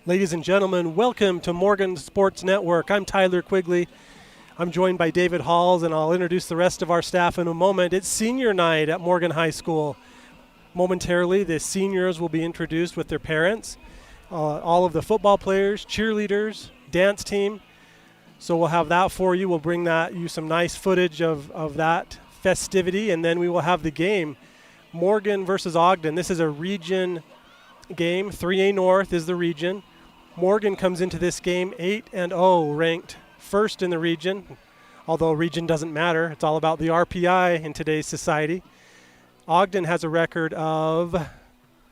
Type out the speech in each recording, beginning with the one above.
Ladies and gentlemen, welcome to Morgan Sports Network. I'm Tyler Quigley. I'm joined by David Halls, and I'll introduce the rest of our staff in a moment. It's senior night at Morgan High School. Momentarily, the seniors will be introduced with their parents, all of the football players, cheerleaders, dance team. So we'll have that for you. We'll bring you some nice footage of that festivity, and then we will have the game. Morgan versus Ogden. This is a region game. 3A North is the region. Morgan comes into this game 8-0, ranked first in the region, although region doesn't matter. It's all about the RPI in today's society. Ogden has a record of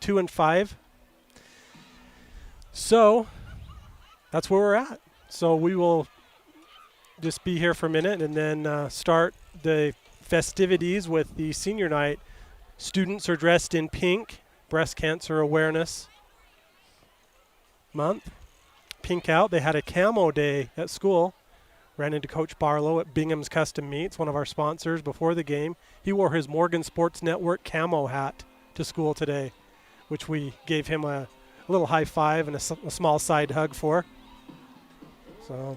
2-5. So that's where we're at. So we will just be here for a minute and then start the festivities with the senior night. Students are dressed in pink, Breast Cancer Awareness Month. Pink out. They had a camo day at school. Ran into Coach Barlow at Bingham's Custom Meats, one of our sponsors, before the game. He wore his Morgan Sports Network camo hat to school today, which we gave him a little high five and a small side hug for. So,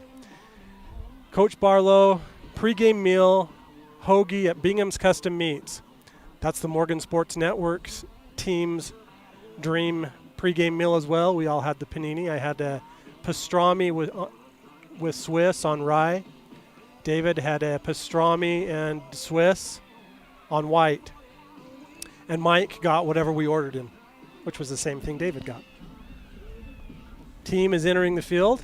Coach Barlow, pregame meal, hoagie at Bingham's Custom Meats. That's the Morgan Sports Network's team's dream pregame meal as well. We all had the panini. I had a pastrami with Swiss on rye. David had a pastrami and Swiss on white. And Mike got whatever we ordered him, which was the same thing David got. Team is entering the field.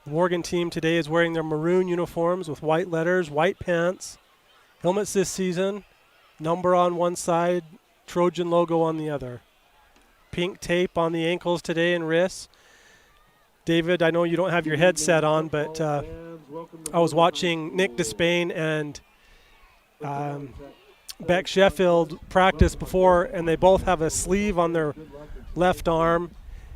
The Morgan team today is wearing their maroon uniforms with white letters, white pants, helmets this season, number on one side, Trojan logo on the other. Pink tape on the ankles today and wrists. David, I know you don't have your headset on, but I was watching Nick Despain and Beck Sheffield practice before, and they both have a sleeve on their left arm,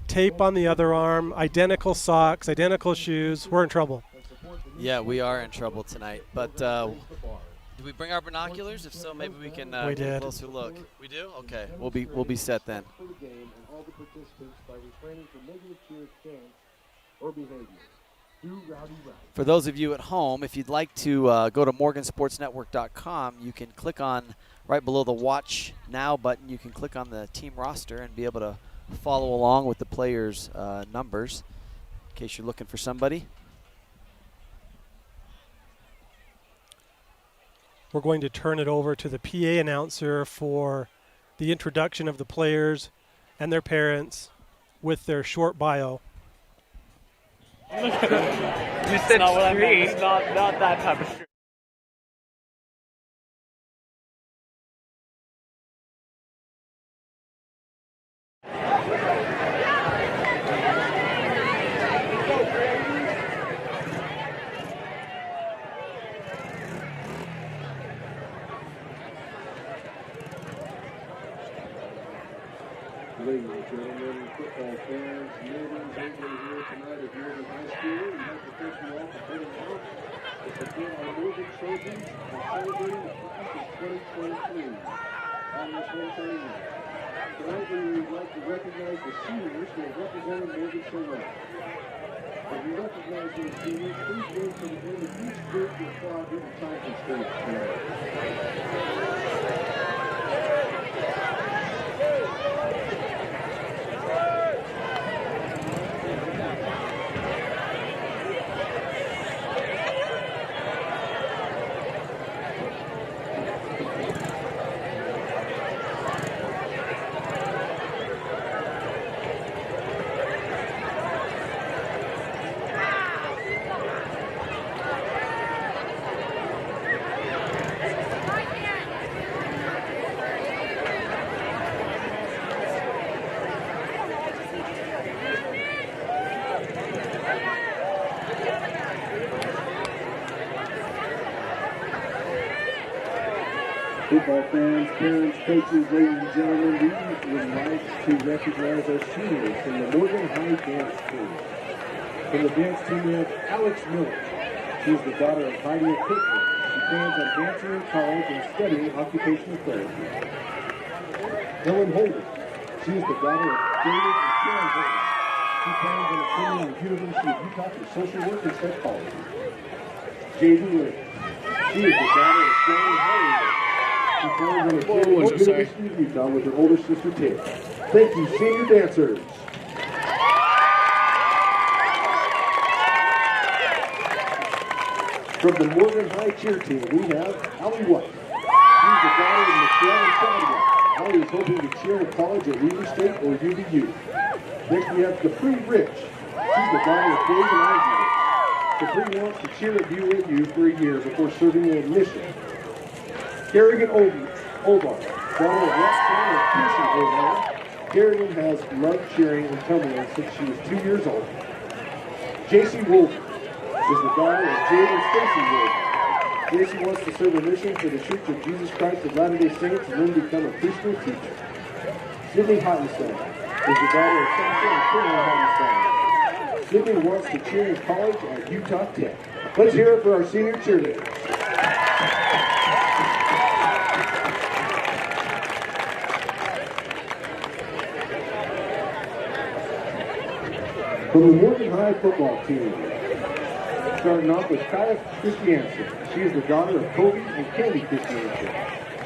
tape on the other arm, identical socks, identical shoes. We're in trouble. Yeah, we are in trouble tonight. But do we bring our binoculars? If so, maybe we can get a closer look. We do? Okay, we'll be set then. For those of you at home, if you'd like to go to morgansportsnetwork.com, you can click on right below the Watch Now button. You can click on the team roster and be able to follow along with the players' numbers in case you're looking for somebody. We're going to turn it over to the PA announcer for the introduction of the players and their parents with their short bio. You said street, not that type of street. Ladies and gentlemen, football fans, neighbors, everybody here tonight at Morgan High School, we'd like to thank you all for coming out to support our Morgan Trojans and celebrating the class of 2023 on this homecoming night. Tonight we would like to recognize the seniors who have represented Morgan so well. As we recognize those seniors, please wait for the end of each group to applaud due to time constraints tonight. Football fans, parents, coaches, ladies and gentlemen, we would like to recognize our seniors from the Morgan High dance team. From the dance team, we have Alex Miller. She is the daughter of Heidi and Kirkland. She plans on dancing in college and studying occupational therapy. Helen Holden. She is the daughter of David and Sharon Holden. She plans on attending the University of Utah for social work and psychology. J.D. Lee. She is the daughter of Stanley Holden. She plans on attending the University of Utah with her older sister Taylor. Thank you, senior dancers. From the Morgan High cheer team, we have Allie White. She's the daughter of Michelle and Sandra. Allie is hoping to cheer in college at Weaver State or UVU. Next we have Capri Rich. She's the daughter of Dave and Ivy Rich. Capri wants to cheer at BYU for a year before serving an admission. Kerrigan Oldar, daughter of Roxanne and Pearson Oldar. Kerrigan has loved cheering and tumbling since she was 2 years old. J.C. Wolver is the daughter of Jade and Stacy Wolver. J.C. wants to serve a mission for the Church of Jesus Christ of Latter-day Saints and then become a preschool teacher. Sydney Hottenstein is the daughter of Sasha and Colonel Hottenstein. Sydney wants to cheer in college at Utah Tech. Let's hear it for our senior cheerleaders. From the Morgan High football team, starting off with Kaya Christensen. She is the daughter of Kobe and Candy Christensen.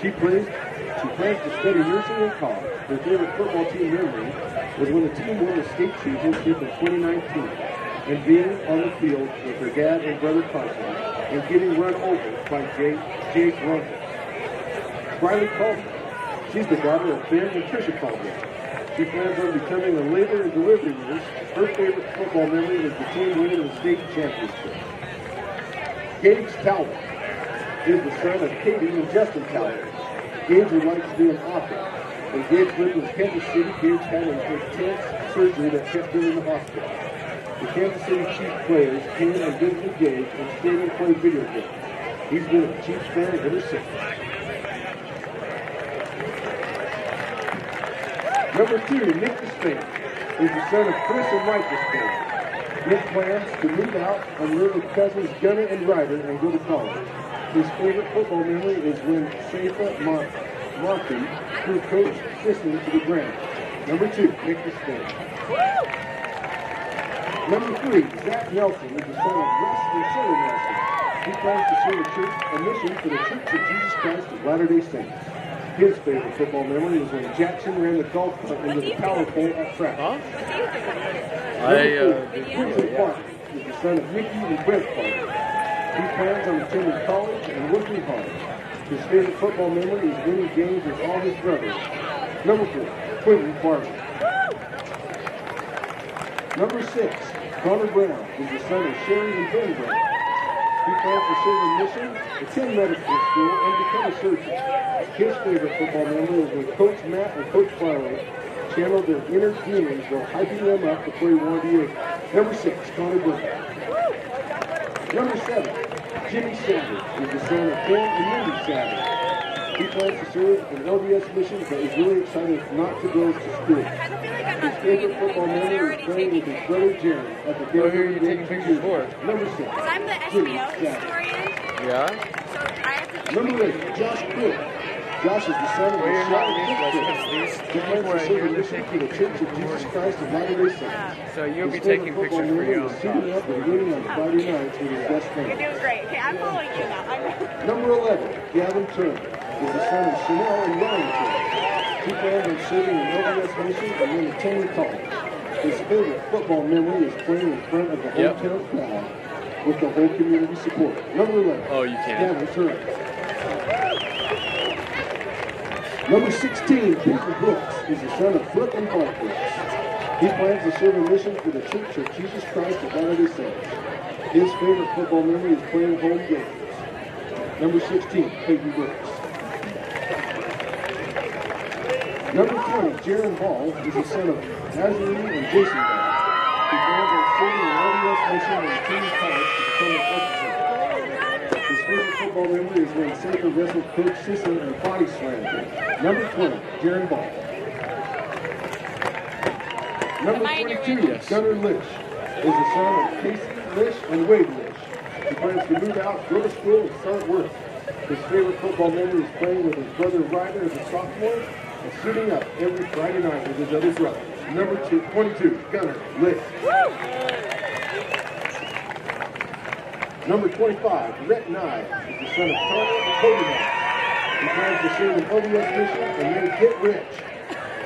She plans to study nursing in college. Her favorite football team memory was when the team won the state championship in 2019 and being on the field with her dad and brother Carson and getting run over by Jake Runkle. Riley Caldwell. She's the daughter of Ben and Tricia Caldwell. She plans on becoming a labor and delivery nurse. Her favorite football memory was the team winning the state championship. Gage Talbot is the son of Katie and Justin Talbot. Gage would like to be an author. When Gage lived in Kansas City, Gage had an intense surgery that kept him in the hospital. The Kansas City Chiefs players came and visited Gage and stayed and played video games. He's been a Chiefs fan ever since. Number 2, Nick Despain is the son of Chris and Mike Despain. Nick plans to move out and live with cousins Gunnar and Ryder and go to college. His favorite football memory is when Safa Monty threw Coach Christensen to the ground. Number 2, Nick Despain. Number 3, Zach Nelson is the son of Russ and Sarah Nelson. He plans to serve a mission for the Church of Jesus Christ of Latter-day Saints. His favorite football memory is when Jackson ran the golf cart into the power pole at practice. Quentin Farley is the son of Mickey and Brent Farley. He plans on attending college and working hard. His favorite football memory is winning games with all his brothers. Number 4, Quentin Farley. Number 6, Connor Brown is the son of Sherry and Ben Brown. He plans to serve a mission, attend medical school, and become a surgeon. His favorite football memory is when Coach Matt and Coach Farley channeled their inner demons while hyping them up before he won the year. Number 6, Connor Brown. Number 7, Jimmy Savage is the son of Ben and Mindy Savage. He plans to serve an LDS mission, but is really excited not to go to school. His favorite football memory is playing with his brother Jeremy at the Denver Game 2 years ago. Number 6, I'm the Jimmy HBO Savage. historian. Yeah? So I have to Number 8, Josh Quill. Josh is the son of Well, you're Michelle not and useless Kirkland. because He plans to serve a mission for the Church of Jesus Christ of Latter-day Saints. So you'll be His taking favorite football pictures for memory you is on suiting top. up and winning on Friday nights with his best You're friend. doing great. Okay, I'm following you now. Number 11, Gavin Turner is the son of Chanel and Ryan Turner. He plans on serving an LDS mission and then attending college. His favorite football memory is playing in front of the hometown crowd with the whole community support. Number 11, Oh, you can't. Gavin Turner. Number 16, Peter Brooks is the son of Brooke and Bart Brooks. He plans to serve a mission for the Church of Jesus Christ of Latter-day Saints. His favorite football memory is playing home games. Number 16, Peyton Brooks. Number 20, Jaron Ball is the son of Nazarene and Jason Ball. He plans on serving an LDS mission and attending college to become an architect. His favorite football memory is when Safer wrestled Coach Sisson and body slammed him. Number 20, Jaron Ball. Number 22, Gunnar Lish, is the son of Casey Lish and Wade Lish. He plans to move out, go to school, and start work. His favorite football memory is playing with his brother Ryder as a sophomore and suiting up every Friday night with his other brother. Number 22, Gunnar Lish. Number 25, Rhett Nye, is the son of Connor and Cody Nye. He plans to serve an LDS mission and then get rich.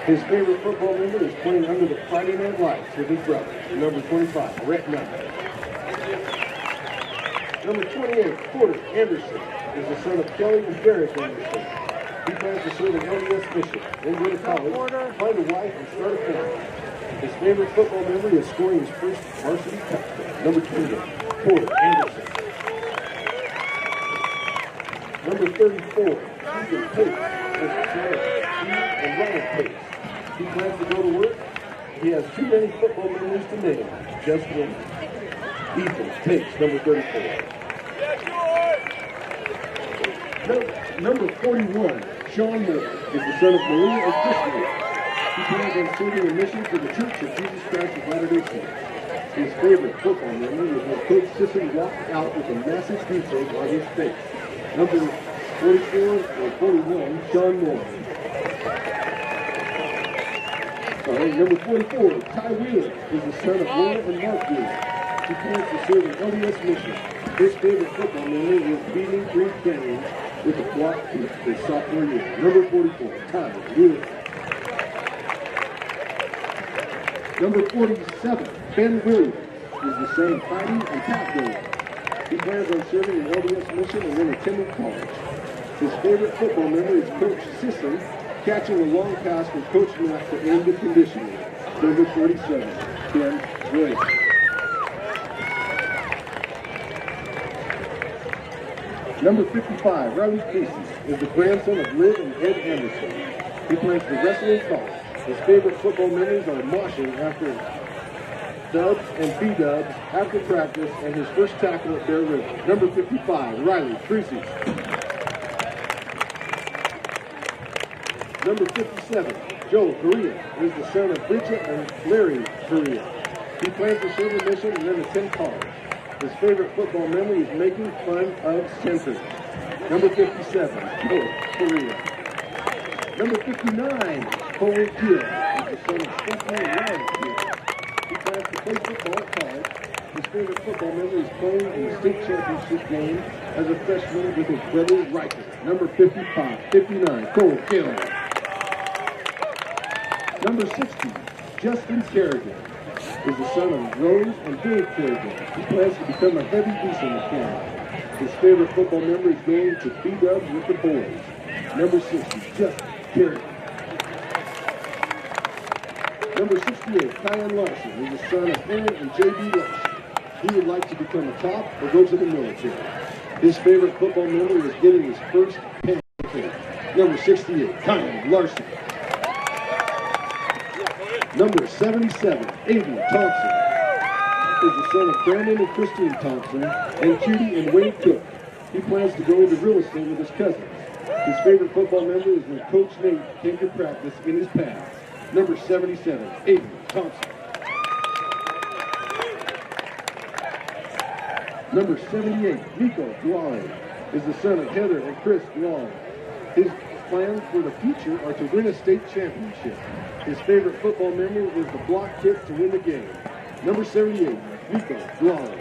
His favorite football memory is playing under the Friday Night Lights with his brother. Number 25, Rhett Nye. Number 28, Porter Anderson, is the son of Kelly and Derek Anderson. He plans to serve an LDS mission, then go to college, find a wife, and start a family. His favorite football memory is scoring his first varsity touchdown. Number 28, Porter Anderson. Number 34, Ethan Pace, is the son of Steve and Ryan Pace. He plans to go to work. He has too many football memories to name. Just one. Ethan Pace, number 34. Number 41, Sean Moore, is the son of Maria and Christensen. He plans on serving a mission for the Church of Jesus Christ of Latter-day Saints. His favorite football memory was when Coach Sisson walked out with a massive toothache on his face. Number 44 or 41, Sean Moore. Number 44, Ty Wheeler, is the son of Laura and Mark Wheeler. He plans to serve an LDS mission. His favorite football memory was beating Green Canyon with a block kick his sophomore year. Number 44, Ty Wheeler. Number 47, Ben Williams, is the son of Heidi and Pat Williams. He plans on serving an LDS mission and then attending college. His favorite football memory is Coach Sisson catching a long pass from Coach Matt to end the conditioning. Number 47, Ben Williams. Number 55, Riley Casey, is the grandson of Liv and Ed Anderson. He plans to wrestle in college. His favorite football memories are moshing after dubs and B-dubs after practice and his first tackle at Bear River. Number 55, Riley Creasy. Number 57, Joe Correa, is the son of Bridget and Larry Correa. He plans to serve a mission and then attend college. His favorite football memory is making fun of centers. Number 57, Joe Correa. Number 59, Cole Gill, is the son of Stephanie and Ryan Gill. He plans to play football at college. His favorite football memory is playing in the state championship game as a freshman with his brother Riker. Number 59, Cole Gill. Number 60, Justin Kerrigan, is the son of Rose and Dave Kerrigan. He plans to become a heavy diesel mechanic. His favorite football memory is going to B-dubs with the boys. Number 60, Justin Kerrigan. Number 68, Kanye Larson, is the son of Aaron and J.B. Larson. He would like to become a cop or go to the military. His favorite football memory is getting his first pancake. Number 68, Kanye Larson. Number 77, Aiden Thompson, is the son of Brandon and Christine Thompson and Judy and Wayne Cook. He plans to go into real estate with his cousins. His favorite football memory is when Coach Nate came to practice in his past. Number 77, Aiden Thompson. Number 78, Nico Dwally, is the son of Heather and Chris Dwally. His plans for the future are to win a state championship. His favorite football memory is the block kick to win the game. Number 78, Nico Dwally.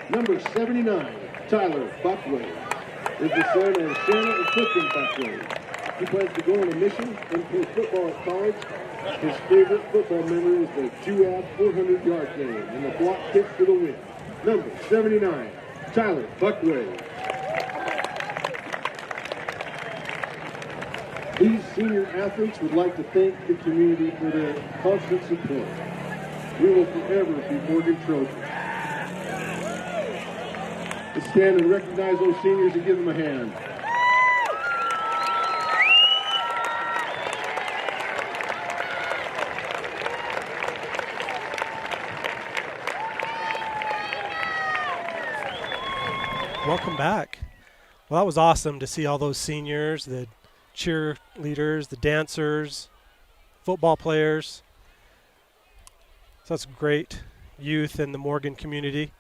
Number 79, Tyler Buckway, is the son of Shanna and Clifton Buckway. He plans to go on a mission and play football at college. His favorite football memory is the Juab 400-yard game and the block kick for the win. Number 79, Tyler Buckway. These senior athletes would like to thank the community for their constant support. We will forever be Morgan Trojans. Let's stand and recognize those seniors and give them a hand. Welcome back. Well, that was awesome to see all those seniors, the cheerleaders, the dancers, football players. So that's great youth in the Morgan community.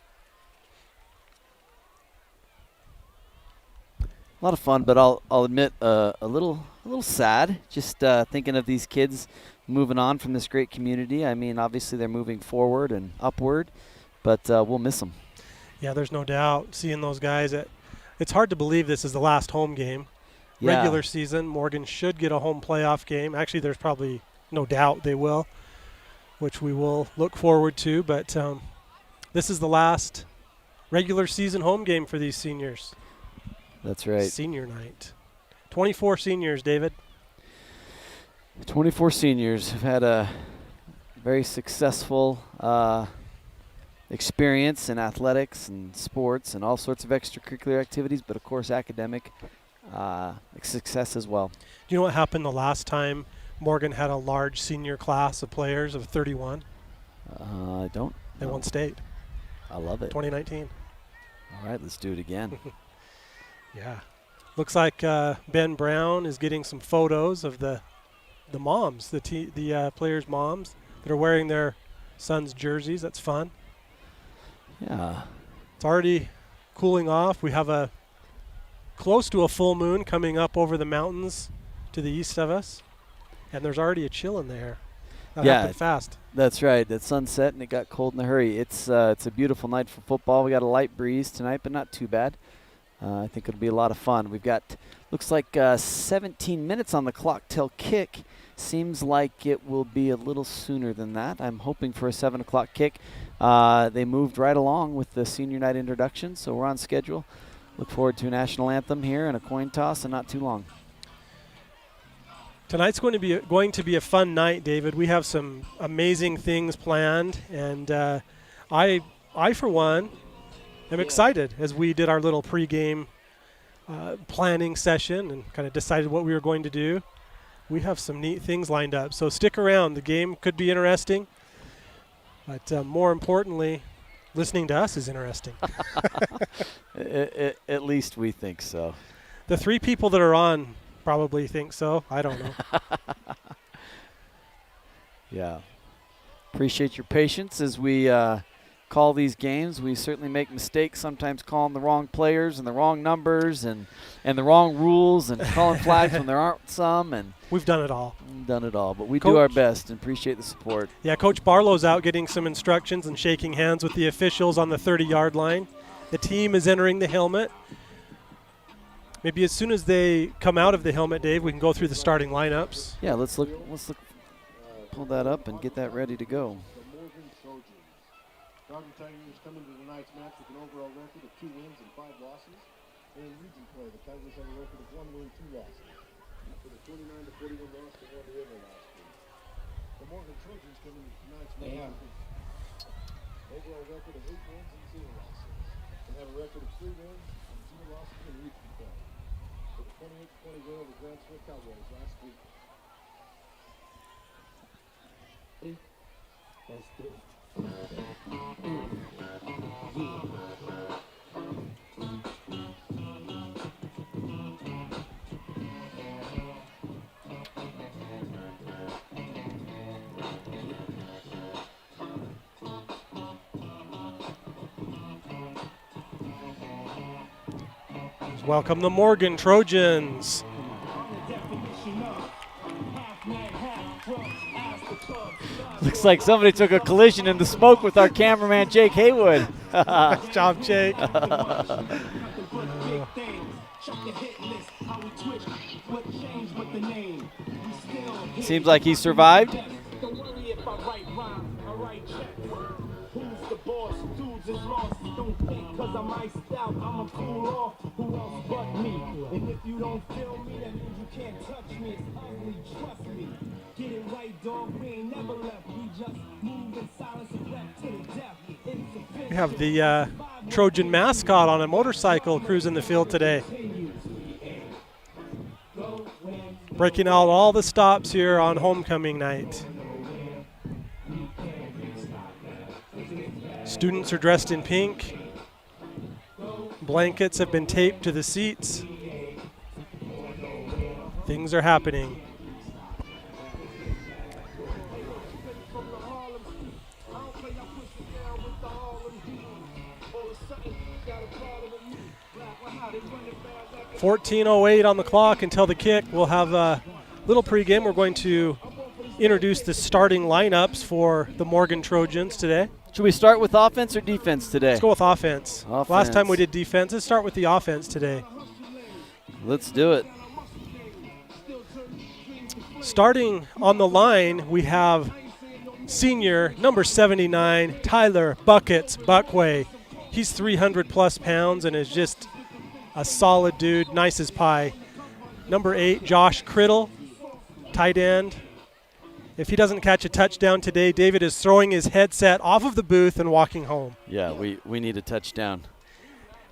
A lot of fun, but I'll admit a little sad. Just thinking of these kids moving on from this great community. I mean, obviously they're moving forward and upward, but we'll miss them. Yeah, there's no doubt. Seeing those guys, it's hard to believe this is the last home game. Yeah. Regular season, Morgan should get a home playoff game. Actually, there's probably no doubt they will, which we will look forward to. But this is the last regular season home game for these seniors. That's right. Senior night. 24 seniors, David. 24 seniors have had a very successful experience in athletics and sports and all sorts of extracurricular activities, but of course academic success as well. Do you know what happened the last time Morgan had a large senior class of players of 31? I don't. They won state. I love it. 2019. All right, let's do it again. Yeah. Looks like Ben Brown is getting some photos of the moms, the players' moms that are wearing their sons' jerseys. That's fun. Yeah. It's already cooling off. We have close to a full moon coming up over the mountains to the east of us, and there's already a chill in the air. That happened fast. That's right. At sunset, and it got cold in a hurry. It's a beautiful night for football. We got a light breeze tonight, but not too bad. I think it'll be a lot of fun. We've got, looks like 17 minutes on the clock till kick. Seems like it will be a little sooner than that. I'm hoping for a 7 o'clock kick. They moved right along with the senior night introduction, so we're on schedule. Look forward to a national anthem here and a coin toss, and not too long. Tonight's going to be a fun night, David. We have some amazing things planned, and I for one am excited as we did our little pregame planning session and kind of decided what we were going to do. We have some neat things lined up, so stick around. The game could be interesting, but more importantly, listening to us is interesting. At least we think so. The three people that are on probably think so. I don't know. Yeah. Appreciate your patience as we call these games. We certainly make mistakes, sometimes calling the wrong players and the wrong numbers and the wrong rules and calling flags when there aren't some. And we've done it all. But we do our best and appreciate the support. Yeah, Coach Barlow's out getting some instructions and shaking hands with the officials on the 30-yard line. The team is entering the helmet. Maybe as soon as they come out of the helmet, Dave, we can go through the starting lineups. Yeah, let's look. Pull that up and get that ready to go. Ogden Tigers come into tonight's match with an overall record of 2 wins and 5 losses. In region play, the Tigers have a record of 1 win, 2 losses. With a 29-41 loss to One River last week. The Morgan Trojans come into tonight's match with an overall record of 8 wins and 0 losses. They have a record of 3 wins and 0 losses in region play. With a 28-20 win over the Grand Swift Cowboys last week. That's good. Welcome the Morgan Trojans. Looks like somebody took a collision in the smoke with our cameraman, Jake Haywood. Nice job, Jake. Seems like he survived. We have the Trojan mascot on a motorcycle cruising the field today. Breaking out all the stops here on homecoming night. Students are dressed in pink. Blankets have been taped to the seats. Things are happening. .14:08 on the clock until the kick. We'll have a little pregame. We're going to introduce the starting lineups for the Morgan Trojans today. Should we start with offense or defense today? Let's go with offense. Last time we did defense. Let's start with the offense today. Let's do it. Starting on the line, we have senior number 79, Tyler Buckets Buckway. He's 300-plus pounds and is just a solid dude, nice as pie. Number 8, Josh Criddle, tight end. If he doesn't catch a touchdown today, David is throwing his headset off of the booth and walking home. Yeah, we need a touchdown.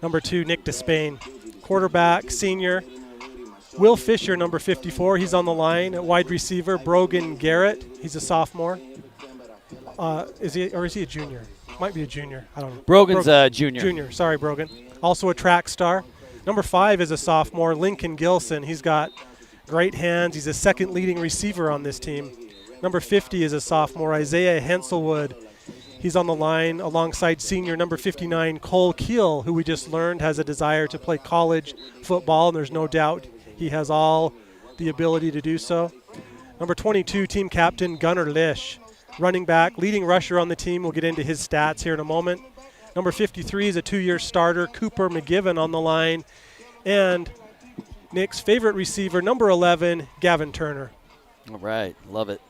Number 2, Nick Despain, quarterback, senior. Will Fisher, number 54, he's on the line. At wide receiver, Brogan Garrett, he's a sophomore. Is he a junior? Might be a junior. I don't know. Brogan's a junior. Junior, sorry, Brogan. Also a track star. Number 5 is a sophomore, Lincoln Gilson. He's got great hands. He's a second leading receiver on this team. Number 50 is a sophomore, Isaiah Henselwood. He's on the line alongside senior number 59, Cole Keel, who we just learned has a desire to play college football, and there's no doubt he has all the ability to do so. Number 22, team captain Gunnar Lish. Running back, leading rusher on the team. We'll get into his stats here in a moment. Number 53 is a 2-year starter, Cooper McGiven on the line. And Nick's favorite receiver, number 11, Gavin Turner. All right, love it.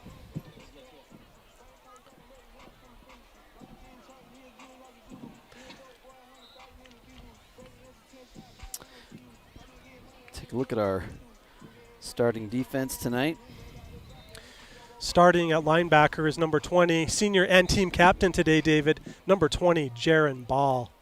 Take a look at our starting defense tonight. Starting at linebacker is number 20, senior and team captain today, David, number 20, Jaron Ball.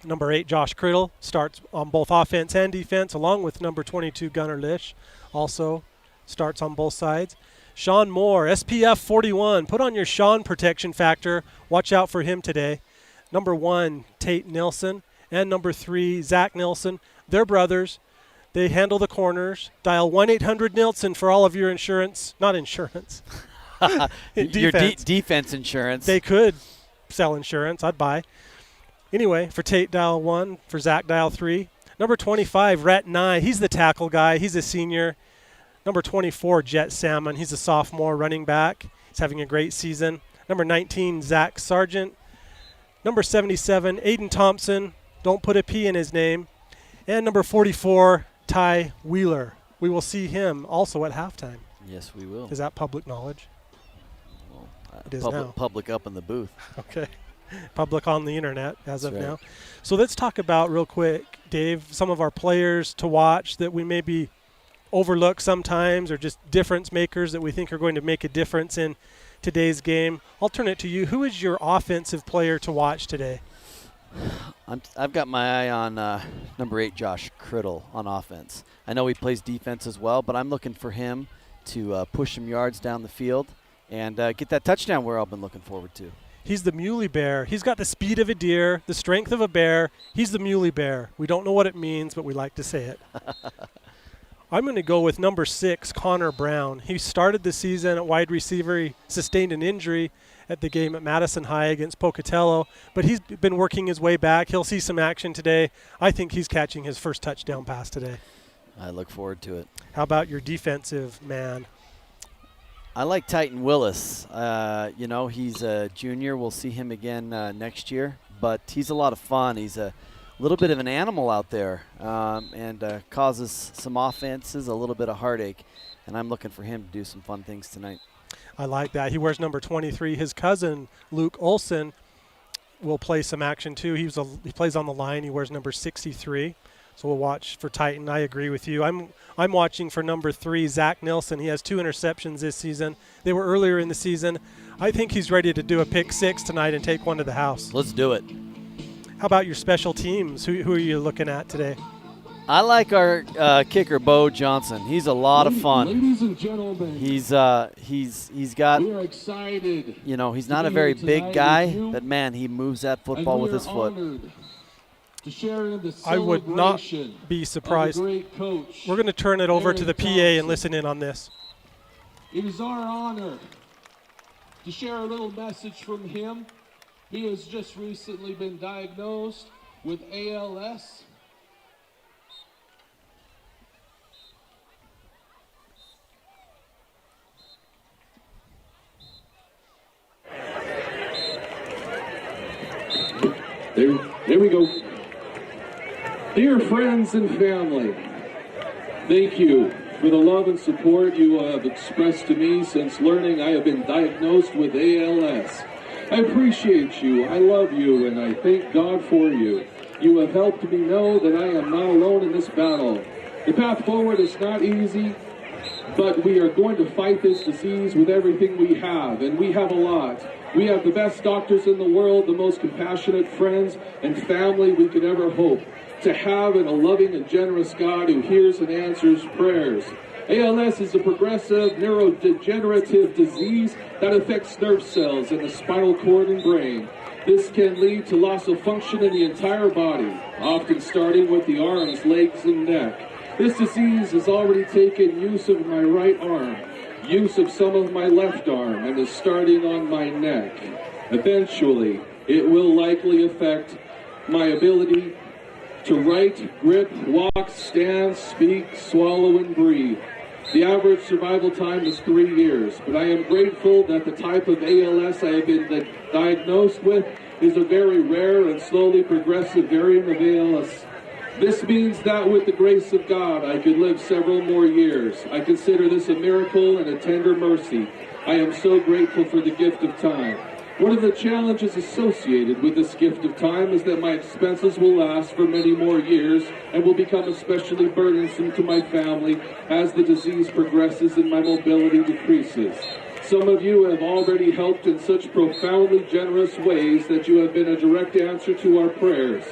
Number 8, Josh Criddle, starts on both offense and defense, along with number 22, Gunnar Lish, also starts on both sides. Sean Moore, SPF 41, put on your Sean protection factor. Watch out for him today. Number 1, Tate Nilsson, and number 3, Zach Nilsson. They're brothers. They handle the corners. Dial 1-800-NILSON for all of your insurance. Not insurance. Your defense insurance. They could sell insurance. I'd buy. Anyway, for Tate, dial 1. For Zach, dial 3. Number 25, Rhett Nye. He's the tackle guy. He's a senior. Number 24, Jet Salmon. He's a sophomore running back. He's having a great season. Number 19, Zach Sargent. Number 77, Aiden Thompson. Don't put a P in his name. And number 44, Ty Wheeler. We will see him also at halftime. Yes, we will. Is that public knowledge? Well, it is now. Public up in the booth. Okay. Public on the internet as That's of right. now. So let's talk about real quick, Dave, some of our players to watch that we maybe overlook sometimes, or just difference makers that we think are going to make a difference in today's game. I'll turn it to you. Who is your offensive player to watch today? I've got my eye on number 8, Josh Criddle, on offense. I know he plays defense as well, but I'm looking for him to push some yards down the field and get that touchdown we're all been looking forward to. He's the muley bear. He's got the speed of a deer, the strength of a bear. He's the muley bear. We don't know what it means, but we like to say it. I'm going to go with number 6, Connor Brown. He started the season at wide receiver. He sustained an injury at the game at Madison High against Pocatello, but he's been working his way back. He'll see some action today. I think he's catching his first touchdown pass today. I look forward to it. How about your defensive man? I like Titan Willis. He's a junior. We'll see him again next year, but he's a lot of fun. He's a little bit of an animal out there and causes some offenses a little bit of heartache, and I'm looking for him to do some fun things tonight. I like that. He wears number 23. His cousin, Luke Olson, will play some action too. He plays on the line. He wears number 63. So we'll watch for Titan. I agree with you. I'm watching for number 3, Zach Nilsson. He has 2 interceptions this season. They were earlier in the season. I think he's ready to do a pick 6 tonight and take one to the house. Let's do it. How about your special teams? Who are you looking at today? I like our kicker, Bo Johnson. He's a lot of fun. Ladies and gentlemen, He's got, we are excited. he's not a very big guy, but man, he moves that football with his foot. to share in the I would not celebration be of surprised. a great coach. We're going to turn it over to the PA and Thompson. listen in on this. It is our honor to share a little message from him. He has just recently been diagnosed with ALS. There we go. Dear friends and family, thank you for the love and support you have expressed to me since learning I have been diagnosed with ALS. I appreciate you, I love you, and I thank God for you. You have helped me know that I am not alone in this battle. The path forward is not easy, but we are going to fight this disease with everything we have, and we have a lot. We have the best doctors in the world, the most compassionate friends and family we could ever hope to have, and a loving and generous God who hears and answers prayers. ALS is a progressive neurodegenerative disease that affects nerve cells in the spinal cord and brain. This can lead to loss of function in the entire body, often starting with the arms, legs, and neck. This disease has already taken use of my right arm, use of some of my left arm, and is starting on my neck. Eventually, it will likely affect my ability to write, grip, walk, stand, speak, swallow, and breathe. The average survival time is 3 years, but I am grateful that the type of ALS I have been diagnosed with is a very rare and slowly progressive variant of ALS. This means that with the grace of God, I could live several more years. I consider this a miracle and a tender mercy. I am so grateful for the gift of time. One of the challenges associated with this gift of time is that my expenses will last for many more years and will become especially burdensome to my family as the disease progresses and my mobility decreases. Some of you have already helped in such profoundly generous ways that you have been a direct answer to our prayers.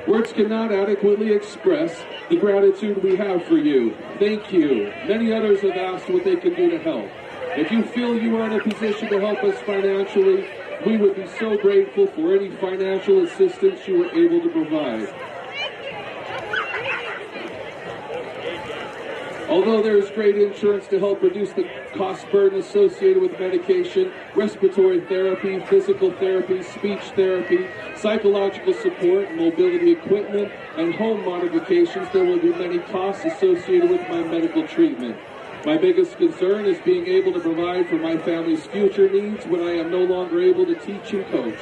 Words cannot adequately express the gratitude we have for you. Thank you. Many others have asked what they can do to help. If you feel you are in a position to help us financially, we would be so grateful for any financial assistance you are able to provide. Although there is great insurance to help reduce the cost burden associated with medication, respiratory therapy, physical therapy, speech therapy, psychological support, mobility equipment, and home modifications, there will be many costs associated with my medical treatment. My biggest concern is being able to provide for my family's future needs when I am no longer able to teach and coach.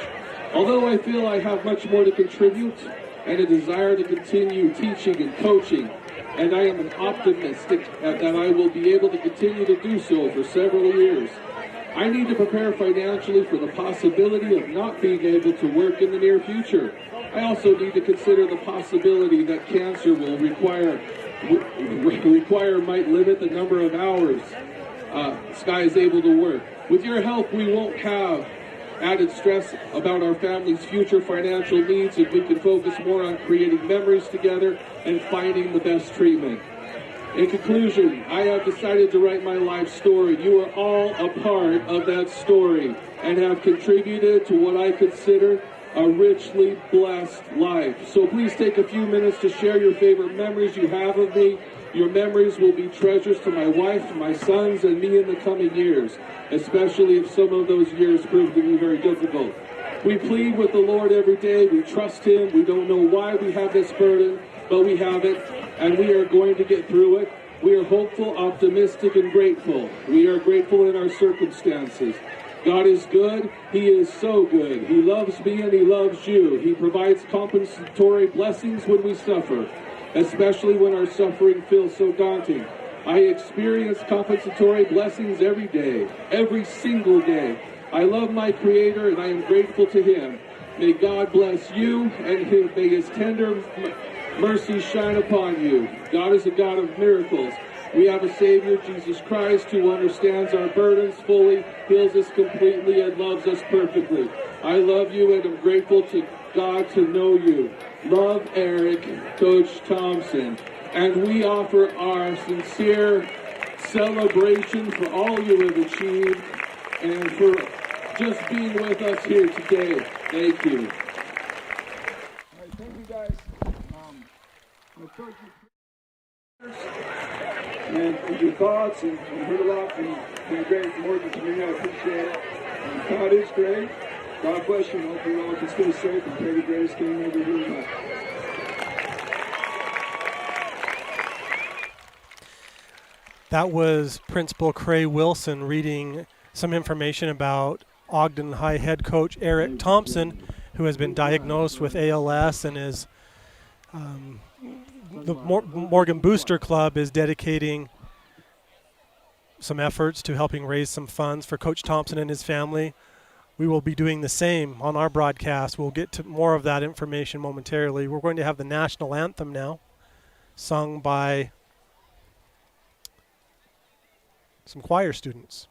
Although I feel I have much more to contribute and a desire to continue teaching and coaching, and I am optimistic that I will be able to continue to do so for several years, I need to prepare financially for the possibility of not being able to work in the near future. I also need to consider the possibility that cancer will require might limit the number of hours Sky is able to work. With your help, we won't have added stress about our family's future financial needs, and we can focus more on creating memories together and finding the best treatment. In conclusion, I have decided to write my life story. You are all a part of that story and have contributed to what I consider a richly blessed life. So please take a few minutes to share your favorite memories you have of me. Your memories will be treasures to my wife, my sons, and me in the coming years, especially if some of those years prove to be very difficult. We plead with the Lord every day. We trust Him. We don't know why we have this burden, but we have it, and we are going to get through it. We are hopeful, optimistic, and grateful. We are grateful in our circumstances. God is good. He is so good. He loves me and He loves you. He provides compensatory blessings when we suffer, especially when our suffering feels so daunting. I experience compensatory blessings every day, every single day. I love my Creator and I am grateful to Him. May God bless you and may His tender mercy shine upon you. God is a God of miracles. We have a Savior, Jesus Christ, who understands our burdens fully, heals us completely, and loves us perfectly. I love you and am grateful to God to know you. Love, Eric, Coach Thompson. And we offer our sincere celebration for all you have achieved and for just being with us here today. Thank you. All right, thank you, guys. thoughts and heard a lot from great Morgan to me. I appreciate it. God is great. God bless you. Hope you all can stay safe and play the greatest game ever here tonight. That was Principal Cray Wilson reading some information about Ogden High head coach Eric Thompson, who has been diagnosed with ALS and is the Morgan Booster Club is dedicating some efforts to helping raise some funds for Coach Thompson and his family. We will be doing the same on our broadcast. We'll get to more of that information momentarily. We're going to have the National Anthem now, sung by some choir students.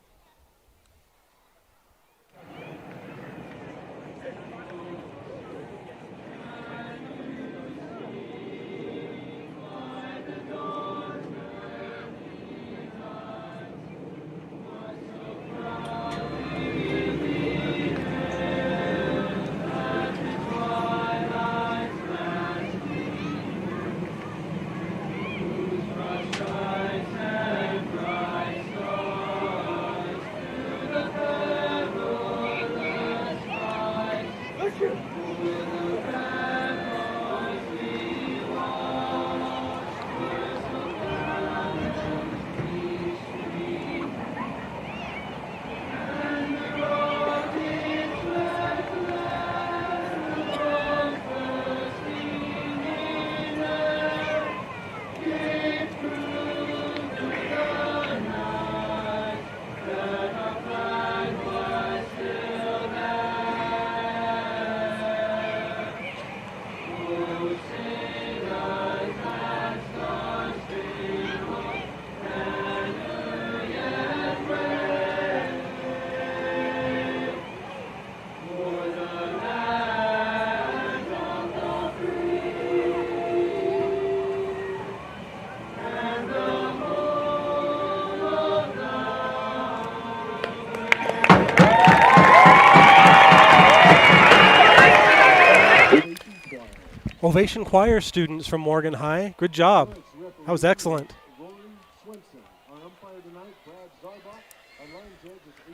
Ovation choir students from Morgan High. Good job. That was excellent.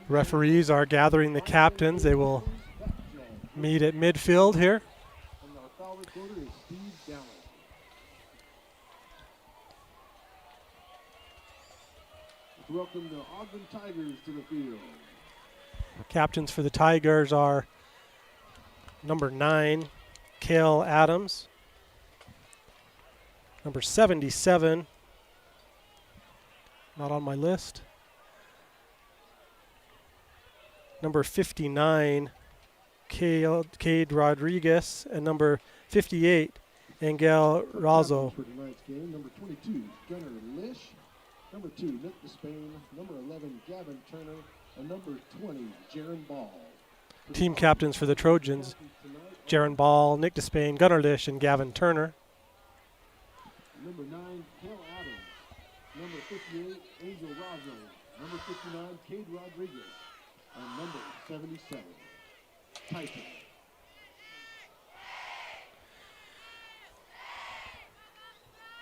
Referees are gathering the captains. They will meet at midfield here. Welcome the Ogden Tigers to the field. Captains for the Tigers are number 9, Cale Adams. Number 77, not on my list. Number 59, Cade Rodriguez. And number 58, Angel Razo. For tonight's game, number 22, Gunnar Lish. Number 2, Nick Despain. Number 11, Gavin Turner. And number 20, Jaron Ball. Team captains for the Trojans, Jaron Ball, Nick Despain, Gunnar Lish, and Gavin Turner. Number 9, Cale Adams. Number 58, Angel Razo. Number 59, Cade Rodriguez. And number 77, Tyson.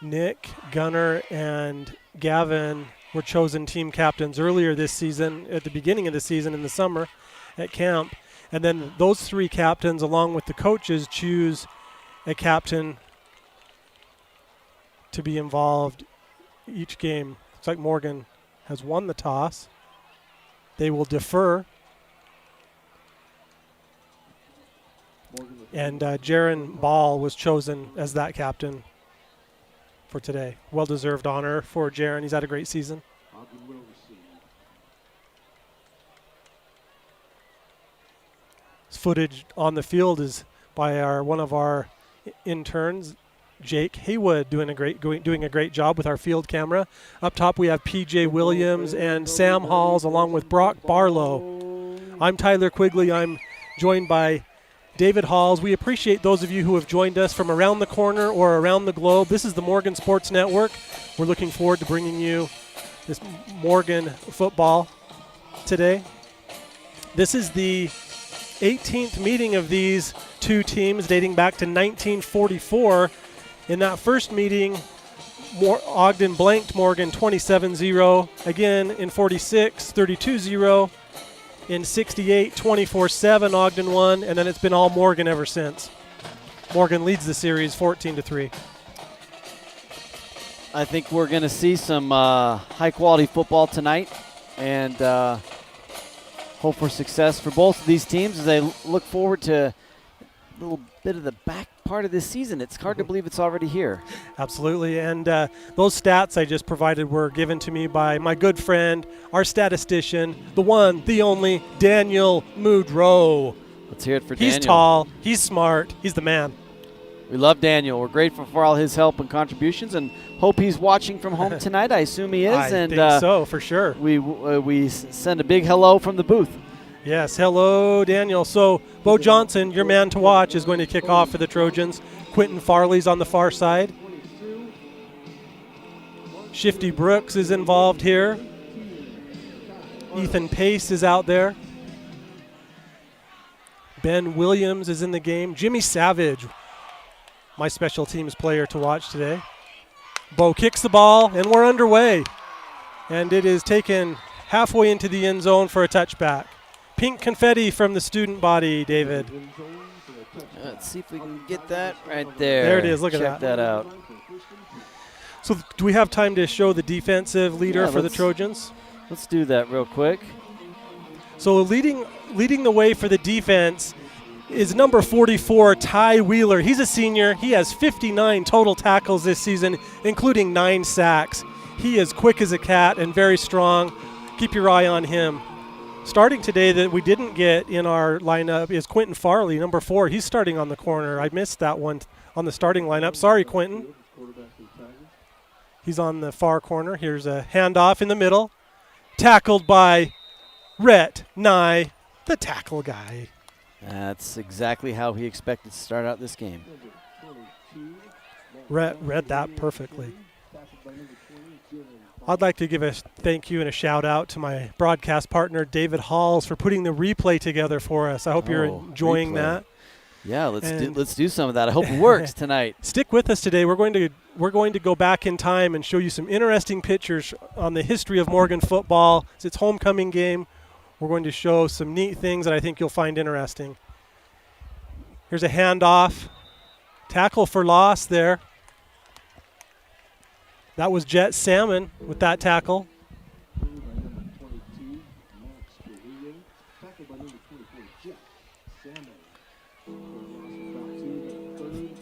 Nick, Gunnar, and Gavin were chosen team captains earlier this season, at the beginning of the season in the summer at camp. And then those 3 captains, along with the coaches, choose a captain to be involved each game. Looks like Morgan has won the toss. They will defer. And Jaron Ball was chosen as that captain for today. Well-deserved honor for Jaron. He's had a great season. This footage on the field is by one of our interns, Jake Haywood, doing a great job with our field camera. Up top we have PJ Williams and Sam Halls along with Brock Barlow. I'm Tyler Quigley. I'm joined by David Halls. We appreciate those of you who have joined us from around the corner or around the globe. This is the Morgan Sports Network. We're looking forward to bringing you this Morgan football today. This is the 18th meeting of these two teams dating back to 1944. In that first meeting, Ogden blanked Morgan 27-0. Again in 46, 32-0. In 68, 24-7, Ogden won, and then it's been all Morgan ever since. Morgan leads the series 14-3. I think we're going to see some high-quality football tonight, and hope for success for both of these teams as they look forward to a little bit of the back part of this season. It's hard to believe it's already here. Absolutely, and those stats I just provided were given to me by my good friend, our statistician, the one, the only, Daniel Moudreau. Let's hear it for Daniel. He's tall, he's smart, he's the man. We love Daniel. We're grateful for all his help and contributions, and hope he's watching from home tonight. I assume he is. I think so, for sure. We send a big hello from the booth. Yes, hello, Daniel. So, Bo Johnson, your man to watch, is going to kick off for the Trojans. Quentin Farley's on the far side. Shifty Brooks is involved here. Ethan Pace is out there. Ben Williams is in the game. Jimmy Savage, my special teams player to watch today. Bo kicks the ball, and we're underway. And it is taken halfway into the end zone for a touchback. Pink confetti from the student body, David. Let's see if we can get that right there. There it is. Look at that. Check that out. So do we have time to show the defensive leader for the Trojans? Let's do that real quick. So leading the way for the defense is number 44, Ty Wheeler. He's a senior. He has 59 total tackles this season, including 9 sacks. He is quick as a cat and very strong. Keep your eye on him. Starting today that we didn't get in our lineup is Quentin Farley, number 4. He's starting on the corner. I missed that one on the starting lineup. Sorry, Quentin. He's on the far corner. Here's a handoff in the middle. Tackled by Rhett Nye, the tackle guy. That's exactly how he expected to start out this game. Rhett read that perfectly. I'd like to give a thank you and a shout out to my broadcast partner, David Halls, for putting the replay together for us. I hope you're enjoying that. Yeah, let's do some of that. I hope it works tonight. Stick with us today. We're going to go back in time and show you some interesting pictures on the history of Morgan football. It's its homecoming game. We're going to show some neat things that I think you'll find interesting. Here's a handoff. Tackle for loss there. That was Jet Salmon with that tackle.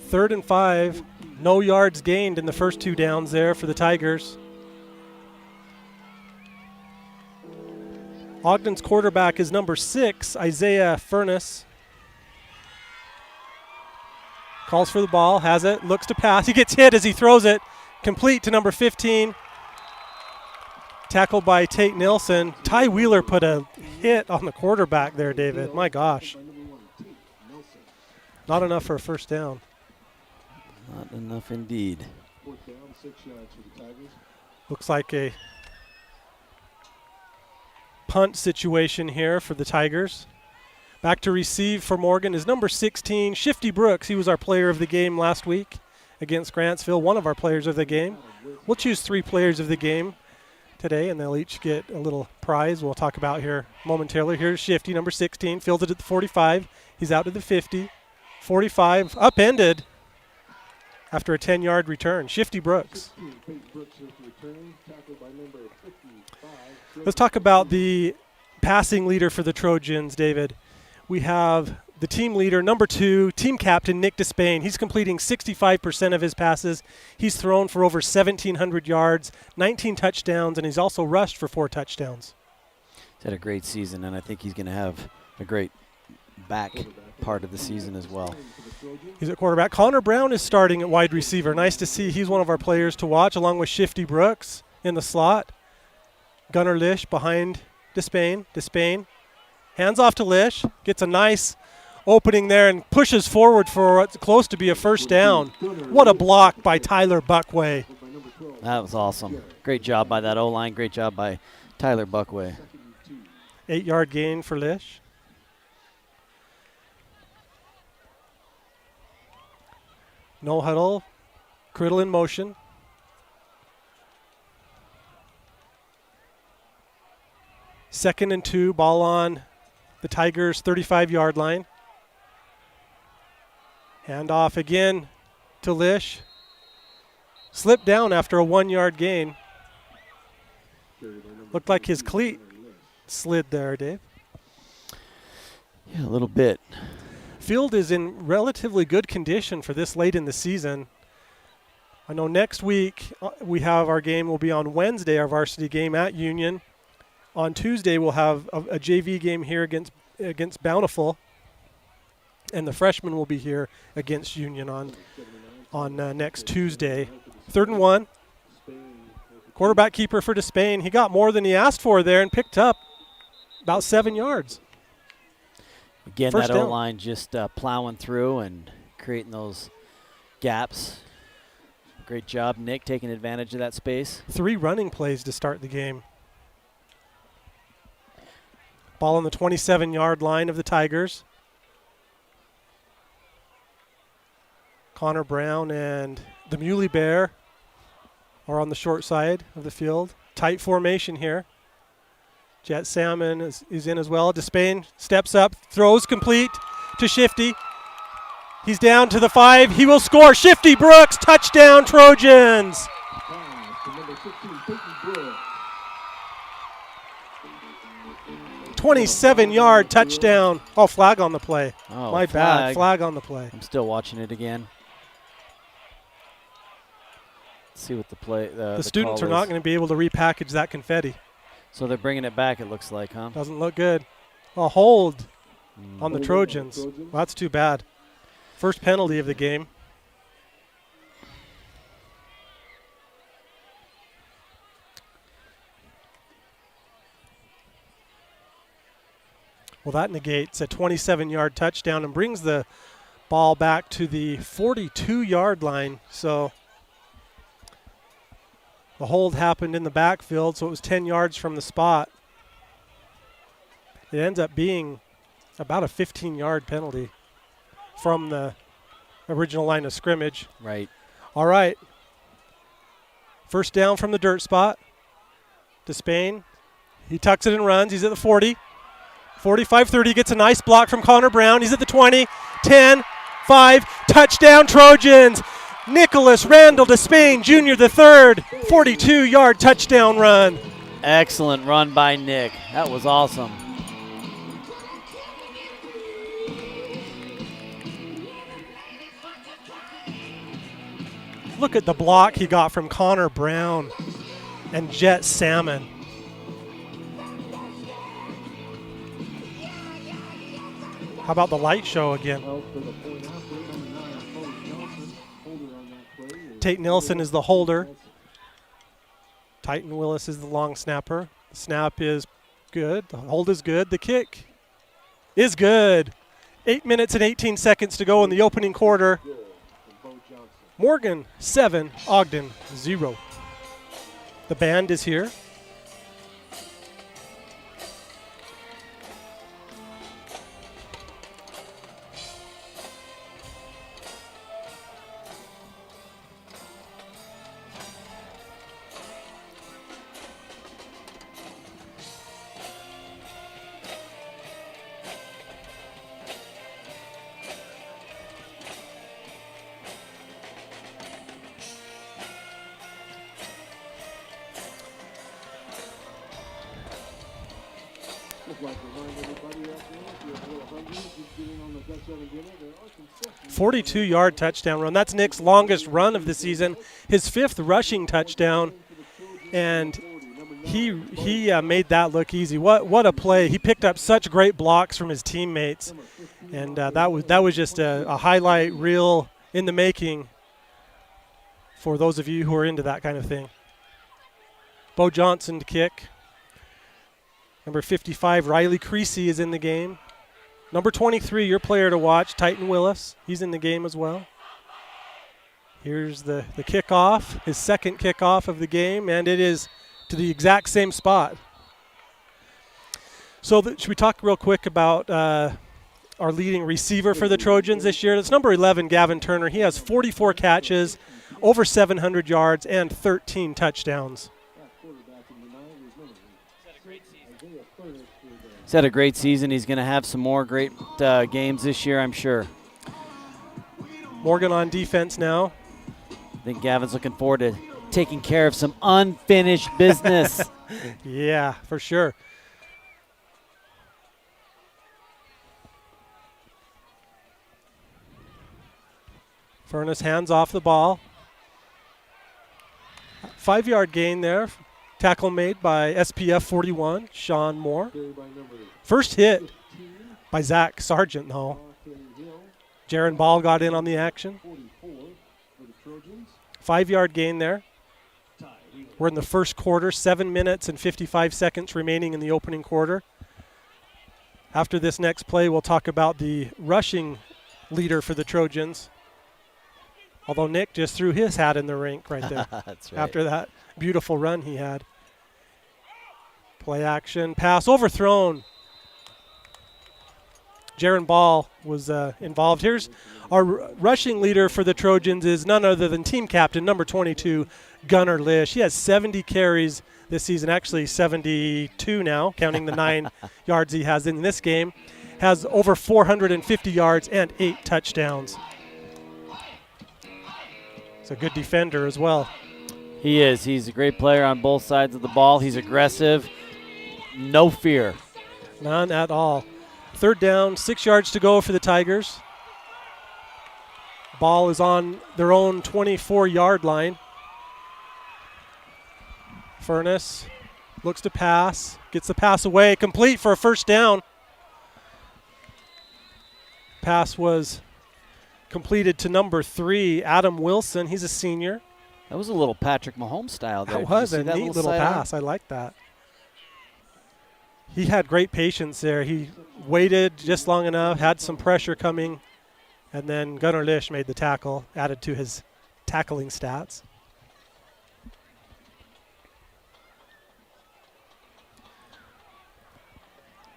Third and 5. No yards gained in the first 2 downs there for the Tigers. Ogden's quarterback is number 6, Isaiah Furness. Calls for the ball, has it, looks to pass. He gets hit as he throws it. Complete to number 15. Tackled by Tate Nilsson. Ty Wheeler put a hit on the quarterback there, David. My gosh. Not enough for a first down. Not enough indeed. Looks like a punt situation here for the Tigers. Back to receive for Morgan is number 16, Shifty Brooks. He was our player of the game last week against Grantsville, one of our players of the game. We'll choose 3 players of the game today, and they'll each get a little prize we'll talk about here momentarily. Here's Shifty, number 16, fields it at the 45. He's out to the 50. 45, upended after a 10-yard return. Shifty Brooks. Let's talk about the passing leader for the Trojans, David. We have the team leader, number 2, team captain, Nick Despain. He's completing 65% of his passes. He's thrown for over 1,700 yards, 19 touchdowns, and he's also rushed for 4 touchdowns. He's had a great season, and I think he's going to have a great back part of the season as well. He's at quarterback. Connor Brown is starting at wide receiver. Nice to see. He's one of our players to watch, along with Shifty Brooks in the slot. Gunnar Lish behind Despain. Despain hands off to Lish. Gets a nice opening there and pushes forward for what's close to be a first down. What a block by Tyler Buckway. That was awesome. Great job by that O-line. Great job by Tyler Buckway. 8-yard gain for Lish. No huddle. Criddle in motion. 2nd and 2, ball on the Tigers' 35-yard line. Hand off again to Lish. Slipped down after a 1-yard gain. Looked like his cleat slid there, Dave. Yeah, a little bit. Field is in relatively good condition for this late in the season. I know next week we have our game will be on Wednesday, our varsity game at Union. On Tuesday we'll have a JV game here against Bountiful, and the freshmen will be here against Union on next Tuesday. 3rd and 1. Quarterback keeper for Despain. He got more than he asked for there and picked up about 7 yards. Again, First that down. O-line just plowing through and creating those gaps. Great job, Nick, taking advantage of that space. 3 running plays to start the game. Ball on the 27-yard line of the Tigers. Connor Brown and the Muley Bear are on the short side of the field. Tight formation here. Jet Salmon is in as well. Despain steps up, throws complete to Shifty. He's down to the 5. He will score. Shifty Brooks, touchdown Trojans. 27-yard touchdown. Oh, flag on the play. Oh, My bad. Flag on the play. I'm still watching it again. Let's see what the play. The students are not going to be able to repackage that confetti. So they're bringing it back, it looks like, huh? Doesn't look good. A hold on the Trojans. Well, that's too bad. First penalty of the game. Well, that negates a 27-yard touchdown and brings the ball back to the 42-yard line. So the hold happened in the backfield, so it was 10 yards from the spot. It ends up being about a 15-yard penalty from the original line of scrimmage. Right. All right. First down from the dirt spot. Despain. He tucks it and runs. He's at the 40. 45-30, gets a nice block from Connor Brown. He's at the 20, 10, 5, touchdown Trojans. Nicholas Randall Despain Jr. the third, 42-yard touchdown run. Excellent run by Nick. That was awesome. Look at the block he got from Connor Brown and Jet Salmon. How about the light show again? Tate Nilsson is the holder. Titan Willis is the long snapper. The snap is good. The hold is good. The kick is good. 8 minutes and 18 seconds to go in the opening quarter. Morgan 7, Ogden 0. The band is here. Like remind everybody out there, if you're a little hungry, just get in on the Dutch Oven dinner. There are concessions. 42-yard touchdown run. That's Nick's longest run of the season, his 5th rushing touchdown, and he made that look easy. What a play! He picked up such great blocks from his teammates, and that was just a highlight reel in the making for those of you who are into that kind of thing. Bo Johnson to kick. Number 55, Riley Creasy is in the game. Number 23, your player to watch, Titan Willis. He's in the game as well. Here's the kickoff, his second kickoff of the game, and it is to the exact same spot. So should we talk real quick about our leading receiver for the Trojans this year? That's number 11, Gavin Turner. He has 44 catches, over 700 yards, and 13 touchdowns. He's had a great season. He's going to have some more great games this year, I'm sure. Morgan on defense now. I think Gavin's looking forward to taking care of some unfinished business. Yeah, for sure. Furness hands off the ball. 5-yard gain there. Tackle made by SPF 41, Sean Moore. First hit by Zach Sargent, though. Jaron Ball got in on the action. 5-yard gain there. We're in the first quarter, 7 minutes and 55 seconds remaining in the opening quarter. After this next play, we'll talk about the rushing leader for the Trojans. Although Nick just threw his hat in the rink right there. That's right. After that beautiful run he had. Play action, pass overthrown. Jaron Ball was involved. Here's our rushing leader for the Trojans is none other than team captain, number 22, Gunnar Lish. He has 70 carries this season, actually 72 now, counting the 9 yards he has in this game. Has over 450 yards and 8 touchdowns. He's a good defender as well. He is. He's a great player on both sides of the ball. He's aggressive. No fear. None at all. Third down, 6 yards to go for the Tigers. Ball is on their own 24-yard line. Furness looks to pass, gets the pass away, complete for a first down. Pass was completed to number 3, Adam Wilson. He's a senior. That was a little Patrick Mahomes style there. That was a neat little pass. I like that. He had great patience there. He waited just long enough, had some pressure coming, and then Gunnar Lish made the tackle, added to his tackling stats.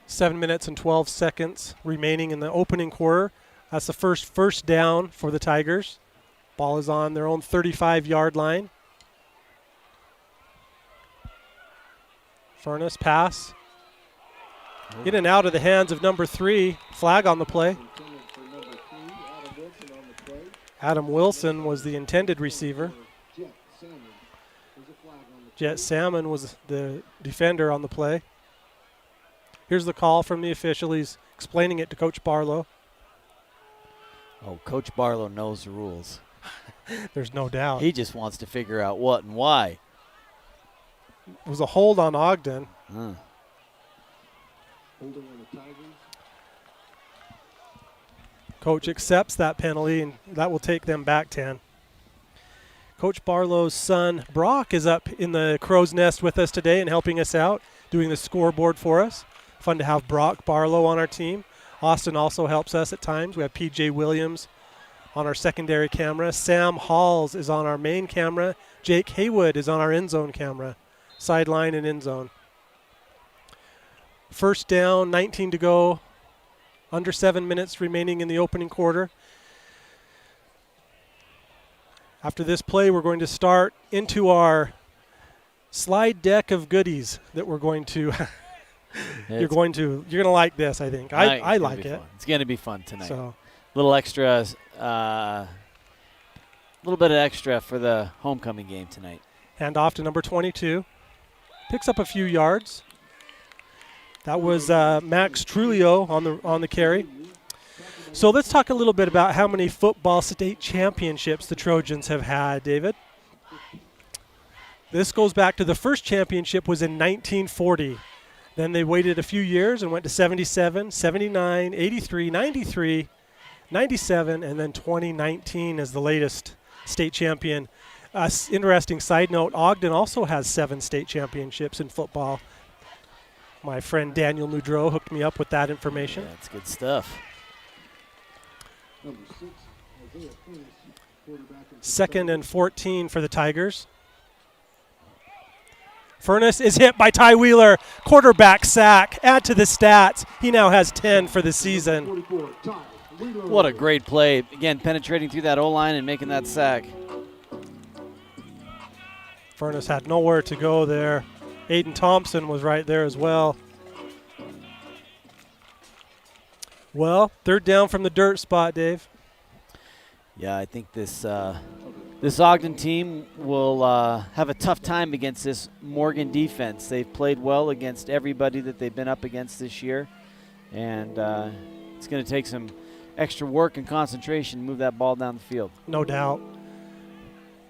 Seven minutes and 12 seconds remaining in the opening quarter. That's the first down for the Tigers. Ball is on their own 35-yard line. Furness pass. In and out of the hands of number 3. Flag on the play. Adam Wilson was the intended receiver. Jet Salmon was the defender on the play. Here's the call from the official. He's explaining it to Coach Barlow. Oh, Coach Barlow knows the rules. There's no doubt. He just wants to figure out what and why. It was a hold on Ogden. Holding on the Tigers. Coach accepts that penalty, and that will take them back 10. Coach Barlow's son, Brock, is up in the crow's nest with us today and helping us out, doing the scoreboard for us. Fun to have Brock Barlow on our team. Austin also helps us at times. We have P.J. Williams on our secondary camera. Sam Halls is on our main camera. Jake Haywood is on our end zone camera, sideline and end zone. First down, 19 to go. Under 7 minutes remaining in the opening quarter. After this play, we're going to start into our slide deck of goodies that we're going to you're going to like this, I think. I like it. It's going to be fun tonight. So little extra, little bit of extra for the homecoming game tonight. hand off to number 22. Picks up a few yards. That was Max Trulio on the carry. So let's talk a little bit about how many football state championships the Trojans have had, David. This goes back to the first championship was in 1940. Then they waited a few years and went to 77, 79, 83, 93, 97, and then 2019 as the latest state champion. Interesting side note, Ogden also has 7 state championships in football. My friend Daniel Mudreau hooked me up with that information. That's good stuff. Number 6, Isaiah Furness, quarterback. Second and 14 for the Tigers. Furness is hit by Ty Wheeler. Quarterback sack. Add to the stats. He now has 10 for the season. 44, Ty Wheeler. What a great play. Again, penetrating through that O-line and making that sack. Furness had nowhere to go there. Aiden Thompson was right there as well. Well, third down from the dirt spot, Dave. Yeah, I think this Ogden team will have a tough time against this Morgan defense. They've played well against everybody that they've been up against this year, and it's going to take some extra work and concentration to move that ball down the field. No doubt.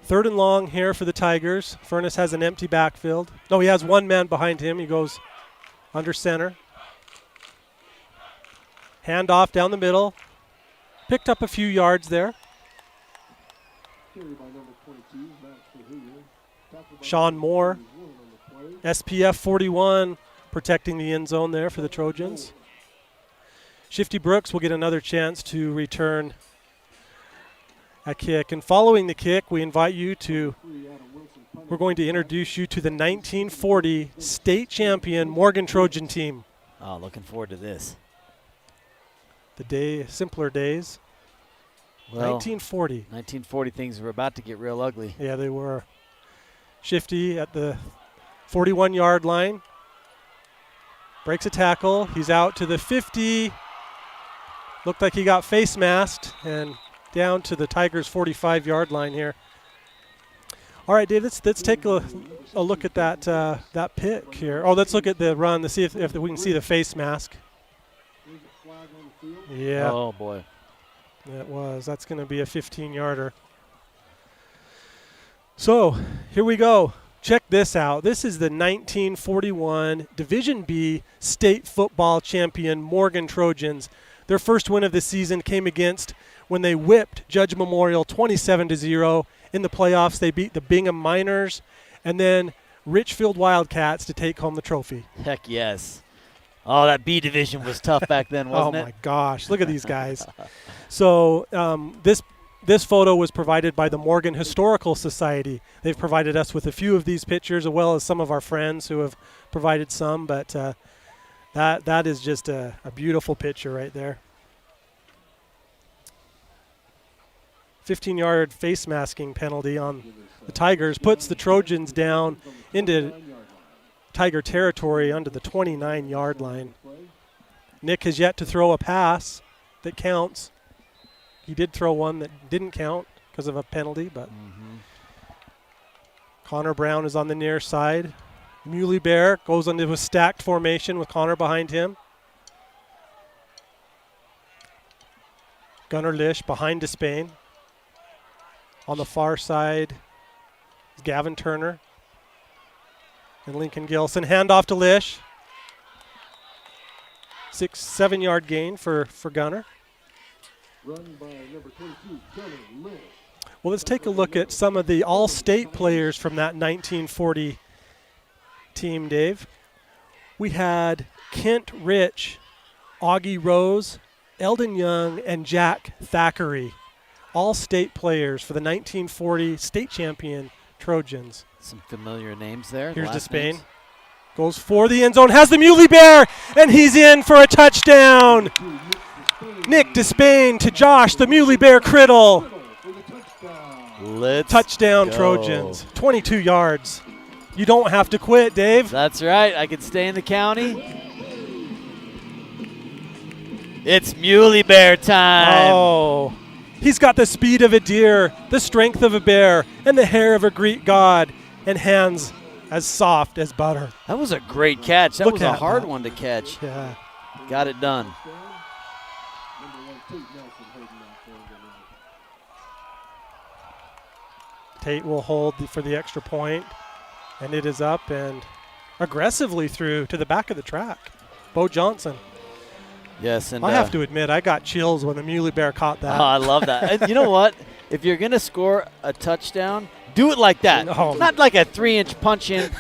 Third and long here for the Tigers. Furness has an empty backfield. No, he has one man behind him. He goes under center. Handoff down the middle. Picked up a few yards there. Sean Moore, SPF 41, protecting the end zone there for the Trojans. Shifty Brooks will get another chance to return a kick. And following the kick, we're going to introduce you to the 1940 state champion Morgan Trojan team. Oh, looking forward to this. Simpler days. Well, 1940. 1940 things were about to get real ugly. Yeah, they were. Shifty at the 41-yard line. Breaks a tackle. He's out to the 50. Looked like he got face masked and down to the Tigers' 45-yard line here. All right, Dave, let's take a look at that pick here. Oh, let's look at the run to see if we can see the face mask. Yeah. Oh, boy. It was. That's going to be a 15-yarder. So here we go. Check this out. This is the 1941 Division B state football champion Morgan Trojans. Their first win of the season came against when they whipped Judge Memorial 27-0. In the playoffs, they beat the Bingham Miners and then Richfield Wildcats to take home the trophy. Heck yes. Oh, that B division was tough back then, wasn't it? Oh, my gosh. Look at these guys. So this photo was provided by the Morgan Historical Society. They've provided us with a few of these pictures, as well as some of our friends who have provided some. But that is just a beautiful picture right there. 15-yard face masking penalty on the Tigers puts the Trojans down into Tiger territory under the 29-yard line. Nick has yet to throw a pass that counts. He did throw one that didn't count because of a penalty, but Connor Brown is on the near side. Muley Bear goes into a stacked formation with Connor behind him. Gunnar Lish behind Despain. On the far side is Gavin Turner and Lincoln Gilson. Handoff to Lish. 6-7 yard gain for Gunnar. Run by number 22, Kevin Lish. Well, let's take a look at some of the all-state players from that 1940 team, Dave. We had Kent Rich, Augie Rose, Eldon Young, and Jack Thackeray. All-state players for the 1940 state champion Trojans. Some familiar names there. Here's Despain. Goes for the end zone, has the Muley Bear, and he's in for a touchdown. Nick Despain to Josh, the Muley Bear Criddle. Touchdown go. Trojans, 22 yards. You don't have to quit, Dave. That's right. I can stay in the county. It's Muley Bear time. Oh, he's got the speed of a deer, the strength of a bear, and the hair of a Greek god, and hands as soft as butter. That was a great catch. That Look was a at hard that. one to catch. Yeah. Got it done. Tate will hold for the extra point, and it is up and aggressively through to the back of the track. Bo Johnson. Yes, and I have to admit, I got chills when the Muley Bear caught that. Oh, I love that. And you know what? If you're going to score a touchdown, do it like that. No. Not like a 3-inch punch in.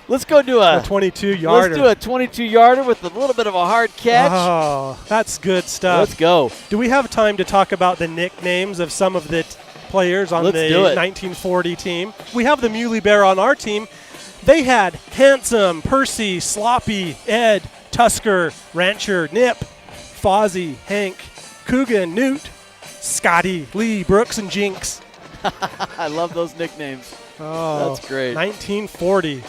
Let's go do a 22-yarder. Let's do a 22-yarder with a little bit of a hard catch. Oh, that's good stuff. Let's go. Do we have time to talk about the nicknames of some of the players on Let's the do it. 1940 team? We have the Muley Bear on our team. They had Handsome, Percy, Sloppy, Ed, Tusker, Rancher, Nip, Fozzie, Hank, Coogan, Newt, Scotty, Lee, Brooks, and Jinx. I love those nicknames. Oh, That's great. 1940.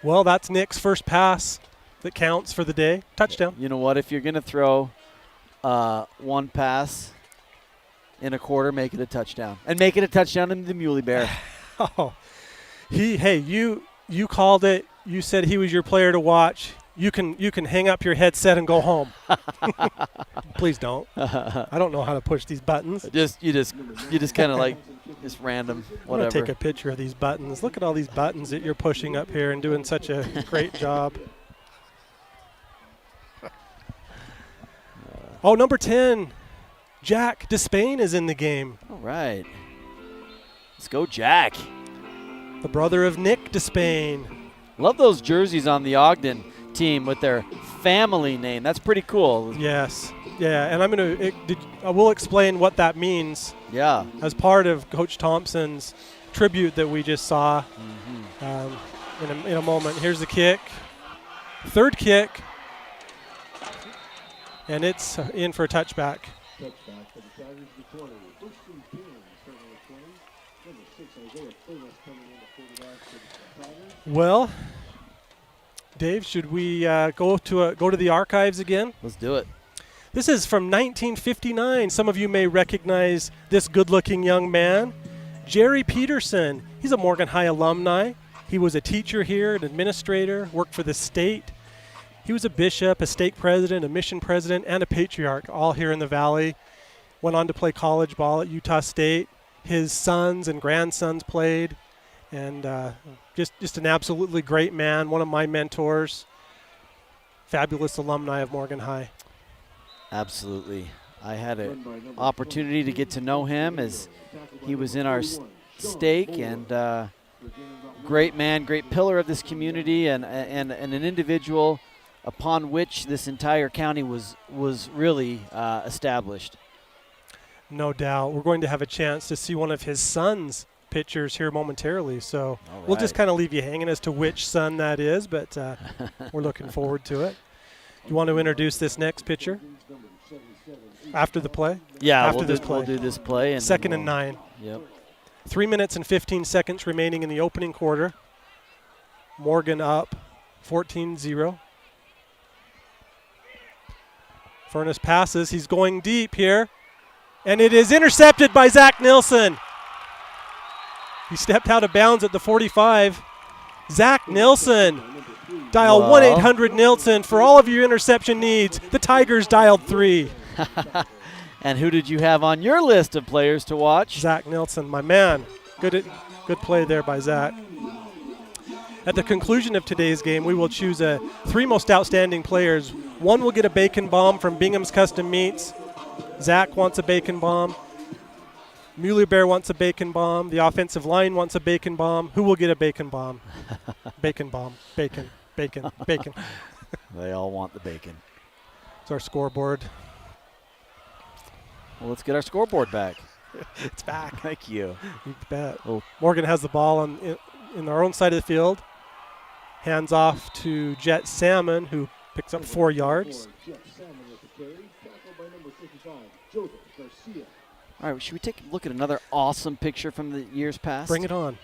Well, that's Nick's first pass that counts for the day. Touchdown. You know what? If you're going to throw one pass in a quarter, make it a touchdown. And make it a touchdown in the Muley Bear. Oh, you called it. You said he was your player to watch. You can hang up your headset and go home. Please don't. I don't know how to push these buttons. You just kind of like just random I'm whatever. gonna take a picture of these buttons. Look at all these buttons that you're pushing up here and doing such a great job. Oh, number 10, Jack Despain is in the game. All right. Let's go, Jack. The brother of Nick Despain. Love those jerseys on the Ogden team with their family name. That's pretty cool. Yes. Yeah, and I will explain what that means. Yeah. As part of Coach Thompson's tribute that we just saw in a moment. Here's the kick. Third kick. And it's in for a touchback. Touchback for the Tigers, the 20. First and 10, starting at 20. Number 6, Isaiah Fullness coming in the quarterback for the Tigers. Well, Dave, should we go to the archives again? Let's do it. This is from 1959. Some of you may recognize this good-looking young man, Jerry Peterson. He's a Morgan High alumni. He was a teacher here, an administrator, worked for the state. He was a bishop, a stake president, a mission president, and a patriarch, all here in the Valley. Went on to play college ball at Utah State. His sons and grandsons played, and just an absolutely great man, one of my mentors, fabulous alumni of Morgan High. Absolutely. I had an opportunity to get to know him as he was in our stake, and great man, great pillar of this community, and an individual upon which this entire county was really established. No doubt. We're going to have a chance to see one of his sons' pictures here momentarily, so we'll just kind of leave you hanging as to which son that is, but we're looking forward to it. You want to introduce this next picture after the play? Yeah, after we'll do this play. And second and 9. Yep. 3 minutes and 15 seconds remaining in the opening quarter. Morgan up 14-0. Furness passes. He's going deep here. And it is intercepted by Zach Nilsson. He stepped out of bounds at the 45. Zach Nilsson. Dial 1-800-NILSSON for all of your interception needs. The Tigers dialed 3. And who did you have on your list of players to watch? Zach Nilsson, my man. Good play there by Zach. At the conclusion of today's game, we will choose 3 most outstanding players. One will get a bacon bomb from Bingham's Custom Meats. Zach wants a bacon bomb. Muley Bear wants a bacon bomb. The offensive line wants a bacon bomb. Who will get a bacon bomb? Bacon bomb. Bacon. Bacon. Bacon. They all want the bacon. It's our scoreboard. Well, let's get our scoreboard back. It's back. Thank you. You bet. Oh. Morgan has the ball in their own side of the field. Hands off to Jet Salmon, who picks up 4 yards. All right, should we take a look at another awesome picture from the years past? Bring it on.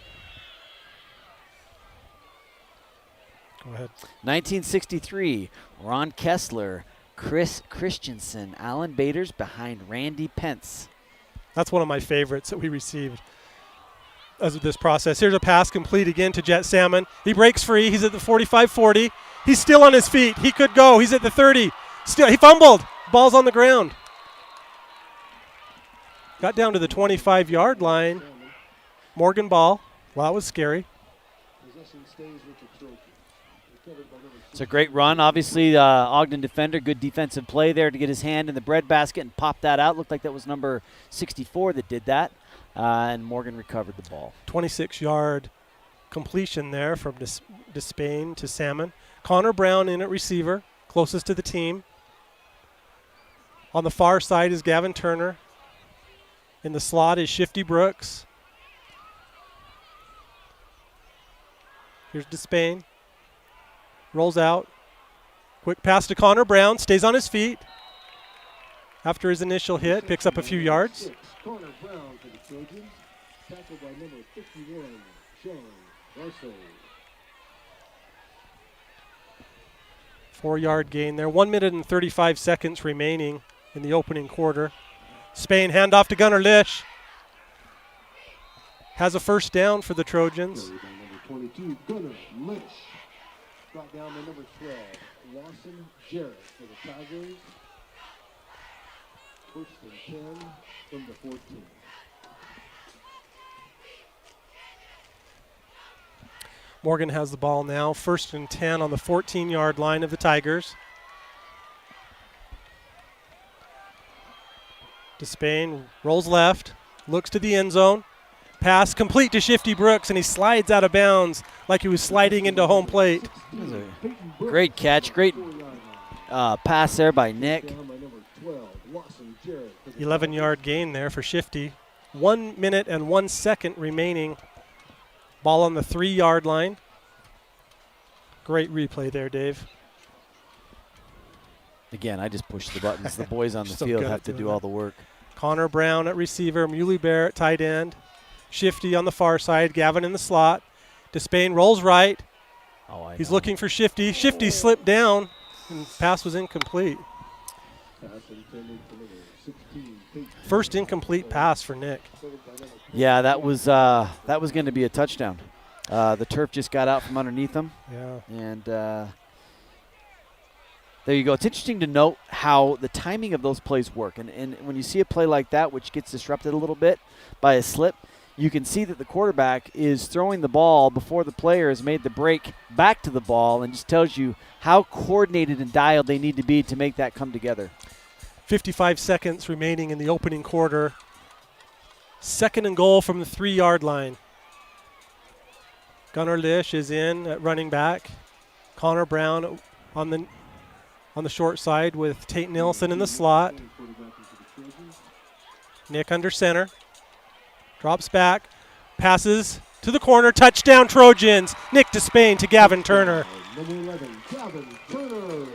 Go ahead. 1963, Ron Kessler, Chris Christensen, Alan Baders behind Randy Pence. That's one of my favorites that we received as of this process. Here's a pass complete again to Jet Salmon. He breaks free. He's at the 45-40. He's still on his feet. He could go. He's at the 30. Still, he fumbled. Ball's on the ground. Got down to the 25-yard line. Morgan ball. Well, that was scary. It's a great run. Obviously, Ogden defender, good defensive play there to get his hand in the breadbasket and pop that out. Looked like that was number 64 that did that. And Morgan recovered the ball. 26-yard completion there from Despain to Salmon. Connor Brown in at receiver, closest to the team. On the far side is Gavin Turner. In the slot is Shifty Brooks. Here's Despain. Rolls out. Quick pass to Connor Brown. Stays on his feet. After his initial hit, picks up a few yards. Connor Brown for the Trojans. Tackled by number 51, Sean Varsity. 4-yard gain there. 1 minute and 35 seconds remaining in the opening quarter. Spain handoff to Gunnar Lish. Has a first down for the Trojans. Number 22, Gunnar Lish. Brought down to number 12, Lawson Jarrett for the Tigers. First and 10 from the 14. Morgan has the ball now. First and 10 on the 14-yard line of the Tigers. Despain rolls left, looks to the end zone. Pass complete to Shifty Brooks, and he slides out of bounds like he was sliding into home plate. Great catch, great pass there by Nick. 11-yard gain there for Shifty. 1 minute and 1 second remaining. Ball on the 3-yard line. Great replay there, Dave. Again, I just push the buttons. The boys on the So field good have at to doing do all that. the work. Connor Brown at receiver, Muley Bear at tight end. Shifty on the far side, Gavin in the slot. Despain rolls right. Oh, I He's know. looking for Shifty. Shifty slipped down, and pass was incomplete. First incomplete pass for Nick. Yeah, that was going to be a touchdown. The turf just got out from underneath them. Yeah. And there you go. It's interesting to note how the timing of those plays work. And when you see a play like that, which gets disrupted a little bit by a slip, you can see that the quarterback is throwing the ball before the player has made the break back to the ball, and just tells you how coordinated and dialed they need to be to make that come together. 55 seconds remaining in the opening quarter. Second and goal from the 3-yard line. Gunnar Lish is in at running back. Connor Brown on the short side with Tate Nilsson in the slot. Nick under center. Drops back. Passes to the corner. Touchdown Trojans. Nick Despain to Gavin Turner. Number 11, Gavin Turner.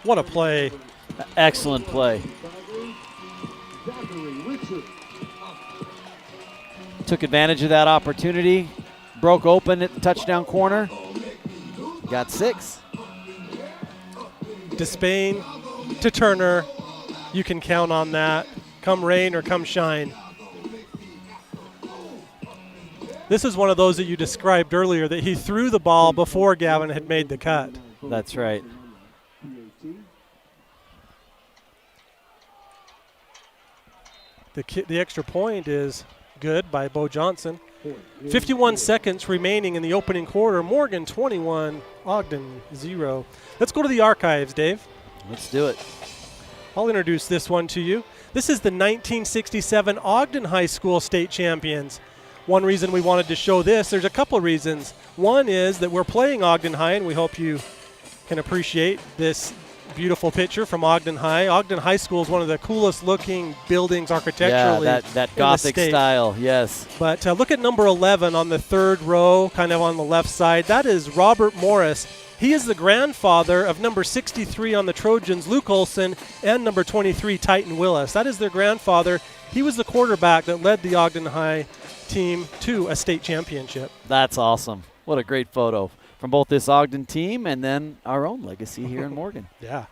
What a play. Excellent play. Took advantage of that opportunity. Broke open at the touchdown corner. Got 6. Despain to Turner. You can count on that. Come rain or come shine. This is one of those that you described earlier, that he threw the ball before Gavin had made the cut. That's right. The extra point is good by Bo Johnson. 51 seconds remaining in the opening quarter. Morgan 21, Ogden 0. Let's go to the archives, Dave. Let's do it. I'll introduce this one to you. This is the 1967 Ogden High School state champions. One reason we wanted to show this, there's a couple of reasons. One is that we're playing Ogden High, and we hope you can appreciate this beautiful picture from Ogden High. Ogden High School is one of the coolest looking buildings architecturally. Yeah, that Gothic style, yes. But look at number 11 on the third row, kind of on the left side. That is Robert Morris. He is the grandfather of number 63 on the Trojans, Luke Olson, and number 23, Titan Willis. That is their grandfather. He was the quarterback that led the Ogden High team to a state championship. That's awesome. What a great photo from both this Ogden team and then our own legacy here in Morgan. Yeah.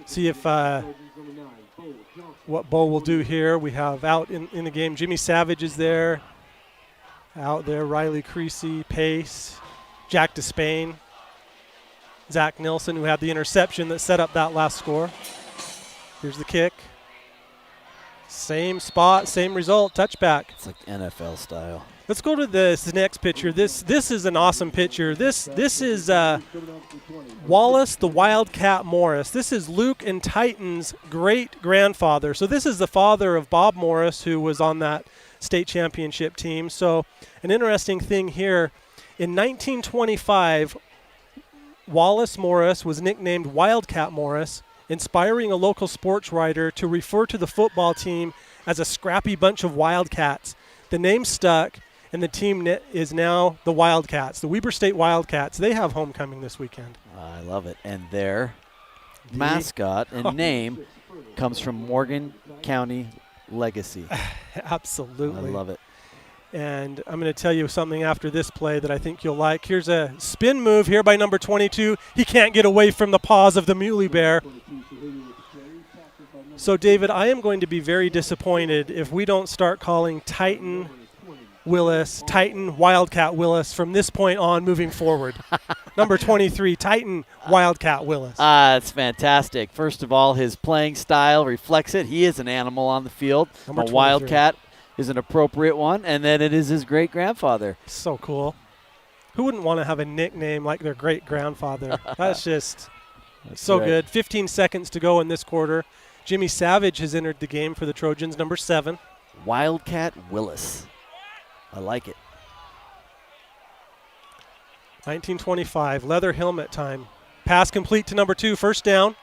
See if what Bo will do here. We have out in the game, Jimmy Savage is there. Out there, Riley Creasy, Pace, Jack Despain, Zach Nilsson, who had the interception that set up that last score. Here's the kick. Same spot, same result, touchback. It's like NFL style. Let's go to this next picture. This is an awesome picture. This is Wallace the Wildcat Morris. This is Luke and Titan's great-grandfather. So this is the father of Bob Morris, who was on that state championship team. So an interesting thing here, in 1925, Wallace Morris was nicknamed Wildcat Morris, inspiring a local sports writer to refer to the football team as a scrappy bunch of Wildcats. The name stuck, and the team is now the Wildcats, the Weber State Wildcats. They have homecoming this weekend. I love it. And their mascot and name comes from Morgan County legacy. Absolutely. I love it. And I'm going to tell you something after this play that I think you'll like. Here's a spin move here by number 22. He can't get away from the paws of the Muley Bear. So, David, I am going to be very disappointed if we don't start calling Titan Willis, Titan Wildcat Willis from this point on moving forward. Number 23, Titan Wildcat Willis. It's fantastic. First of all, his playing style reflects it. He is an animal on the field. Number A 23. Wildcat is an appropriate one, and then it is his great-grandfather. So cool. Who wouldn't want to have a nickname like their great-grandfather? That's just so right. good. 15 seconds to go in this quarter. Jimmy Savage has entered the game for the Trojans, number 7. Wildcat Willis. I like it. 1925, leather helmet time. Pass complete to number 2, first down.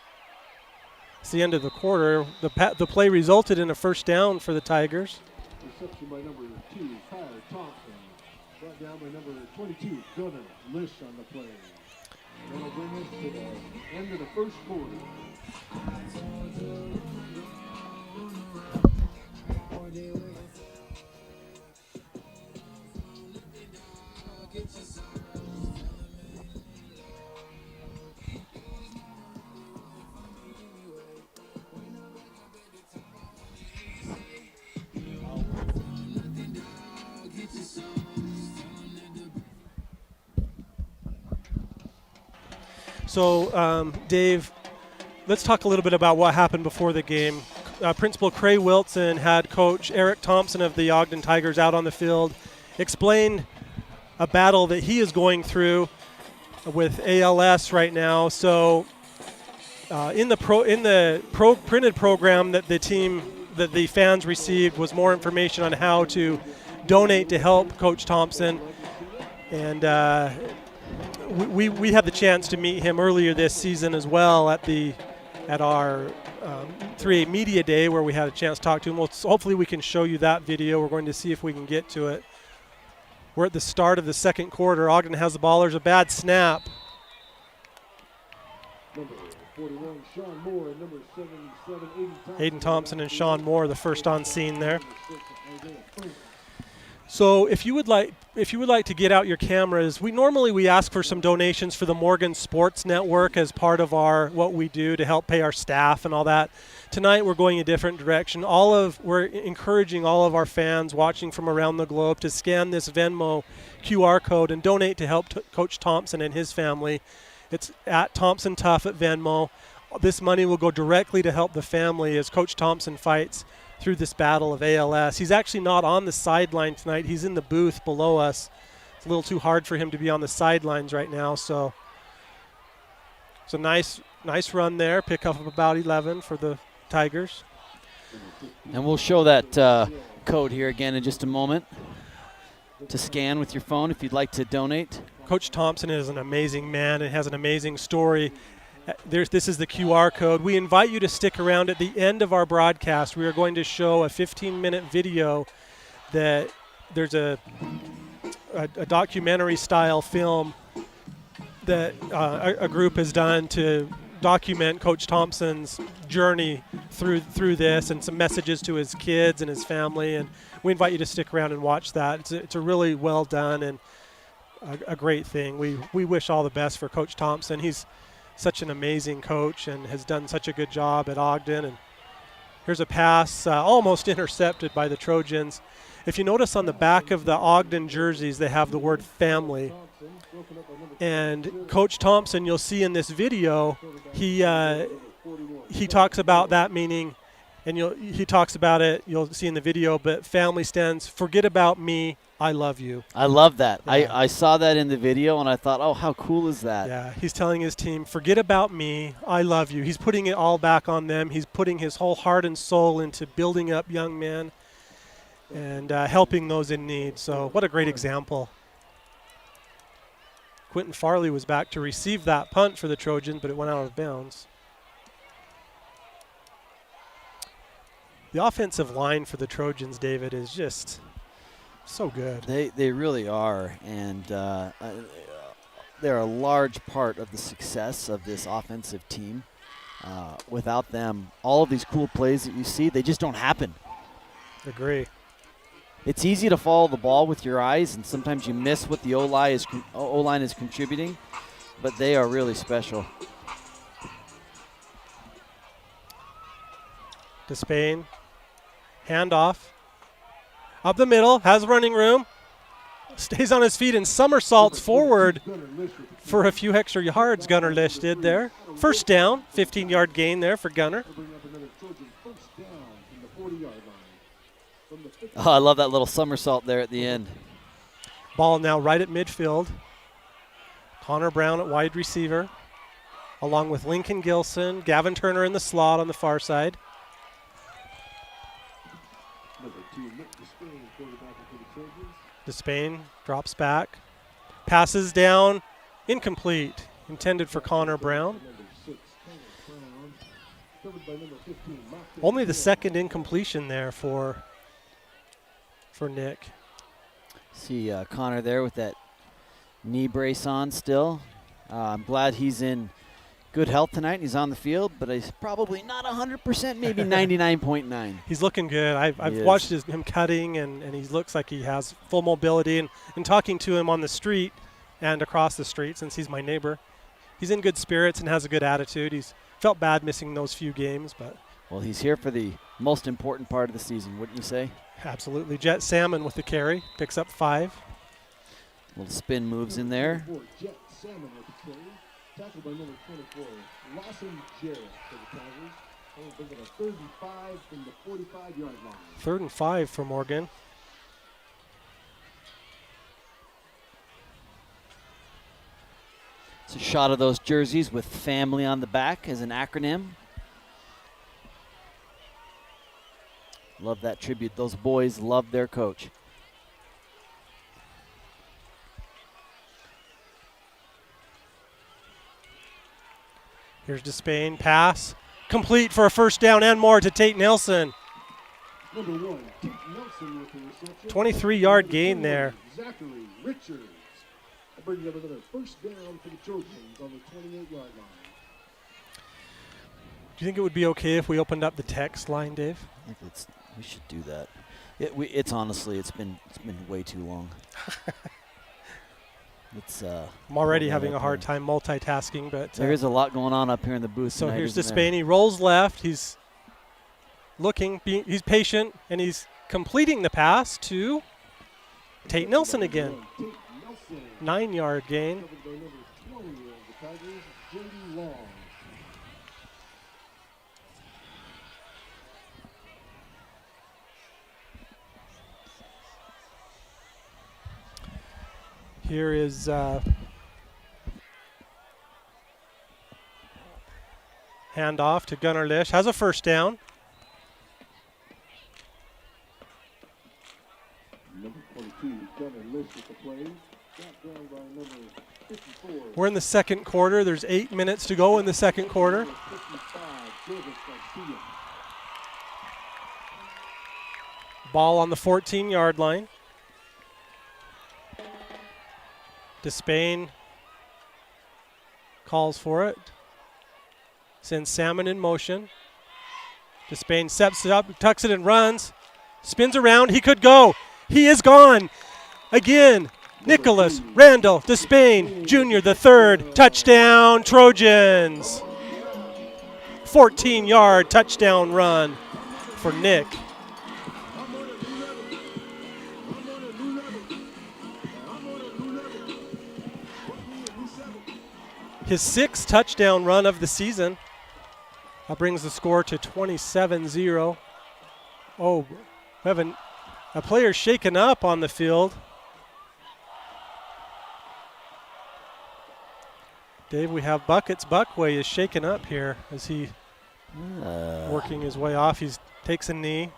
It's the end of the quarter. The play resulted in a first down for the Tigers. Reception by number 2, Tyler Thompson. Brought down by number 22, Gunnar Lish on the play. That'll bring us to the end of the first quarter. So, Dave, let's talk a little bit about what happened before the game. Principal Cray Wilson had Coach Eric Thompson of the Ogden Tigers out on the field, explained a battle that he is going through with ALS right now. So, in the printed program that the fans received was more information on how to donate to help Coach Thompson, and we had the chance to meet him earlier this season as well at our 3A Media Day, where we had a chance to talk to him. Well, hopefully we can show you that video. We're going to see if we can get to it. We're at the start of the second quarter. Ogden has the ball. There's a bad snap. Number 41, Sean Moore, and number 77, Aiden Thompson and Sean Moore, the first on scene there. So if you would like to get out your cameras, we normally ask for some donations for the Morgan Sports Network as part of what we do to help pay our staff and all that. Tonight we're going a different direction. We're encouraging all of our fans watching from around the globe to scan this Venmo QR code and donate to help Coach Thompson and his family. It's at Thompson Tough at Venmo. This money will go directly to help the family as Coach Thompson fights through this battle of ALS. He's actually not on the sideline tonight. He's in the booth below us. It's a little too hard for him to be on the sidelines right now. So it's a nice run there. Pick up about 11 for the Tigers. And we'll show that code here again in just a moment to scan with your phone if you'd like to donate. Coach Thompson is an amazing man and has an amazing story. This is the QR code. We invite you to stick around. At the end of our broadcast, we are going to show a 15-minute video that there's a documentary-style film that a group has done to document Coach Thompson's journey through this and some messages to his kids and his family. And we invite you to stick around and watch that. It's a really well done and a great thing. We wish all the best for Coach Thompson. He's such an amazing coach and has done such a good job at Ogden. And here's a pass almost intercepted by the Trojans. If you notice on the back of the Ogden jerseys, they have the word family. And Coach Thompson, you'll see in this video, he talks about that meaning, and he talks about it, you'll see in the video, but family stands, forget about me, I love you. I love that. Yeah. I saw that in the video, and I thought, oh, how cool is that? Yeah, he's telling his team, forget about me, I love you. He's putting it all back on them. He's putting his whole heart and soul into building up young men and helping those in need. So what a great example. Quentin Farley was back to receive that punt for the Trojans, but it went out of bounds. The offensive line for the Trojans, David, is just so good. They really are, and they're a large part of the success of this offensive team. Without them, all of these cool plays that you see, they just don't happen. Agree. It's easy to follow the ball with your eyes, and sometimes you miss what the O-line is contributing, but they are really special. Despain, handoff. Up the middle, has running room. Stays on his feet and somersaults forward for a few extra yards, Gunnar Lish did there. First down, 15-yard gain there for Gunnar. Oh, I love that little somersault there at the end. Ball now right at midfield. Connor Brown at wide receiver, along with Lincoln Gilson, Gavin Turner in the slot on the far side. Despain drops back, passes down, incomplete, intended for Connor Brown. Only the second incompletion there for Nick. See Connor there with that knee brace on still. I'm glad he's in good health tonight. He's on the field, but he's probably not 100%, maybe 99.9. He's looking good. I've watched him cutting, and he looks like he has full mobility. And talking to him on the street and across the street, since he's my neighbor, he's in good spirits and has a good attitude. He's felt bad missing those few games, but well, he's here for the most important part of the season, wouldn't you say? Absolutely. Jet Salmon with the carry, picks up 5. Little spin moves in there. Jet Salmon with the carry. Tackled by number 24, Lawson Jarrett for the Tigers. Bring it a 3rd and 5 from the 45-yard line. 3rd and 5 for Morgan. It's a shot of those jerseys with family on the back as an acronym. Love that tribute. Those boys love their coach. Here's Despain, pass, complete for a first down and more to Tate Nelson. Number 1, Tate Nelson with the reception. 23-yard gain there. Zachary Richards. Bringing up another first down for the Trojans on the 28-yard line. Do you think it would be okay if we opened up the text line, Dave? I think we should do that. It's honestly, it's been way too long. I'm already having a hard time multitasking, but there is a lot going on up here in the booth. So tonight, here's isn't Despain. He rolls left. He's looking. He's patient, and he's completing the pass to Tate Nelson again. 9-yard gain. Here is handoff to Gunnar Lish. Has a first down. Number 22, Gunnar Lish with the play. Got down by number 54. We're in the second quarter. There's 8 minutes to go in the second quarter. 55, Ball on the 14-yard line. Despain calls for it. Sends Salmon in motion. Despain steps it up, tucks it and runs. Spins around. He could go. He is gone. Again, Nicholas Randall Despain Jr., the 3rd. Touchdown, Trojans. 14-yard touchdown run for Nick. His 6th touchdown run of the season. That brings the score to 27-0. Oh, we have a player shaken up on the field. Dave, we have Buckets. Buckway is shaken up here as he working his way off. He takes a knee.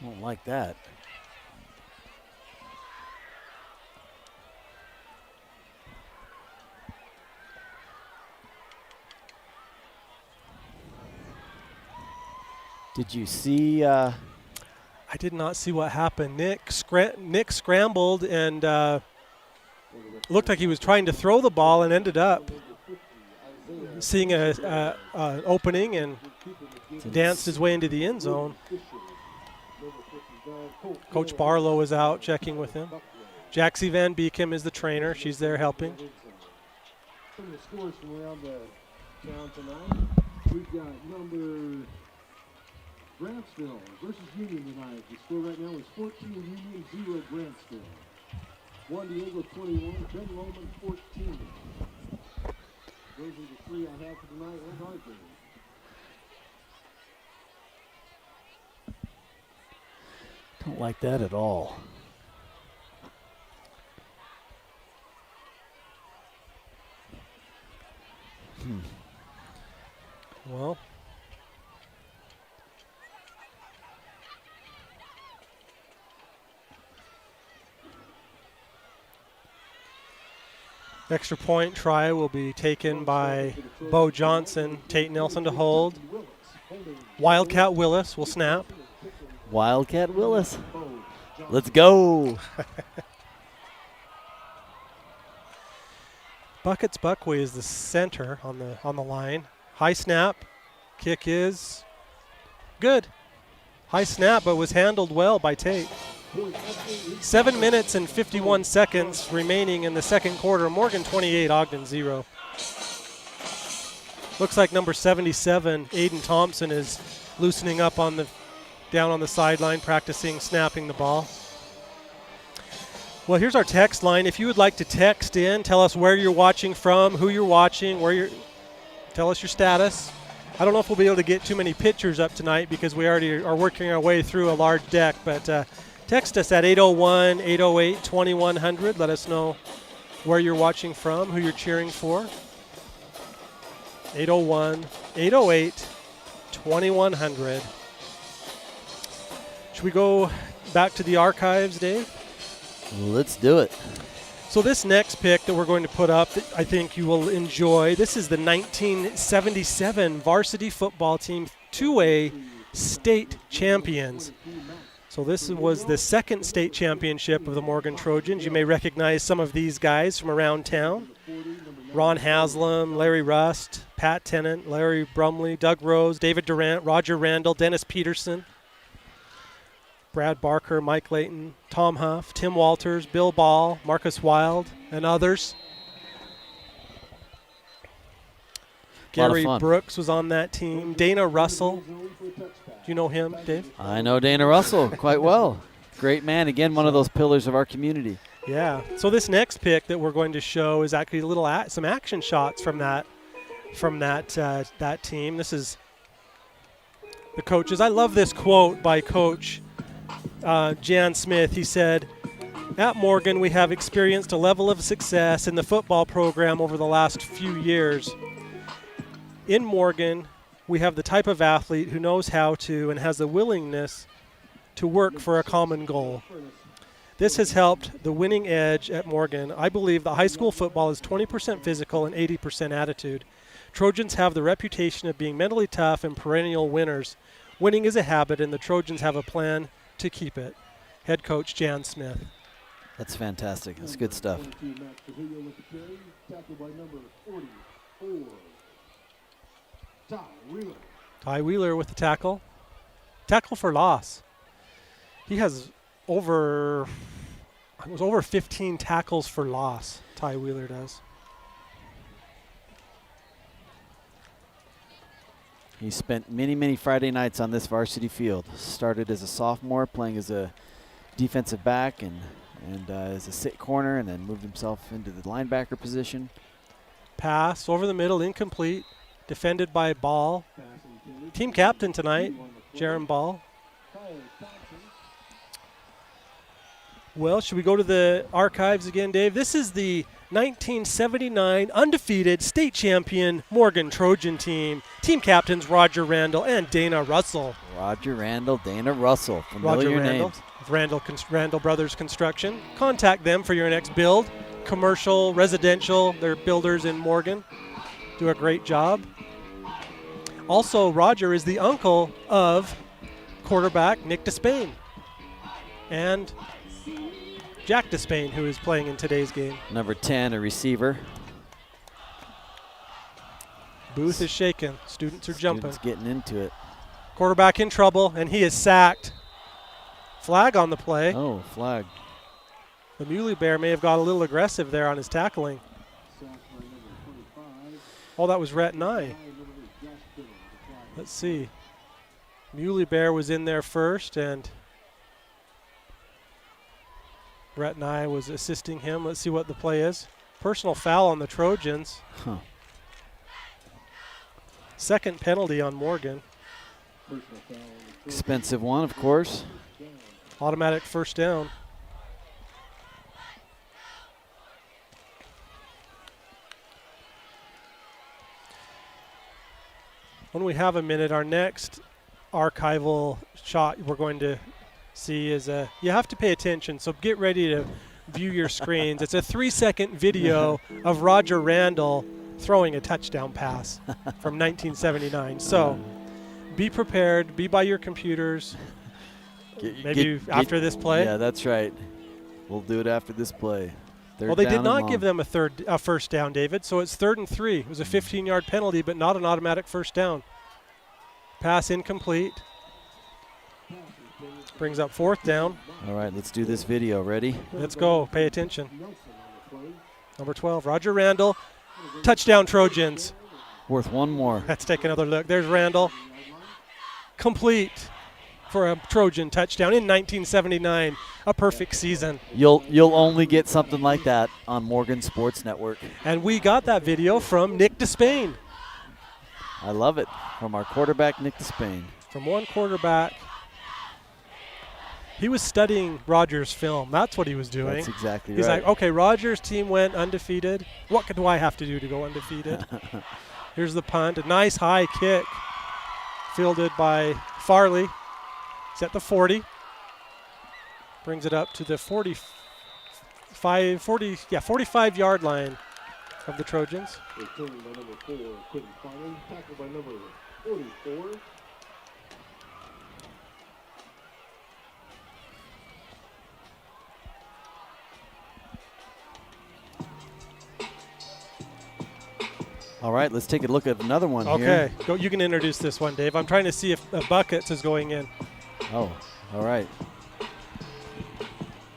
Won't like that. Did you see? I did not see what happened. Nick scrambled and looked like he was trying to throw the ball and ended up seeing an opening and danced his way into the end zone. Coach Barlow is out checking with him. Jaxie Van Beekem is the trainer. She's there helping. Some of the scores from around the town tonight. We've got number Grantsville versus Union tonight. The score right now is 14 Union, 0 Grantsville. Juan Diego 21, Ben Loman 14. Those are the three I have for tonight and our game. Don't like that at all. Well, extra point try will be taken by Bo Johnson. Tate Nelson to hold. Wildcat Willis will snap. Wildcat Willis. Let's go. Buckets Buckway is the center on the line. High snap. Kick is good. High snap, but was handled well by Tate. 7 minutes and 51 seconds remaining in the second quarter. Morgan 28, Ogden 0. Looks like number 77, Aiden Thompson, is loosening up down on the sideline, practicing snapping the ball. Well, here's our text line. If you would like to text in, tell us where you're watching from, who you're watching, tell us your status. I don't know if we'll be able to get too many pictures up tonight because we already are working our way through a large deck, but text us at 801-808-2100. Let us know where you're watching from, who you're cheering for. 801-808-2100. Should we go back to the archives, Dave? Let's do it. So this next pick that we're going to put up, I think you will enjoy. This is the 1977 varsity football team 2A state champions. So this was the second state championship of the Morgan Trojans. You may recognize some of these guys from around town. Ron Haslam, Larry Rust, Pat Tennant, Larry Brumley, Doug Rose, David Durant, Roger Randall, Dennis Peterson, Brad Barker, Mike Layton, Tom Huff, Tim Walters, Bill Ball, Marcus Wild, and others. Gary Brooks was on that team. Dana Russell. Do you know him, Dave? I know Dana Russell quite well. Great man. Again, one of those pillars of our community. Yeah. So this next pick that we're going to show is actually some action shots from that team. This is the coaches. I love this quote by Coach Jan Smith. He said, "At Morgan, we have experienced a level of success in the football program over the last few years. In Morgan, we have the type of athlete who knows how to and has the willingness to work for a common goal. This has helped the winning edge at Morgan. I believe that high school football is 20% physical and 80% attitude. Trojans have the reputation of being mentally tough and perennial winners. Winning is a habit, and the Trojans have a plan to keep it." Head coach Jan Smith. That's fantastic. That's good stuff. Ty Wheeler with the tackle. Tackle for loss. He has over 15 tackles for loss, Ty Wheeler does. He spent many, many Friday nights on this varsity field. Started as a sophomore, playing as a defensive back and as a sit corner, and then moved himself into the linebacker position. Pass over the middle, incomplete. Defended by Ball. Team captain tonight, Jaron Ball. Well, should we go to the archives again, Dave? This is the 1979 undefeated state champion Morgan Trojan team. Team captains Roger Randall and Dana Russell. Roger Randall, Dana Russell. Familiar Roger Randall, names. Randall Brothers Construction. Contact them for your next build. Commercial, residential, they're builders in Morgan. Do a great job. Also, Roger is the uncle of quarterback Nick Despain and Jack Despain, who is playing in today's game. Number 10, a receiver. Booth is shaking. Students are jumping. Students getting into it. Quarterback in trouble, and he is sacked. Flag on the play. Oh, flag. The Muley Bear may have got a little aggressive there on his tackling. Oh, that was Rhett Nye. Let's see. Muley Bear was in there first, and Rhett Nye was assisting him. Let's see what the play is. Personal foul on the Trojans. Huh. Second penalty on Morgan. Expensive one, of course. Automatic first down. When we have a minute, our next archival shot we're going to see is you have to pay attention, so get ready to view your screens. It's a 3-second video of Roger Randall throwing a touchdown pass from 1979. So be prepared, be by your computers. Maybe after this play. Yeah, that's right. We'll do it after this play. Well, they did not give them a first down, David, so it's 3rd and 3. It was a 15-yard penalty, but not an automatic first down. Pass incomplete. Brings up 4th down. All right, let's do this video. Ready? Let's go. Pay attention. Number 12, Roger Randall. Touchdown, Trojans. Worth one more. Let's take another look. There's Randall. Complete for a Trojan touchdown in 1979. A perfect season. You'll only get something like that on Morgan Sports Network. And we got that video from Nick Despain. I love it. From our quarterback, Nick Despain. From one quarterback. He was studying Rogers' film. That's what he was doing. That's exactly He's right. like, okay, Rogers' team went undefeated. What do I have to do to go undefeated? Here's the punt. A nice high kick fielded by Farley. He's at the 40. Brings it up to the 45-yard line of the Trojans. Return by number 4, Quentin Farley. Tackled by number 44. All right, let's take a look at another one here. Okay, go, you can introduce this one, Dave. I'm trying to see if Buckets is going in. Oh, all right.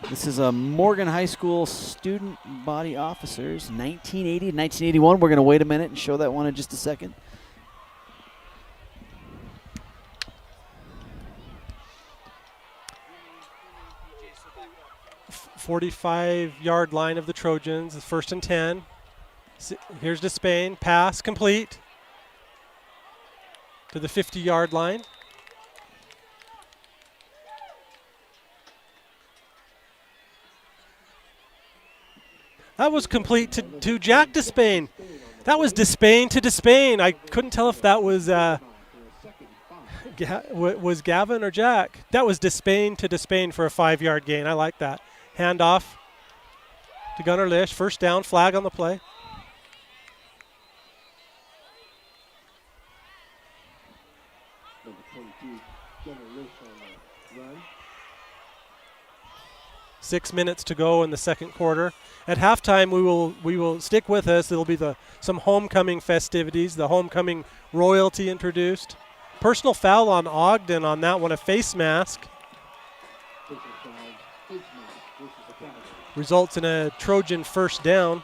This is a Morgan High School Student Body Officers, 1980 and 1981. We're going to wait a minute and show that one in just a second. F 45-yard line of the Trojans, 1st and 10. Here's Despain, pass complete to the 50-yard line. That was complete to Jack Despain. That was Despain to Despain. I couldn't tell if that was was Gavin or Jack. That was Despain to Despain for a 5-yard gain. I like that. Handoff to Gunnar Lish. First down, flag on the play. Number 22, Gunnar Lish on the run. 6 minutes to go in the second quarter. At halftime, we will stick with us. It'll be some homecoming festivities, the homecoming royalty introduced. Personal foul on Ogden on that one, a face mask. Results in a Trojan first down.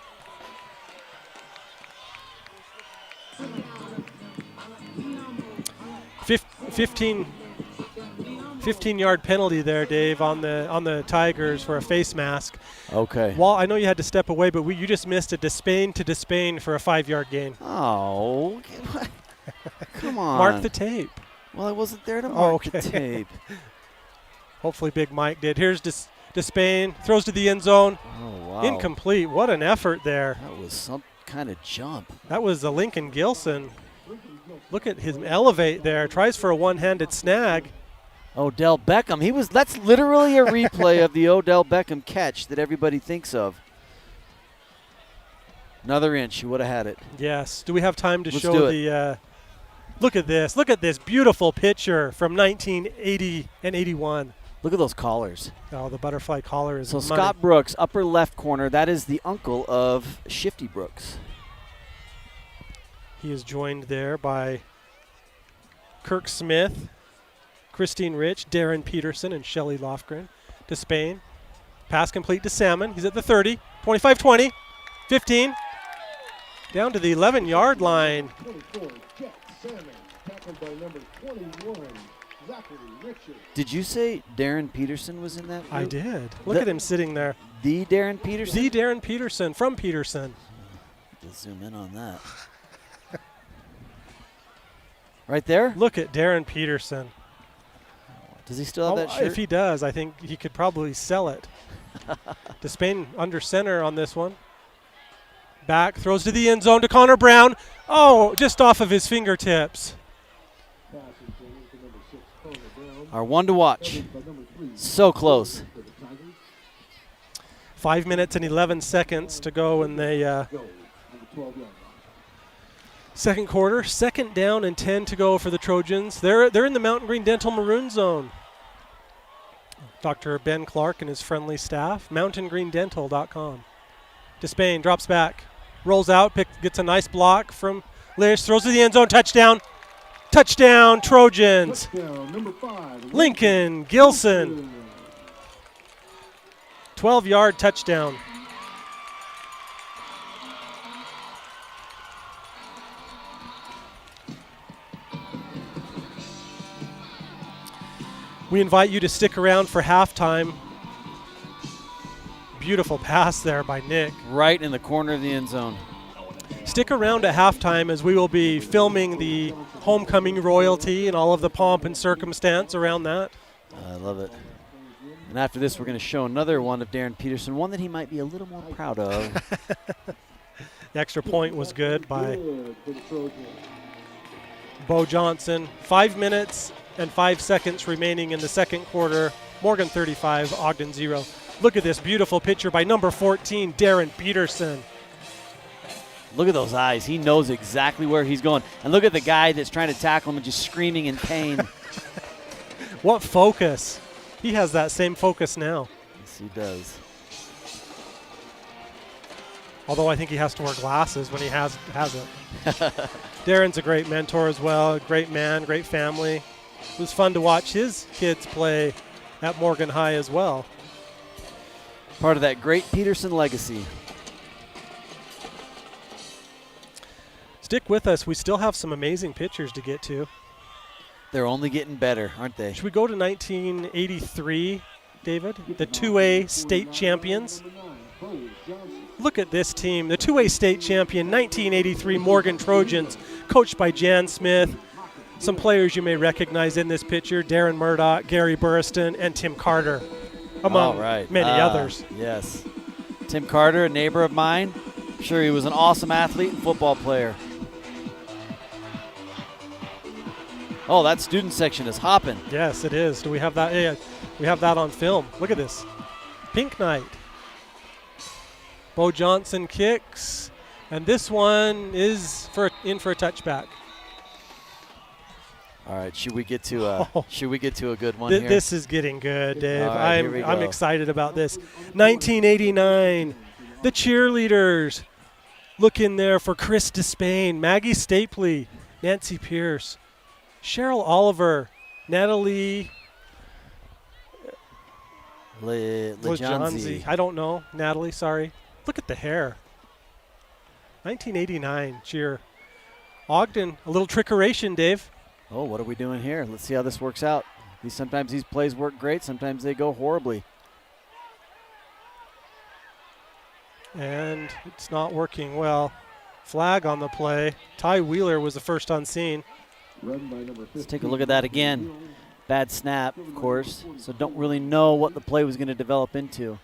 15-yard penalty there, Dave, on the Tigers for a face mask. Okay. Well, I know you had to step away, but you just missed a Despain to Despain for a 5-yard gain. Oh, come on. Mark the tape. Well, I wasn't there to mark okay. the tape. Hopefully Big Mike did. Here's Despain, throws to the end zone. Oh, wow. Incomplete. What an effort there. That was some kind of jump. That was a Lincoln Gilson. Look at him elevate there. Tries for a one-handed snag. Odell Beckham. That's literally a replay of the Odell Beckham catch that everybody thinks of. Another inch. He would have had it. Yes. Do we have time to Let's show the look at this. Look at this beautiful picture from 1980 and 81. Look at those collars. Oh, the butterfly collar is So money. Scott Brooks, upper left corner. That is the uncle of Shifty Brooks. He is joined there by Kirk Smith, Christine Rich, Darren Peterson, and Shelley Lofgren. Despain. Pass complete to Salmon. He's at the 30. 25-20. 15. Down to the 11-yard line. 24, Jack Salmon, tackled by number 21, Zachary Richard. Did you say Darren Peterson was in that group? I did. Look at him sitting there. The Darren Peterson? The Darren Peterson from Peterson. Just zoom in on that. Right there? Look at Darren Peterson. Does he still have that shirt? If he does, I think he could probably sell it. Despain under center on this one. Back, throws to the end zone to Connor Brown. Oh, just off of his fingertips. Our one to watch. So close. 5 minutes and 11 seconds to go in the second quarter. 2nd down and 10 to go for the Trojans. They're in the Mountain Green Dental Maroon Zone. Dr. Ben Clark and his friendly staff. MountainGreenDental.com. Despain drops back. Rolls out, gets a nice block from Lish, throws to the end zone, touchdown. Touchdown, Trojans. Touchdown, number 5, Lincoln Gilson. 12-yard touchdown. We invite you to stick around for halftime. Beautiful pass there by Nick. Right in the corner of the end zone. Stick around at halftime as we will be filming the homecoming royalty and all of the pomp and circumstance around that. I love it. And after this, we're going to show another one of Darren Peterson, one that he might be a little more proud of. The extra point was good by Bo Johnson. 5 minutes and 5 seconds remaining in the second quarter. Morgan 35, Ogden 0. Look at this beautiful picture by number 14, Darren Peterson. Look at those eyes. He knows exactly where he's going. And look at the guy that's trying to tackle him and just screaming in pain. What focus. He has that same focus now. Yes, he does. Although I think he has to wear glasses when he has it. Darren's a great mentor as well, a great man, great family. It was fun to watch his kids play at Morgan High as well. Part of that great Peterson legacy. Stick with us. We still have some amazing pictures to get to. They're only getting better, aren't they? Should we go to 1983, David? The 2A state champions. Look at this team. The 2A state champion, 1983 Morgan Trojans, coached by Jan Smith. Some players you may recognize in this picture, Darren Murdoch, Gary Burriston, and Tim Carter, among many others. Yes. Tim Carter, a neighbor of mine. I'm sure he was an awesome athlete and football player. Oh, that student section is hopping. Yes, it is. Do we have that? Yeah, we have that on film. Look at this. Pink Night. Bo Johnson kicks, and this one is in for a touchback. All right, should we get to a good one here? This is getting good, Dave. All right, here we I'm go. excited about this. 1989, the cheerleaders. Look in there for Chris Despain, Maggie Stapley, Nancy Pierce, Cheryl Oliver, Natalie Lejanzi. I don't know. Natalie, sorry. Look at the hair. 1989 cheer. Ogden, a little trickeration, Dave. Oh, what are we doing here? Let's see how this works out. Sometimes these plays work great. Sometimes they go horribly. And it's not working well. Flag on the play. Ty Wheeler was the first on scene. Let's take a look at that again. Bad snap, of course. So don't really know what the play was going to develop into.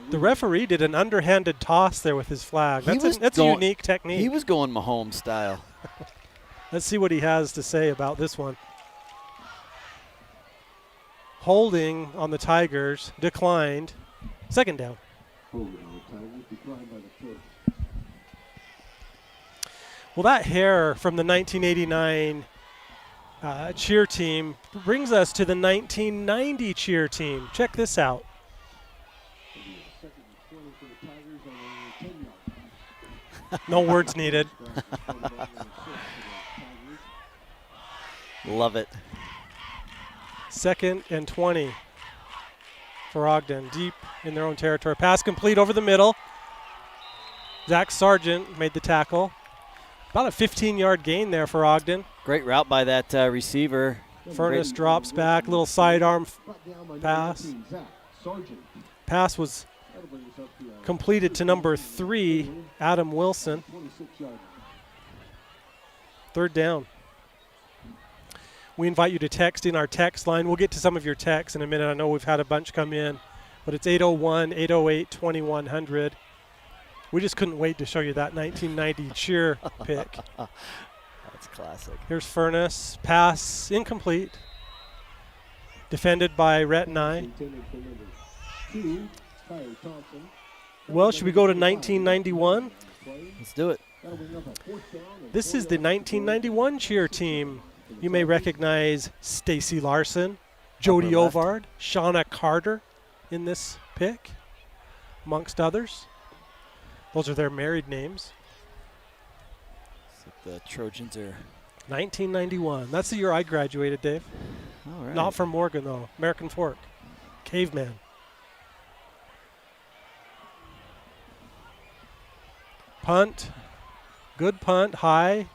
The referee did an underhanded toss there with his flag. That's a unique technique. He was going Mahomes style. Let's see what he has to say about this one. Holding on the Tigers, declined. 2nd down. Well, that hair from the 1989 cheer team brings us to the 1990 cheer team. Check this out. No words needed. Love it. 2nd and 20 for Ogden, deep in their own territory. Pass complete over the middle. Zach Sargent made the tackle. About a 15-yard gain there for Ogden. Great route by that receiver. Furness drops back, little sidearm pass. Pass was completed to number 3, Adam Wilson. 3rd down. We invite you to text in our text line. We'll get to some of your texts in a minute. I know we've had a bunch come in, but it's 801-808-2100. We just couldn't wait to show you that 1990 cheer pick. That's classic. Here's Furness. Pass incomplete. Defended by Rhett and I. Well, should we go to 1991? Let's do it. This is the 1991 cheer team. You may recognize Stacy Larson, Jody Upper left. Ovard, Shauna Carter in this pick, amongst others. Those are their married names. So the Trojans are 1991. That's the year I graduated, Dave. all right. Not from Morgan, though. American Fork. Caveman. Punt. Good punt, high,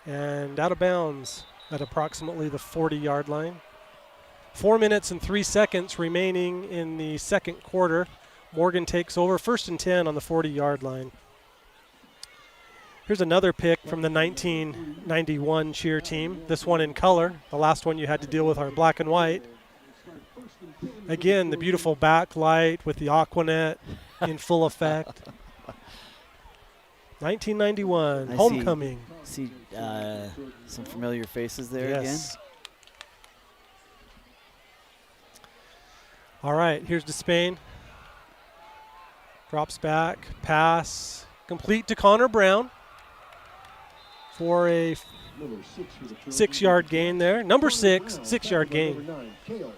and out of bounds at approximately the 40-yard line. 4 minutes and 3 seconds remaining in the second quarter. Morgan takes over, 1st and 10 on the 40-yard line. Here's another pick from the 1991 cheer team. This one in color. The last one you had to deal with are black and white. Again, the beautiful backlight with the Aquanet in full effect. 1991, I homecoming. See some familiar faces there Yes. All right, here's Despain. Drops back, pass, complete to Connor Brown for a 6-yard gain there. Number 6, 6-yard gain. again.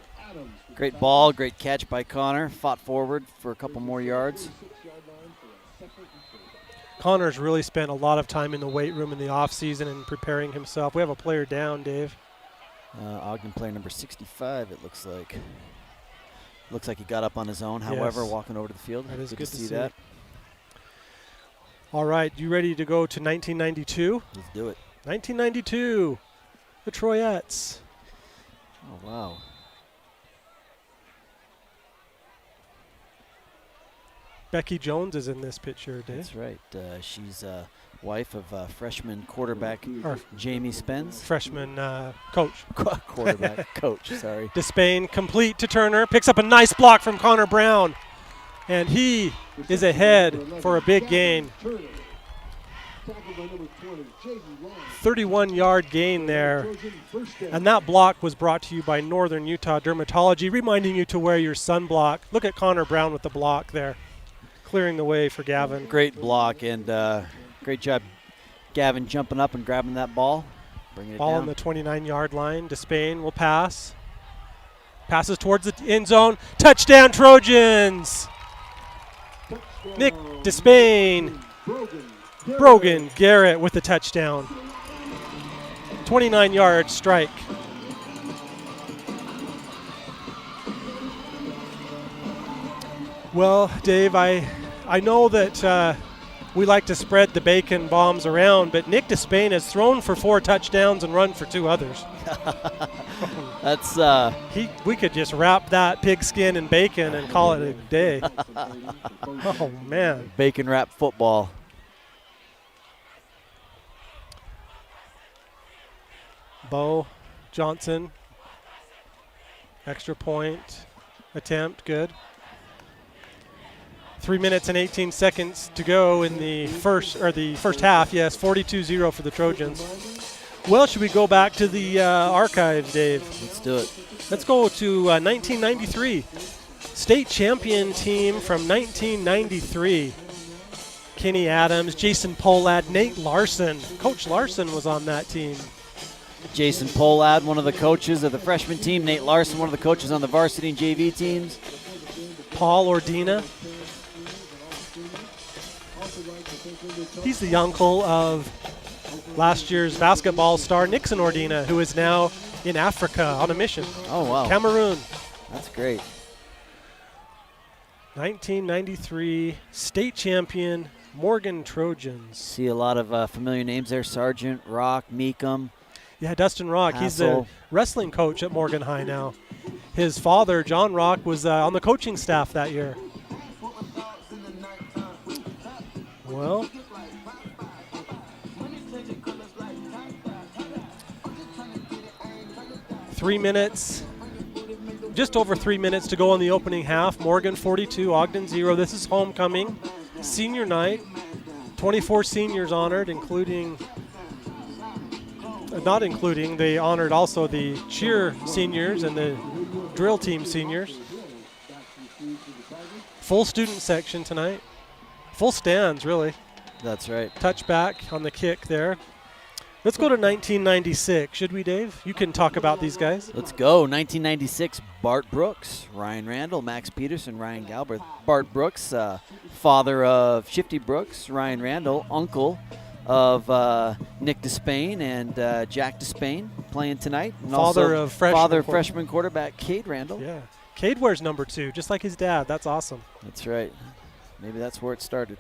Great ball, great catch by Connor. Fought forward for a couple more yards. Connor's really spent a lot of time in the weight room in the offseason and preparing himself. We have a player down, Dave. Ogden player number 65, it looks like. Looks like he got up on his own, however, Yes. walking over to the field. That is good to see see. that. All right, you ready to go to 1992? Let's do it. 1992, the Troyettes. Oh, wow. Becky Jones is in this picture, Dave. That's right. She's wife of freshman quarterback Or Jamie Spence. freshman coach. Quarterback coach, sorry. Despain complete to Turner. Picks up a nice block from Connor Brown. And he is ahead for a big gain. 31-yard gain there. And that block was brought to you by Northern Utah Dermatology, reminding you to wear your sunblock. Look at Connor Brown with the block there, clearing the way for Gavin. Great block and great job, Gavin, jumping up and grabbing that ball. Bringing it Ball down. on the 29-yard line. Despain will pass. Passes towards the end zone. Touchdown, Trojans! Nick Despain. Brogan Garrett with the touchdown. 29-yard strike. Well, Dave, I know that we like to spread the bacon bombs around, but Nick Despain has thrown for 4 touchdowns and run for 2 others. That's We could just wrap that pigskin in bacon and call it a day. Oh, man. bacon wrap football. Bo Johnson, extra point attempt, good. 3 minutes and 18 seconds to go in the first half. Yes, 42-0 for the Trojans. Well, should we go back to the archives, Dave? Let's do it. Let's go to 1993. State champion team from 1993. Kenny Adams, Jason Polad, Nate Larson. Coach Larson was on that team. Jason Polad, one of the coaches of the freshman team. Nate Larson, one of the coaches on the varsity and JV teams. Paul Ordina. He's the uncle of last year's basketball star Nixon Ordina, who is now in Africa on a mission. Oh, wow. Cameroon. That's great. 1993 state champion Morgan Trojans. See a lot of familiar names there. Sargent, Rock, Meekum. Yeah, Dustin Rock. He's the Hassel. wrestling coach at Morgan High now. His father, John Rock, was on the coaching staff that year. Well, just over 3 minutes to go in the opening half. Morgan 42, Ogden 0. This is homecoming, senior night. 24 seniors honored, they honored also the cheer seniors and the drill team seniors. Full student section tonight. Full stands, really. That's right. Touchback on the kick there. Let's go to 1996, should we, Dave? You can talk about these guys. Let's go. 1996, Bart Brooks, Ryan Randall, Max Peterson, Ryan Galbraith. Bart Brooks, father of Shifty Brooks, Ryan Randall, uncle of Nick Despain and Jack Despain playing tonight. And Father also of freshman father of freshman quarterback Cade Randall. Yeah. Cade wears number 2, just like his dad. That's awesome. That's right. Maybe that's where it started.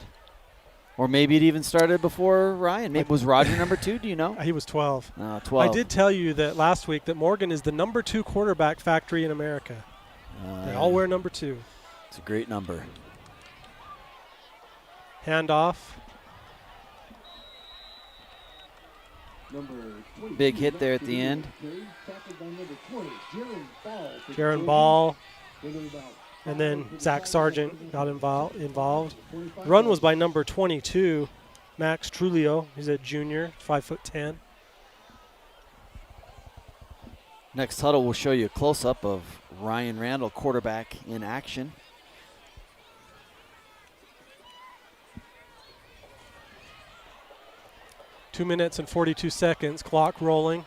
Or maybe it even started before Ryan. Maybe was Roger number 2? Do you know? He was 12. 12. I did tell you that last week that Morgan is the number 2 quarterback factory in America. They all wear number 2. It's a great number. Handoff. Big hit there at the end. Jaron Ball. And then Zach Sargent got involved. Run was by number 22, Max Trulio. He's a junior, 5'10". Next huddle will show you a close-up of Ryan Randall, quarterback in action. Two minutes and 42 seconds, clock rolling.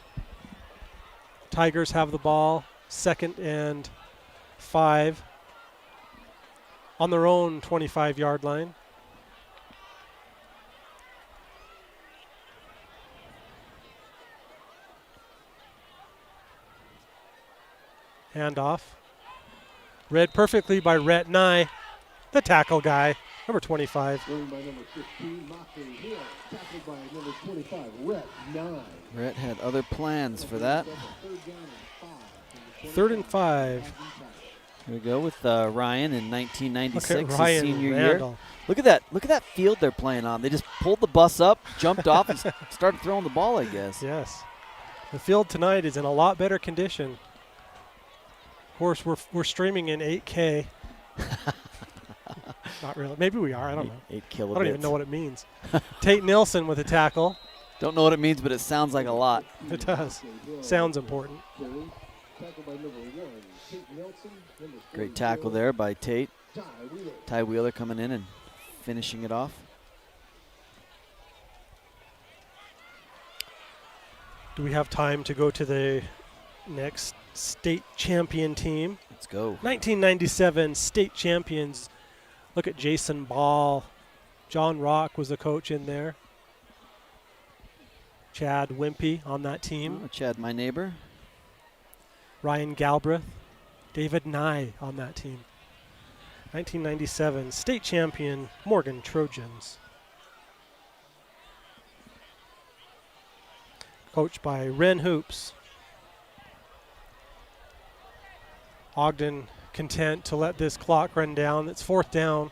Tigers have the ball, 2nd and 5 on their own 25-yard line. Handoff. Read perfectly by Rhett Nye, the tackle guy, number 25. By number 15, Mockery Hill, tackled by number 25, Rhett Nye. Rhett had other plans for that. 3rd and 5. Here we go with Ryan in 1996, his Ryan senior Randall. year. Look at that! Look at that field they're playing on. They just pulled the bus up, jumped off, and started throwing the ball, I guess. Yes. The field tonight is in a lot better condition. Of course, we're streaming in 8K. Not really. Maybe we are. I don't know. 8 kilobits. I don't even know what it means. Tate Nilsson with a tackle. Don't know what it means, but it sounds like a lot. It does. Sounds important. Great tackle there by Tate. Ty Wheeler coming in and finishing it off. Do we have time to go to the next state champion team? Let's go. 1997 state champions. Look at Jason Ball. John Rock was the coach in there. Chad Wimpy on that team. Oh, Chad, my neighbor. Ryan Galbraith. David Nye on that team. 1997 state champion Morgan Trojans. Coached by Ren Hoops. Ogden content to let this clock run down. It's 4th down.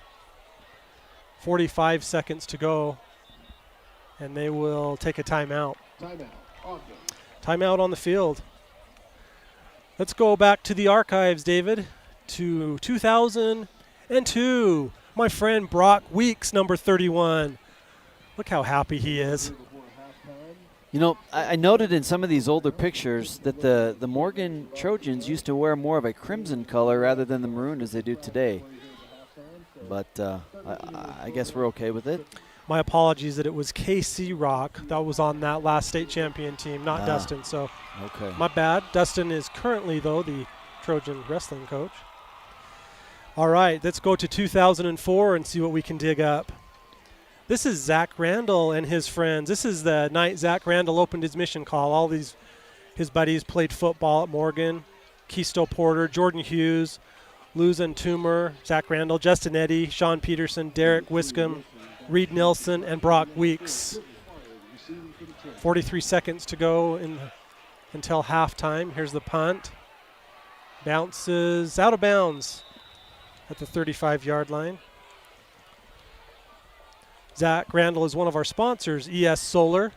45 seconds to go. And they will take a timeout. Timeout on the field. Let's go back to the archives, David, to 2002. My friend Brock Weeks, number 31. Look how happy he is. You know, I noted in some of these older pictures that the Morgan Trojans used to wear more of a crimson color rather than the maroon as they do today. But I guess we're okay with it. My apologies that it was KC Rock that was on that last state champion team, not Dustin. So okay. My bad. Dustin is currently, though, the Trojan wrestling coach. All right, let's go to 2004 and see what we can dig up. This is Zach Randall and his friends. This is the night Zach Randall opened his mission call. All these His buddies played football at Morgan. Keisto Porter, Jordan Hughes, Luzan Toomer, Zach Randall, Justin Eddy, Sean Peterson, Derek Wiscombe, Reed Nilsson, and Brock Weeks. 43 seconds to go until halftime. Here's the punt. Bounces out of bounds at the 35-yard line. Zach Randall is one of our sponsors, ES Solar.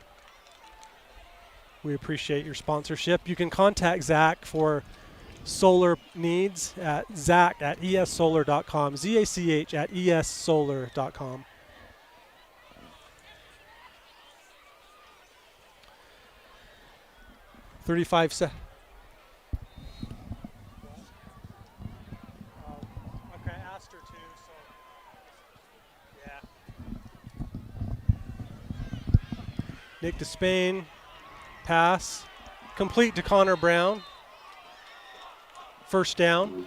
We appreciate your sponsorship. You can contact Zach for solar needs at zach@essolar.com, ZACH@essolar.com. Okay, I asked her to, so yeah. Nick Despain, pass, complete to Connor Brown. First down.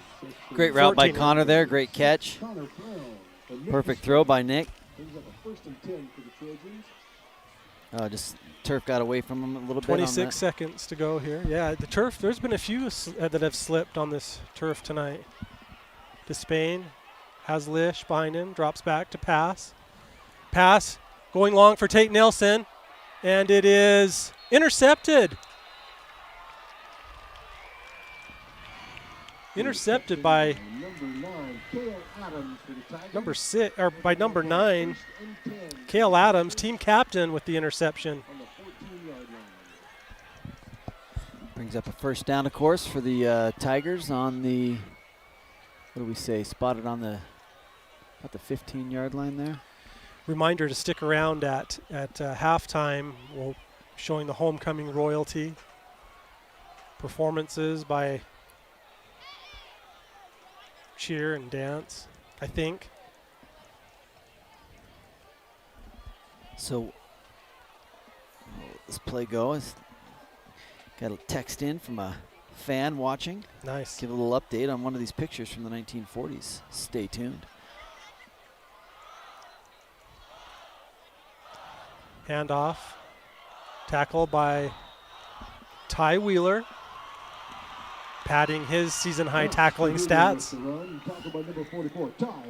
Great route by Connor there. Great catch. Perfect throw by Nick. Just turf got away from him a little bit. 26 seconds to go here. Yeah, the turf, there's been a few that have slipped on this turf tonight. Despain has Lish behind him, drops back to pass. Pass going long for Tate Nelson, and it is intercepted. Intercepted by number 9, Cale Adams, team captain, with the interception. Brings up a first down, of course, for the Tigers on the, what do we say, spotted on the, about the 15-yard line there. Reminder to stick around at halftime. We'll showing the homecoming royalty. Performances by cheer and dance, I think. So this play goes. Got a text in from a fan watching. Nice. Give a little update on one of these pictures from the 1940s. Stay tuned. Handoff. Tackle by Ty Wheeler, padding his season-high tackling stats.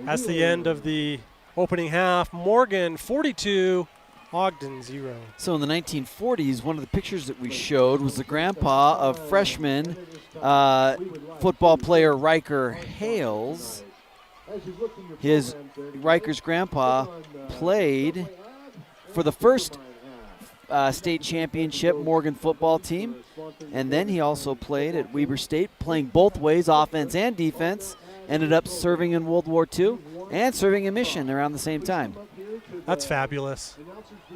That's the end of the opening half. Morgan 42, Ogden 0. So in the 1940s, one of the pictures that we showed was the grandpa of freshman football player Riker Hales. Riker's grandpa played for the first state championship Morgan football team, and then he also played at Weber State, playing both ways, offense and defense. Ended up serving in World War II and serving in Mission around the same time. That's fabulous.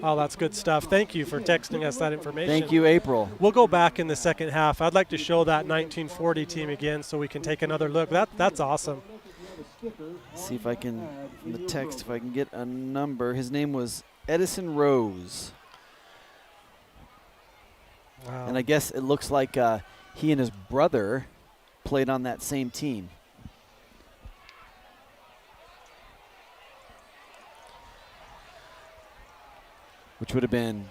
Oh, that's good stuff. Thank you for texting us that information. Thank you, April. We'll go back in the second half. I'd like to show that 1940 team again so we can take another look. That's awesome. See if I can, from the text, if I can get a number. His name was Edison Rose. Wow. And I guess it looks like he and his brother played on that same team. Which would have been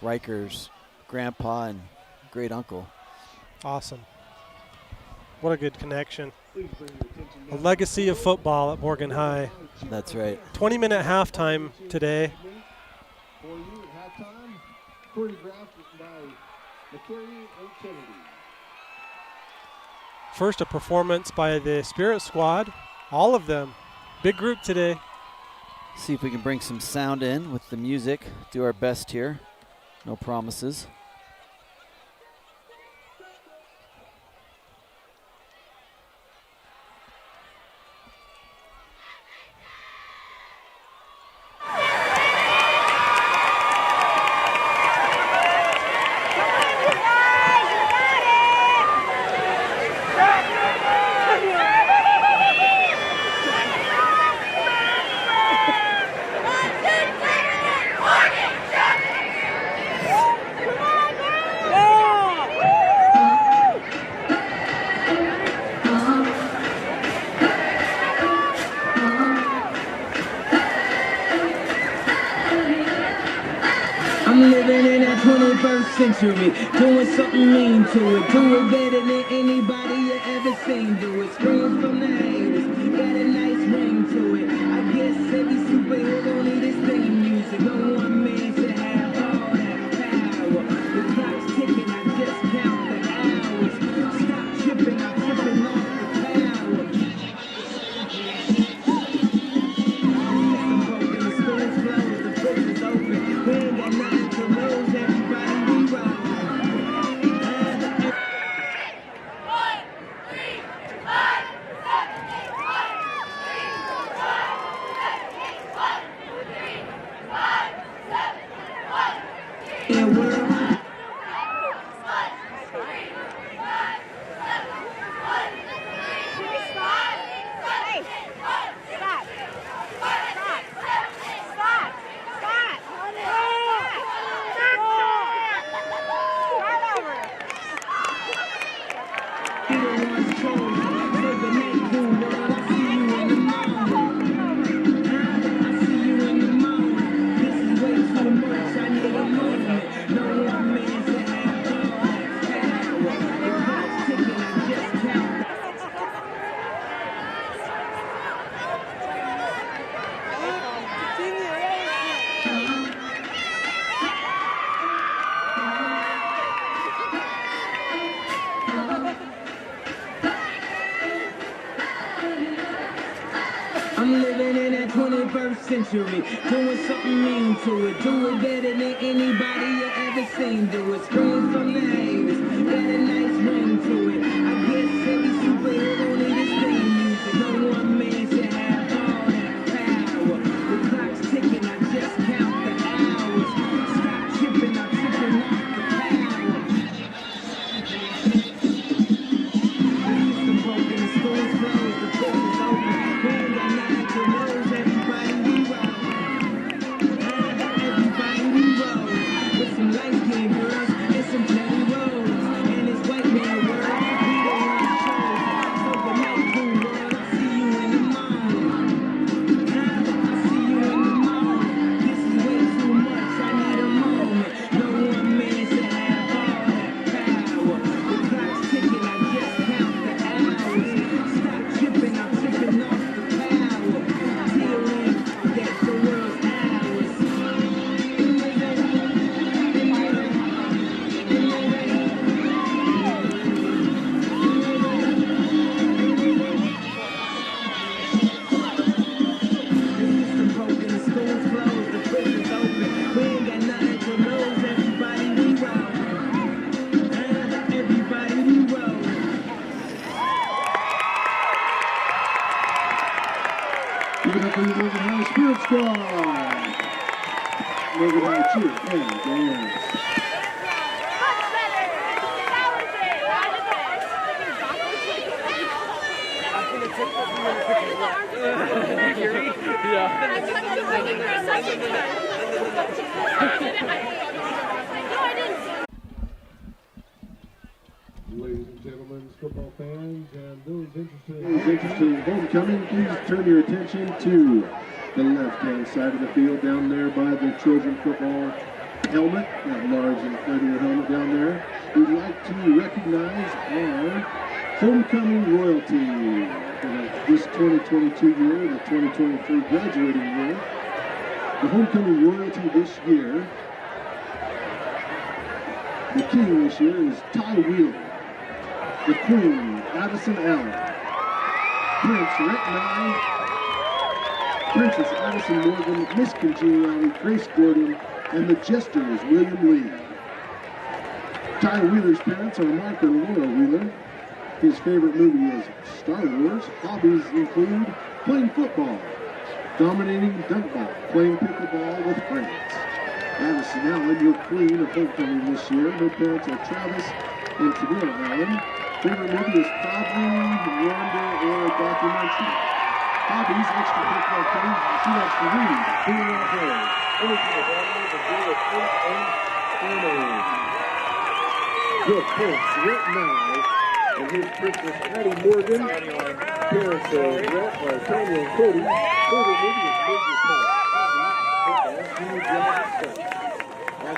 Riker's grandpa and great uncle. Awesome. What a good connection. A legacy of football at Morgan High. That's right. 20-minute halftime today. First, a performance by the Spirit Squad. All of them. Big group today. See if we can bring some sound in with the music. Do our best here. No promises. 21st century, doing something mean to it. Do it better than anybody you ever seen do it. Screams from the haters, got a nice ring to it. I guess every superhero need his theme music. No one man should have all that power. The clock's ticking, I just count the hours. Stop tripping, I'm tripping off the power. The school's closed, the prison's open. We ain't got nothing to lose, everybody we roll. I'm living in that 21st century, doing something mean to it. Do it better than anybody you ever seen do it. Screams from the haters, got a nice ring to it. I guess every superhero need his theme music. No one man should have all that power. The clock's ticking, I just count the hours. Stop tripping, I'm tripping off the power. The system broken, the school's closed, the prison's open. We ain't got nothing to lose, everybody we roll. Everybody we roll. With some light-skinned girls and some pretty rolls. And this white man world, we the ones chose. So good night, cool world, I'll see you in the morning. I'll see you in the morning. This is way too much, I need a moment. No one man should have all that power. The clock's ticking, I just count the hours. Stop tripping, I'm tripping off the power. Till then, that the world's ours. The broken, the school's closed, the prison's open. We ain't got nothing to lose, everybody we roll. Everybody we roll. Give it up for the Morgan High Spirit Squad. Morgan High Cheer and Dance. Much better. That was it. Ladies and gentlemen, football fans, and those interested in homecoming, please turn your attention to the left-hand side of the field down there by the Trojan football helmet, that large inflatable helmet down there. We'd like to recognize our homecoming royalty for this 2022 year, the 2023 graduating year. The homecoming royalty this year, the king this year is Ty Wheeler. The Queen, Addison Allen. Prince Rhett Nye, Princess Addison Morgan, Miss Congeniality, Grace Gordon, and the Jester is William Lee. Ty Wheeler's parents are Mark and Laura Wheeler. His favorite movie is Star Wars. Hobbies include playing football, dominating dunkball, playing pickleball with friends. Addison Allen, your queen of homecoming this year. Her parents are Travis and Tamara Allen. Favorite movie is probably Wanda or a documentary. Hobbies, extracurricular activities, she likes to read, doing her hair, anything with animals, and doing a print and scanning. Good Prince, Rhett Nye, and his Princess Addie Morgan. Parents of Rhett are Tanya and Cody. Favorite movie is Major Pet. Hobbies, football, huge yard stuff.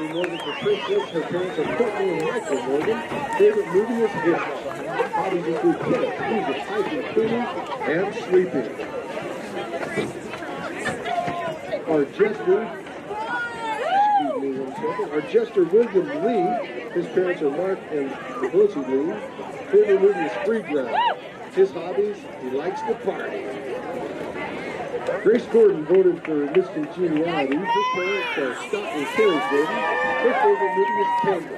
Hobby Morgan for Christmas. Her parents are Courtney and Michael Morgan. Favorite movie is Hitch. Hobbies include tennis, music, hiking, cleaning, and sleeping. Our jester William Lee. His parents are Mark and Felicity Lee. Favorite movie is Free Ground. His hobbies, he likes to party. Grace Gordon voted for Miss Congeniality. Her parents are Scott and Terry Gordon. Her favorite movie is Tango.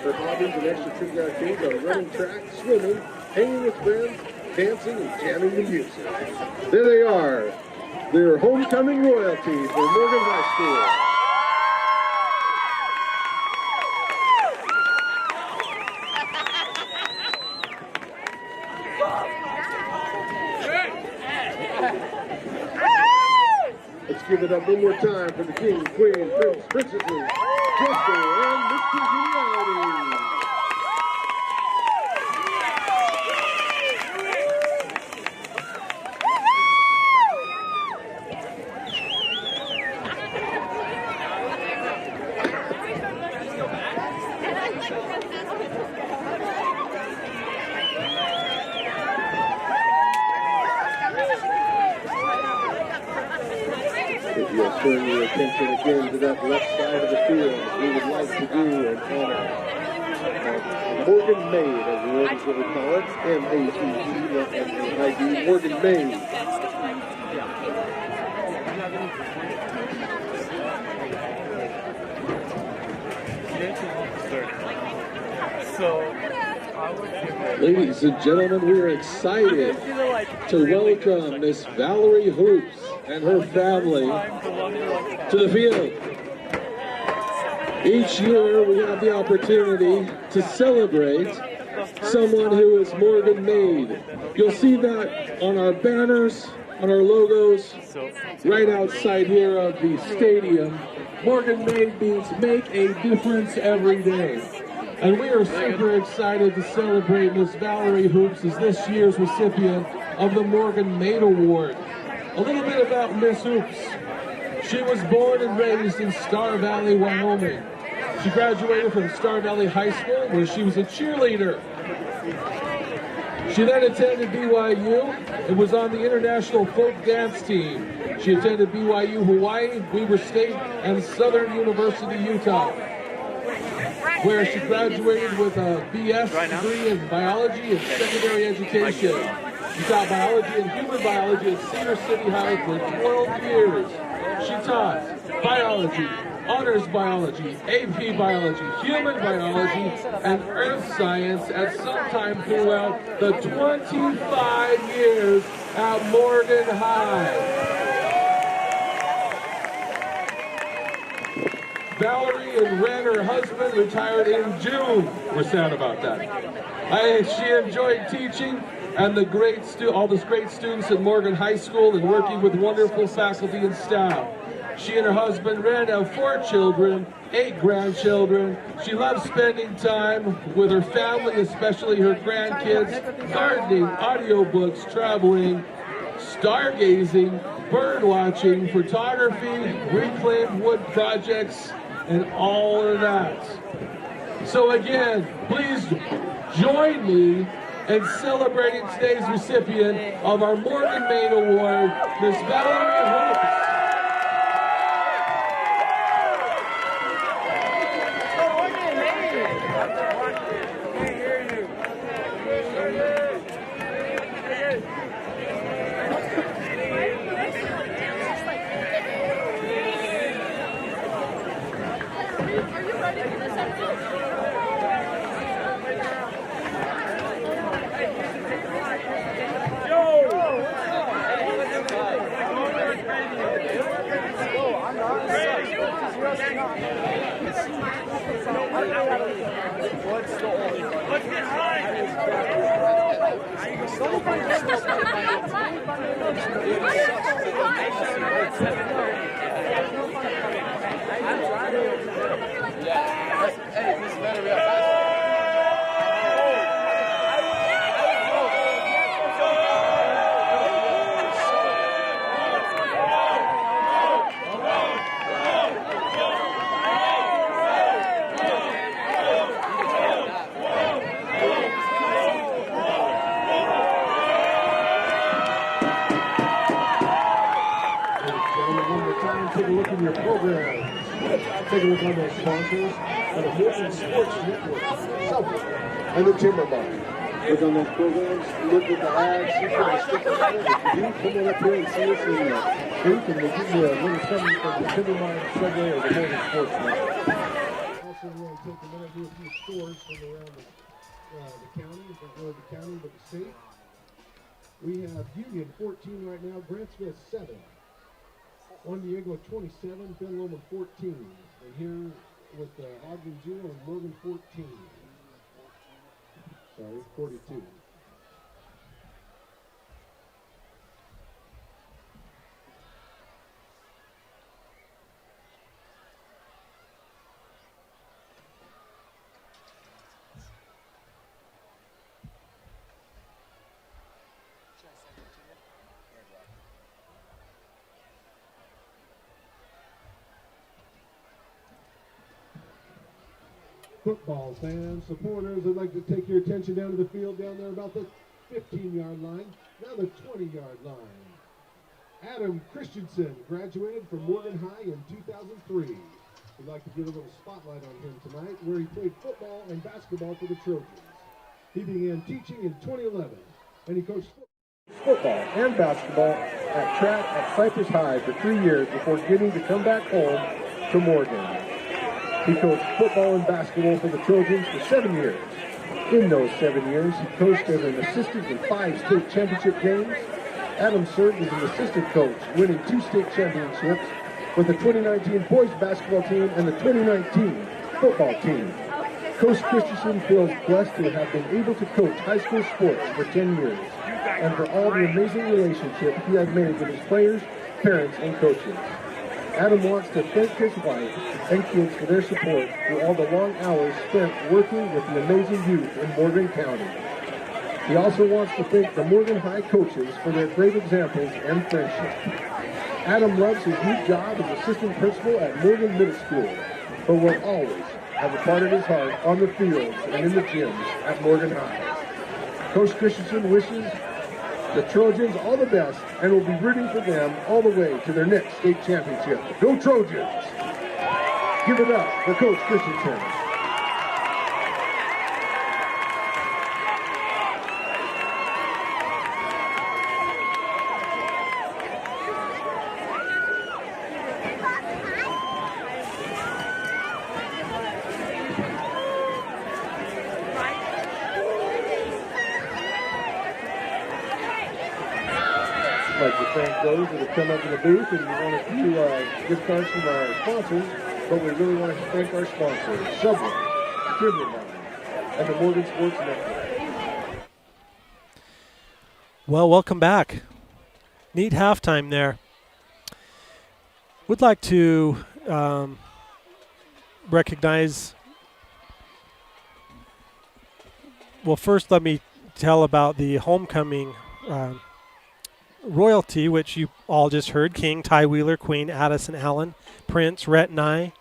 Her hobbies and extracurricular activities are running track, swimming, hanging with friends, dancing, and jamming the music. There they are, their homecoming royalty for Morgan High School. Let's give it up one more time for the King, Queen, Prince, Princesses, Jester, and Miss Congeniality. Yes, turn your attention again to that left side of the field. We would like to do an honor Morgan Maid, as the ladies will call it, M-A-T-E-M-A-I-D, Morgan Maid. Ladies and gentlemen, we are excited to welcome Miss Valerie Hoops and her family to the field. Each year we have the opportunity to celebrate someone who is Morgan Maid. You'll see that on our banners, on our logos, right outside here of the stadium. Morgan Maid means make a difference every day. And we are super excited to celebrate Miss Valerie Hoops as this year's recipient of the Morgan Maid Award. A little bit about Miss Hoops. She was born and raised in Star Valley, Wyoming. She graduated from Star Valley High School, where she was a cheerleader. She then attended BYU and was on the International Folk Dance Team. She attended BYU Hawaii, Weber State, and Southern University, Utah, where she graduated with a BS degree in biology and secondary education. She taught biology and human biology at Cedar City High for 12 years. She taught biology, honors biology, AP biology, human biology, and earth science at some time throughout the 25 years at Morgan High. Valerie and Ren, her husband, retired in June. We're sad about that. She enjoyed teaching and all the great students at Morgan High School and working with wonderful faculty and staff. She and her husband Ren have 4 children, 8 grandchildren. She loves spending time with her family, especially her grandkids, gardening, audiobooks, traveling, stargazing, bird watching, photography, reclaimed wood projects, and all of that. So again, please join me in celebrating today's recipient of our Morgan Maid Award, Miss Valerie Hoops. your programs. Take a look on those sponsors and the Morgan Sports Network, Subway, and the Timberline. Look on those programs, look at the ads, see if there's a sticker on it. If you do, come on up here and see us in the booth, and we'll give you a little something from the Timberline, Subway, or the Morgan Sports Network. Also, we want to take a minute to do a few scores from around the county, not only the county, but the state. We have Union 14 right now, Grantsville 7. Juan Diego 27, Ben Lomond 14. And here with Ogden 0 and Morgan 14. Sorry, 42. Football fans, supporters, I'd like to take your attention down to the field down there about the 15-yard line, now the 20-yard line. Adam Christensen graduated from Morgan High in 2003. We'd like to give a little spotlight on him tonight, where he played football and basketball for the Trojans. He began teaching in 2011, and he coached football and basketball at track at Cypress High for 3 years before getting to come back home to Morgan. He coached football and basketball for the Trojans for 7 years. In those 7 years, he coached as an assistant in 5 state championship games. Adam served as an assistant coach, winning 2 state championships with the 2019 boys basketball team and the 2019 football team. Coach Christensen feels blessed to have been able to coach high school sports for 10 years and for all the amazing relationships he has made with his players, parents, and coaches. Adam wants to thank his wife and kids for their support through all the long hours spent working with the amazing youth in Morgan County. He also wants to thank the Morgan High coaches for their great examples and friendship. Adam loves his new job as assistant principal at Morgan Middle School, but will always have a part of his heart on the fields and in the gyms at Morgan High. Coach Christensen wishes the Trojans all the best and will be rooting for them all the way to their next state championship. Go Trojans! Give it up for Coach Christensen. I'd like to thank those that have come up in the booth, and we want a few gift cards from our sponsors, but we really want to thank our sponsors, Subway, Timberline, and the Morgan Sports Network. Well, welcome back. Neat halftime there. Would like to recognize, well, first let me tell about the homecoming royalty, which you all just heard. King, Ty Wheeler, Queen, Addison Allen, Prince, Rhett Nye,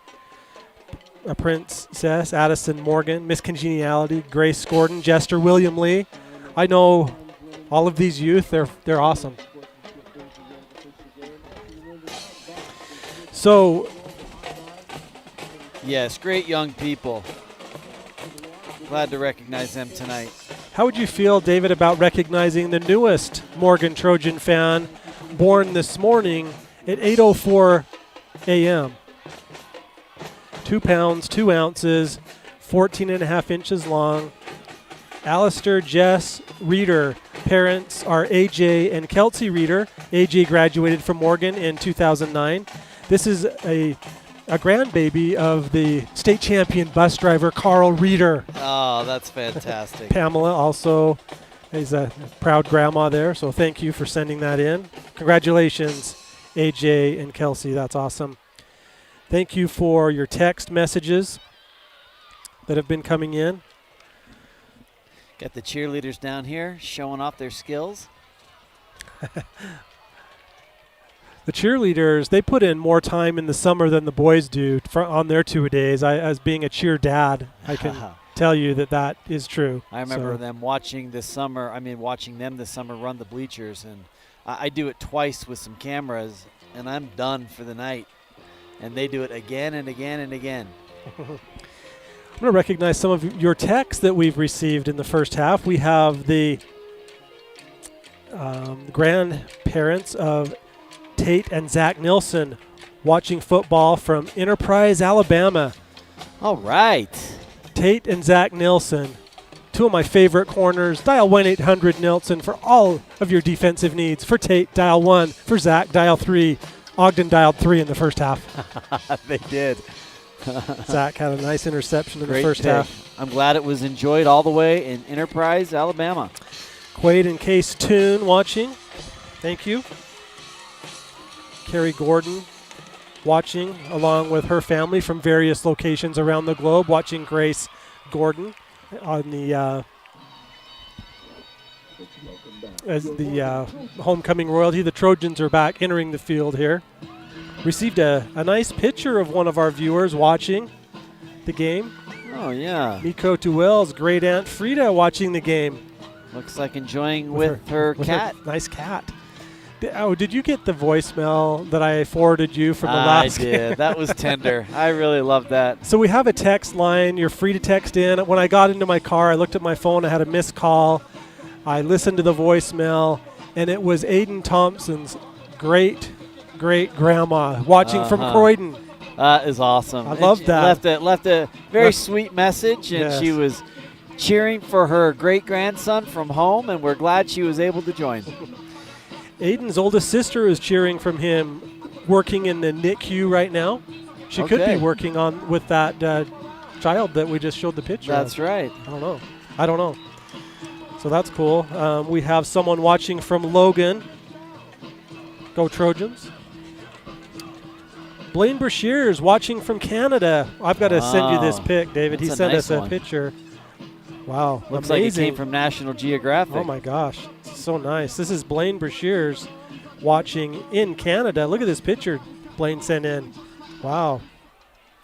Princess, Addison Morgan, Miss Congeniality, Grace Gordon, Jester, William Lee. I know all of these youth, they're awesome. So, Yes, great young people. Glad to recognize them tonight. how would you feel, David, about recognizing the newest Morgan Trojan fan born this morning at 8:04 a.m.? 2 pounds, 2 ounces, 14 and a half inches long. Alistair Jess Reeder. Parents are AJ and Kelsey Reeder. AJ graduated from Morgan in 2009. This is a grandbaby of the state champion bus driver Carl Reeder. Oh, that's fantastic. Pamela also is a proud grandma there, so thank you for sending that in. Congratulations, AJ and Kelsey. That's awesome. Thank you for your text messages that have been coming in. Got the cheerleaders down here showing off their skills. The cheerleaders, they put in more time in the summer than the boys do on their two-a-days. As being a cheer dad, I can tell you that is true. I remember them watching them this summer run the bleachers, and I do it twice with some cameras, and I'm done for the night. And they do it again and again and again. I'm going to recognize some of your texts that we've received in the first half. We have the grandparents of Tate and Zach Nilsson watching football from Enterprise, Alabama. All right. Tate and Zach Nilsson, two of my favorite corners. Dial 1-800-NILSON for all of your defensive needs. For Tate, dial 1. For Zach, dial 3. Ogden dialed 3 in the first half. They did. Zach had a nice interception in Great the first pick. half. I'm glad it was enjoyed all the way in Enterprise, Alabama. Quaid and Case Toon watching. Thank you. Carrie Gordon watching along with her family from various locations around the globe, watching Grace Gordon on the as the homecoming royalty. The Trojans are back entering the field here. Received a nice picture of one of our viewers watching the game. Oh, yeah. Miko Duell's great aunt Frida watching the game. Looks like enjoying with her cat. Nice cat. Did you get the voicemail that I forwarded you from the last game? I did. That was tender. I really loved that. So we have a text line. You're free to text in. When I got into my car, I looked at my phone. I had a missed call. I listened to the voicemail, and it was Aiden Thompson's great-great-grandma watching from Croydon. That is awesome. I love that. Left a very sweet message, and she was cheering for her great-grandson from home, and we're glad she was able to join. Aiden's oldest sister is cheering from him, working in the NICU right now. She could be working on with that child that we just showed the picture of. That's right. I don't know. So that's cool. We have someone watching from Logan. Go Trojans. Blaine Brashear is watching from Canada. I've got to send you this pic, David. He sent us a picture. Wow. Looks amazing. like it came from National Geographic. Oh, my gosh. So nice. This is Blaine Brashear's watching in Canada. Look at this picture Blaine sent in. Wow.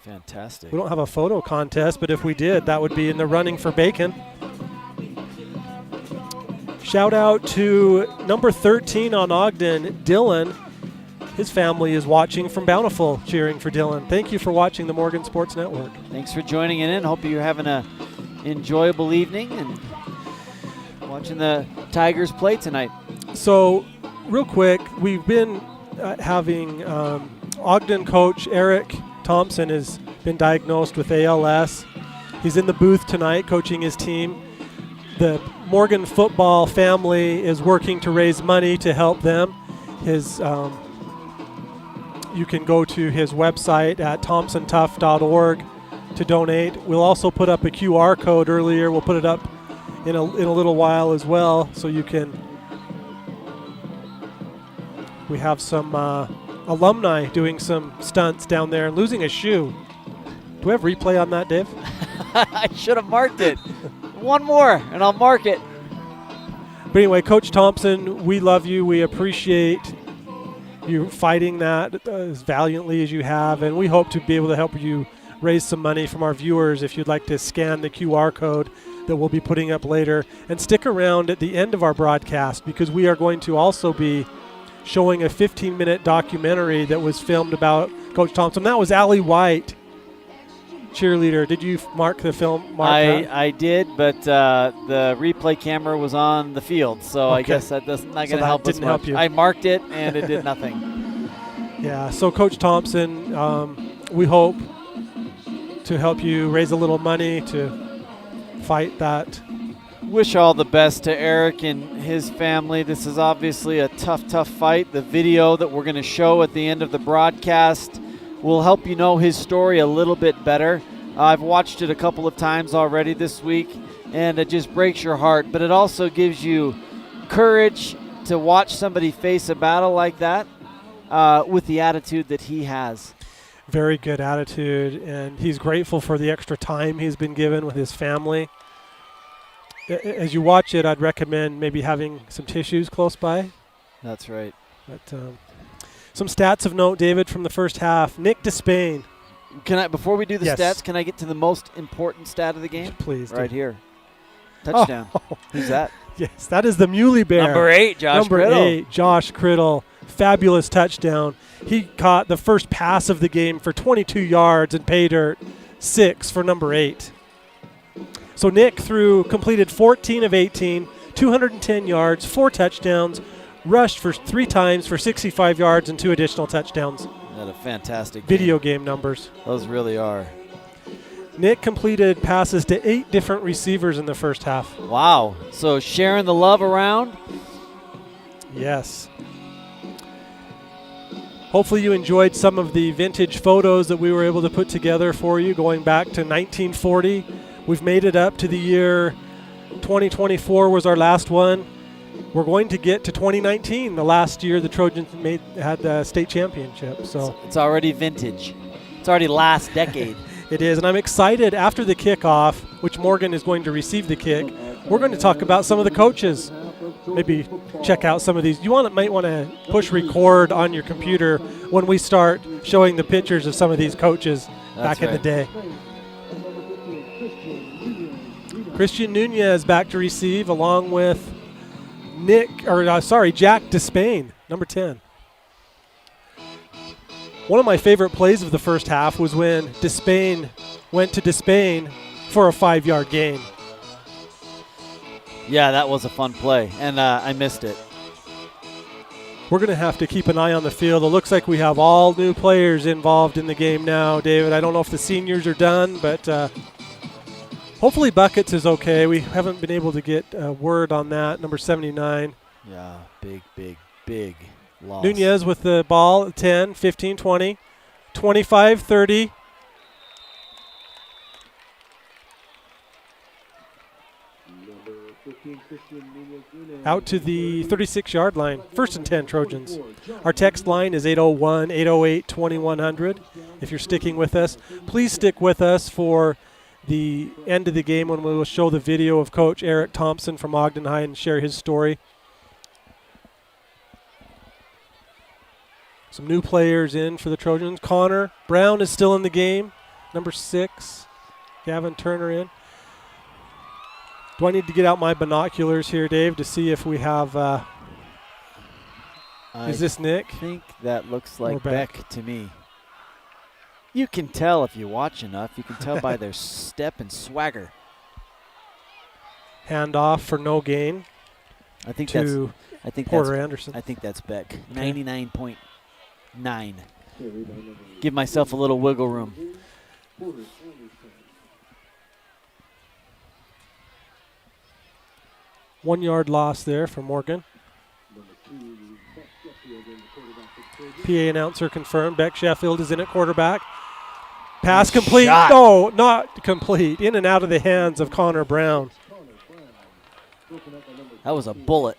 Fantastic. We don't have a photo contest, but if we did, that would be in the running for bacon. Shout out to number 13 on Ogden, Dylan. His family is watching from Bountiful, cheering for Dylan. Thank you for watching the Morgan Sports Network. Thanks for joining in. Hope you're having a enjoyable evening and watching the Tigers play tonight. So, real quick, we've been having Ogden coach Eric Thompson has been diagnosed with ALS. He's in the booth tonight coaching his team. The Morgan football family is working to raise money to help them. You can go to his website at thompsontough.org to donate. We'll also put up a QR code earlier. We'll put it up in a little while as well, so you can. We have some alumni doing some stunts down there and losing a shoe. Do we have replay on that, Dave? I should have marked it. One more, and I'll mark it. But anyway, Coach Thompson, we love you. We appreciate you fighting that as valiantly as you have, and we hope to be able to help you raise some money from our viewers if you'd like to scan the QR code that we'll be putting up later. And stick around at the end of our broadcast because we are going to also be showing a 15-minute documentary that was filmed about Coach Thompson. That was Allie White, cheerleader. Did you mark the film? I did, but the replay camera was on the field, so I guess that's not going to help us much. I marked it, and it did nothing. Yeah, so Coach Thompson, we hope to help you raise a little money to fight that. Wish all the best to Eric and his family. This is obviously a tough fight. The video that we're going to show at the end of the broadcast will help you know his story a little bit better. I've watched it a couple of times already this week, and it just breaks your heart. But it also gives you courage to watch somebody face a battle like that with the attitude that he has. Very good attitude, and he's grateful for the extra time he's been given with his family. As you watch it, I'd recommend maybe having some tissues close by. That's right. But some stats of note, David, from the first half. Nick Despain. Before we do the stats, can I get to the most important stat of the game? Please. Right here. Touchdown. Who's that? Yes, that is the Muley Bear. Number 8, Josh Criddle. Number 8, Josh Criddle. fabulous touchdown. He caught the first pass of the game for 22 yards and pay dirt 6 for number 8. So Nick completed 14 of 18, 210 yards, 4 touchdowns, rushed for 3 times for 65 yards and 2 additional touchdowns. That a fantastic Video game numbers. Those really are. Nick completed passes to 8 different receivers in the first half. Wow. So sharing the love around. Yes. Hopefully you enjoyed some of the vintage photos that we were able to put together for you going back to 1940. We've made it up to the year 2024 was our last one. We're going to get to 2019, the last year the Trojans had the state championship. So it's already vintage. It's already last decade. It is, and I'm excited after the kickoff, which Morgan is going to receive the kick. We're going to talk about some of the coaches. Maybe check out some of these. You might want to push record on your computer when we start showing the pictures of some of these coaches back in the day. Christian Nunez back to receive along with Jack Despain, number 10. One of my favorite plays of the first half was when Despain went to Despain for a 5-yard gain. Yeah, that was a fun play, and I missed it. We're going to have to keep an eye on the field. It looks like we have all new players involved in the game now, David. I don't know if the seniors are done, but hopefully Buckets is okay. We haven't been able to get word on that, number 79. Yeah, big loss. Nunez with the ball at 10, 15, 20, 25, 30. Out to the 36-yard line. 1st and 10 Trojans. Our text line is 801-808-2100. If you're sticking with us, please stick with us for the end of the game when we will show the video of Coach Eric Thompson from Ogden High and share his story. Some new players in for the Trojans. Connor Brown is still in the game. Number 6. Gavin Turner in. Do I need to get out my binoculars here, Dave, to see if we have is this Nick? I think that looks like Beck? Beck to me. You can tell if you watch enough. You can tell by their step and swagger. Handoff for no gain. I think to Porter Anderson. I think that's Beck. 99.9. Give myself a little wiggle room. One-yard loss there for Morgan. PA announcer confirmed. Beck Sheffield is in at quarterback. Pass complete. Shot. No, not complete. In and out of the hands of Connor Brown. That was a bullet.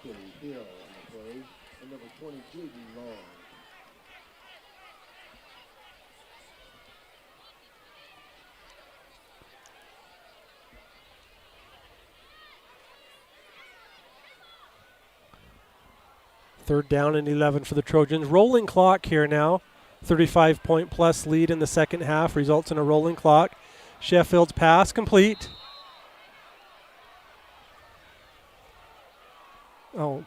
Third down and 11 for the Trojans. Rolling clock here now. 35-point plus lead in the second half results in a rolling clock. Sheffield's pass complete. Oh,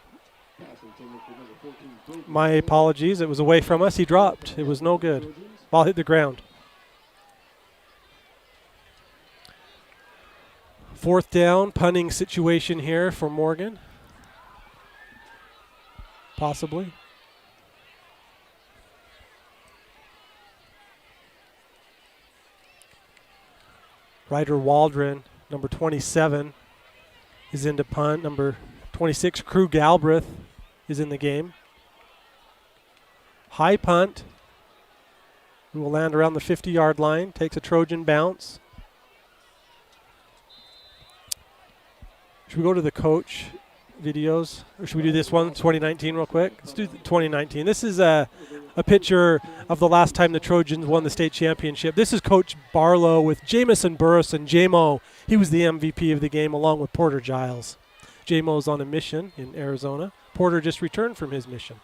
my apologies. It was away from us. He dropped. It was no good. Ball hit the ground. 4th down, punting situation here for Morgan. Possibly. Ryder Waldron, number 27, is into punt. Number 26, Crew Galbraith, is in the game. High punt. We will land around the 50-yard line. Takes a Trojan bounce. Should we go to the coach videos, or should we do this one, 2019, real quick? Let's do 2019. This is a picture of the last time the Trojans won the state championship. This is Coach Barlow with Jamison Burrison. J-Mo, he was the MVP of the game along with Porter Giles. J-Mo's on a mission in Arizona. Porter just returned from his mission.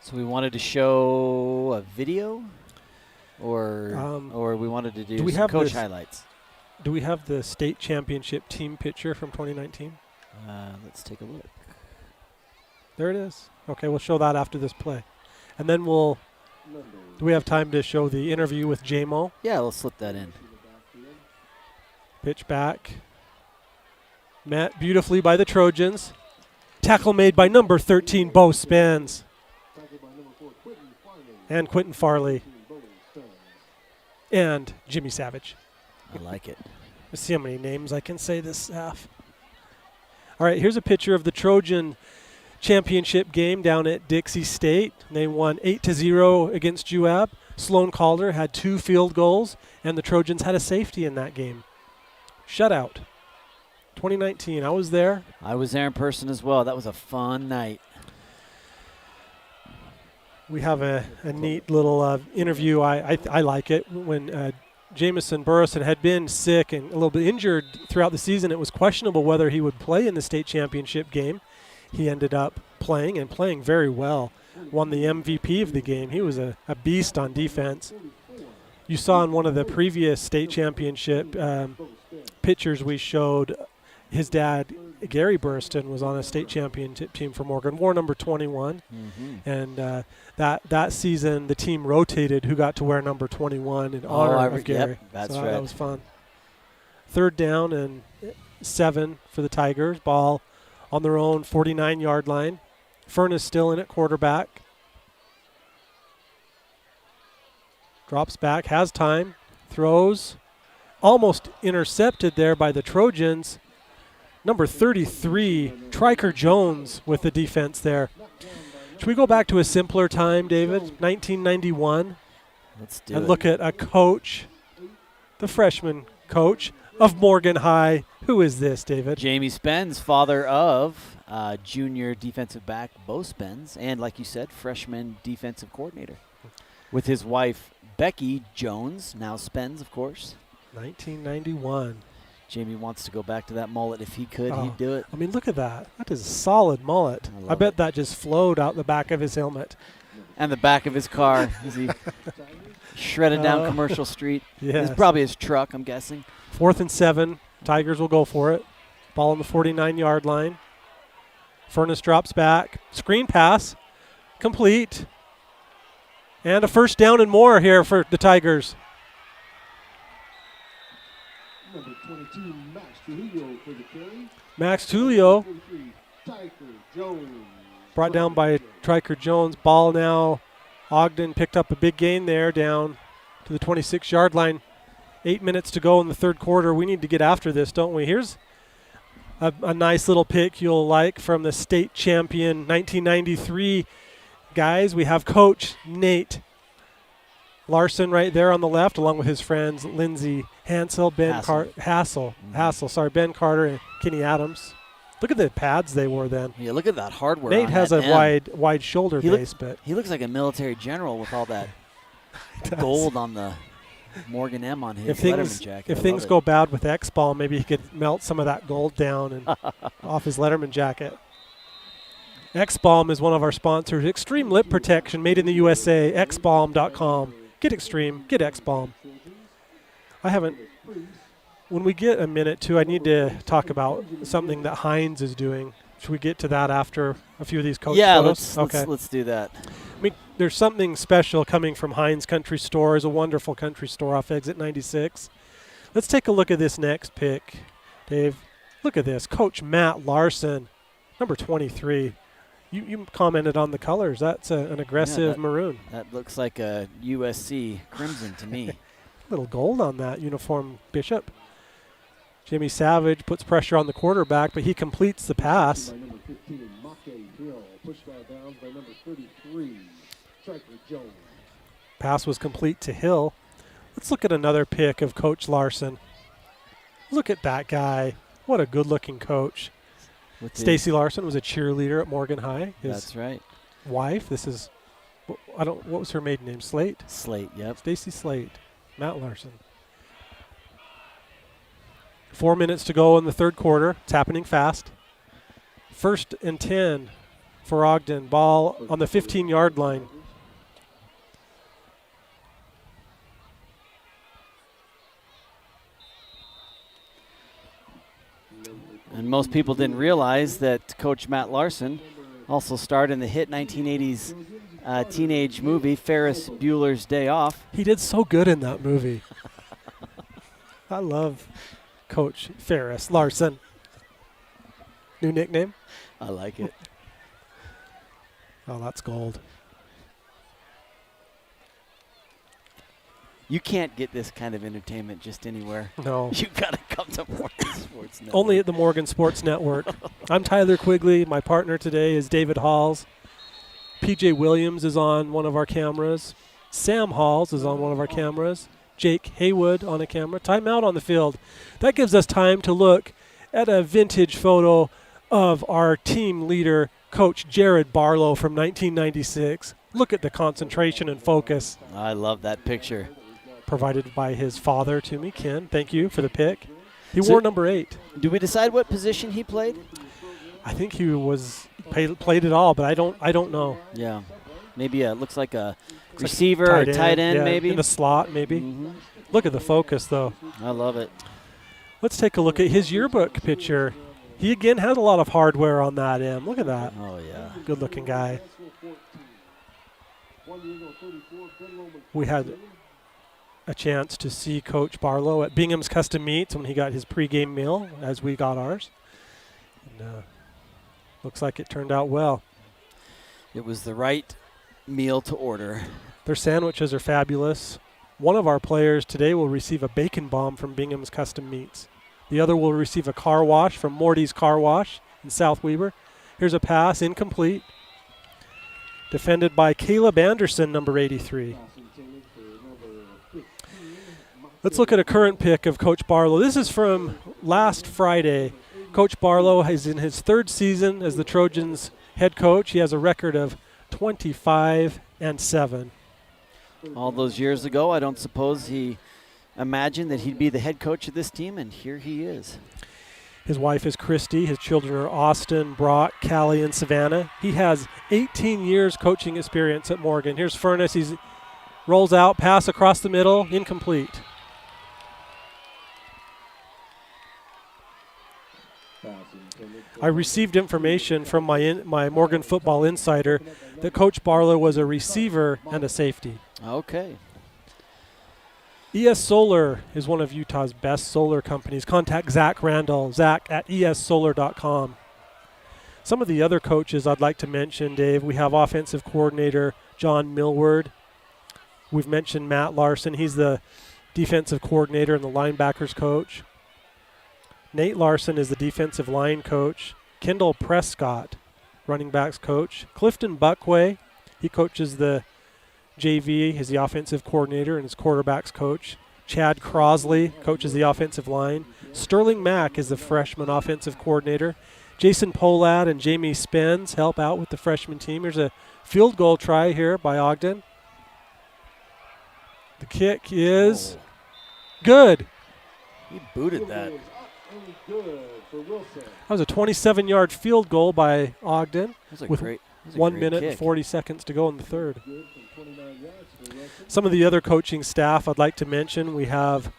So we wanted to show a video, or we wanted to do we some have coach this? highlights. Do we have the state championship team picture from 2019? Let's take a look. There it is. Okay, we'll show that after this play. And then do we have time to show the interview with J-Mo? Yeah, we'll slip that in. Pitch back. Met beautifully by the Trojans. Tackle made by number 13, Bo Spence. And Quentin Farley. And Jimmy Savage. I like it. Let's see how many names I can say this half. All right, here's a picture of the Trojan championship game down at Dixie State. They won 8-0 against UAB. Sloan Calder had 2 field goals, and the Trojans had a safety in that game. Shutout. 2019. I was there. I was there in person as well. That was a fun night. We have a neat little interview. I like it. When Jamison Burrison had been sick and a little bit injured throughout the season, it was questionable whether he would play in the state championship game. He ended up playing and playing very well. Won the MVP of the game. He was a beast on defense. You saw in one of the previous state championship pictures we showed, his dad, Gary Burston, was on a state championship team for Morgan, wore number 21. And that season, the team rotated who got to wear number 21 in honor of Gary. Yep, that's so right. That was fun. 3rd down and 7 for the Tigers. Ball on their own 49-yard line. Furnace still in at quarterback. Drops back, has time, throws. Almost intercepted there by the Trojans. Number 33, Triker Jones with the defense there. Should we go back to a simpler time, David? 1991. Let's do and it. look at a coach, the freshman coach of Morgan High. Who is this, David? Jamie Spence, father of junior defensive back Bo Spence, and like you said, freshman defensive coordinator. With his wife, Becky Jones, now Spence, of course. 1991. Jamie wants to go back to that mullet. If he could, Oh, he'd do it. I mean, look at that. That is a solid mullet. I I love bet it. that just flowed out the back of his helmet. And the back of his car as he shredded down Commercial Street. Yes. It's probably his truck, I'm guessing. 4th and 7. Tigers will go for it. Ball on the 49-yard line. Furnace drops back. Screen pass. Complete. And a 1st down and more here for the Tigers. Number 22, Max Trujillo for the carry. Max Tulio 43, Tyker Jones. brought down by Triker Jones. Ball now. Ogden picked up a big gain there down to the 26-yard line. 8 minutes to go in the 3rd quarter. We need to get after this, don't we? Here's a nice little pick you'll like from the state champion 1993 guys. We have Coach Nate Larson right there on the left, along with his friends Lindsey Hansel, Ben Carter, and Kenny Adams. Look at the pads they wore then. Yeah, look at that hardware. Nate on has that a M. wide shoulder He base, but He looks like a military general with all that does. gold on the Morgan M on his if Letterman things jacket. if I things love go bad with X-Ball, maybe he could melt some of that gold down and off his Letterman jacket. X-Balm is one of our sponsors. Extreme lip protection made in the USA. Xbalm.com. Get Extreme. Get X-Balm. When we get a minute, too, I need to talk about something that Heinz is doing. Should we get to that after a few of these coach Yeah, photos? let's do that. I mean, there's something special coming from Heinz Country Store. It's a wonderful country store off exit 96. Let's take a look at this next pick, Dave. Look at this. Coach Matt Larson, number 23. You commented on the colors. That's an aggressive maroon. That looks like a USC crimson to me. Little gold on that uniform, Bishop. Jimmy Savage puts pressure on the quarterback, but he completes the pass. By number 15, Mackay Hill. Pushed out of bounds by number 33, Triker Jones. Pass was complete to Hill. Let's look at another pick of Coach Larson. Look at that guy. What a good-looking coach. Stacy Larson was a cheerleader at Morgan High. That's right. Wife, what was her maiden name? Slate? Slate, yep. Stacy Slate. Matt Larson. 4 minutes to go in the 3rd quarter. It's happening fast. 1st and 10 for Ogden. Ball on the 15-yard line. And most people didn't realize that Coach Matt Larson also starred in the hit 1980s teenage movie Ferris Bueller's Day Off. He did so good in that movie. I love Coach Ferris Larson. New nickname? I like it. Oh, that's gold. You can't get this kind of entertainment just anywhere. No. You gotta come to Morgan Sports Network. Only at the Morgan Sports Network. I'm Tyler Quigley. My partner today is David Halls. PJ Williams is on one of our cameras. Sam Halls is on one of our cameras. Jake Haywood on a camera. Timeout on the field. That gives us time to look at a vintage photo of our team leader, Coach Jared Barlow from 1996. Look at the concentration and focus. I love that picture. Provided by his father to me, Ken. Thank you for the pick. He wore number 8. Do we decide what position he played? I think he was played it all, but I don't know. Yeah, maybe it looks like a receiver or tight end, yeah, maybe in the slot, maybe. Mm-hmm. Look at the focus, though. I love it. Let's take a look at his yearbook picture. He again has a lot of hardware on that M. Look at that. Oh yeah, good-looking guy. We had a chance to see Coach Barlow at Bingham's Custom Meats when he got his pregame meal, as we got ours. And, looks like it turned out well. it was the right meal to order. Their sandwiches are fabulous. One of our players today will receive a bacon bomb from Bingham's Custom Meats. The other will receive a car wash from Morty's Car Wash in South Weber. Here's a pass, incomplete. Defended by Caleb Anderson, number 83. Let's look at a current pick of Coach Barlow. This is from last Friday. Coach Barlow is in his 3rd season as the Trojans head coach. He has a record of 25-7. All those years ago, I don't suppose he imagined that he'd be the head coach of this team, and here he is. His wife is Christy. His children are Austin, Brock, Callie, and Savannah. He has 18 years coaching experience at Morgan. Here's Furness. He rolls out, pass across the middle, incomplete. I received information from my Morgan Football Insider that Coach Barlow was a receiver and a safety. Okay. ES Solar is one of Utah's best solar companies. Contact Zach Randall, Zach at essolar.com. Some of the other coaches I'd like to mention, Dave, we have offensive coordinator John Millward. We've mentioned Matt Larson. He's the defensive coordinator and the linebackers coach. Nate Larson is the defensive line coach. Kendall Prescott, running backs coach. Clifton Buckway, he coaches the JV, is the offensive coordinator and is quarterbacks coach. Chad Crosley coaches the offensive line. Sterling Mack is the freshman offensive coordinator. Jason Polad and Jamie Spence help out with the freshman team. Here's a field goal try here by Ogden. The kick is good. He booted that. That was a 27-yard field goal by Ogden with 1 minute kick. and 40 seconds to go in the third. Some of the other coaching staff I'd like to mention, we have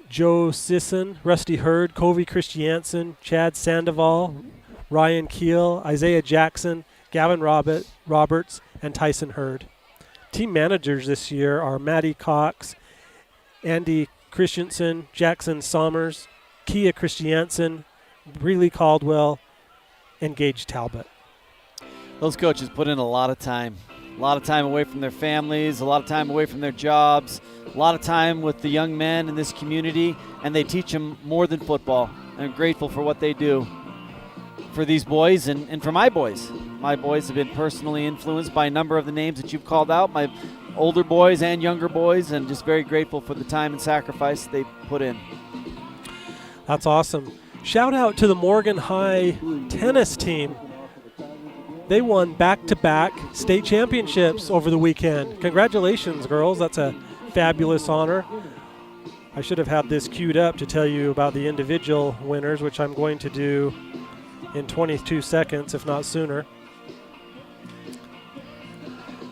Joe Sisson, Rusty Hurd, Covey Christiansen, Chad Sandoval, Ryan Keel, Isaiah Jackson, Gavin Roberts, and Tyson Hurd. Team managers this year are Maddie Cox, Andy Christensen, Jackson Sommers, Kia Christiansen, Breeley Caldwell, and Gage Talbot. Those coaches put in a lot of time away from their families, a lot of time away from their jobs, a lot of time with the young men in this community, and they teach them more than football. I'm grateful for what they do for these boys and for my boys. My boys have been personally influenced by a number of the names that you've called out, my older boys and younger boys, and just very grateful for the time and sacrifice they put in. That's awesome. Shout out to the Morgan High tennis team. They won back-to-back state championships over the weekend. Congratulations, girls. That's a fabulous honor. I should have had this queued up to tell you about the individual winners, which I'm going to do in 22 seconds, if not sooner.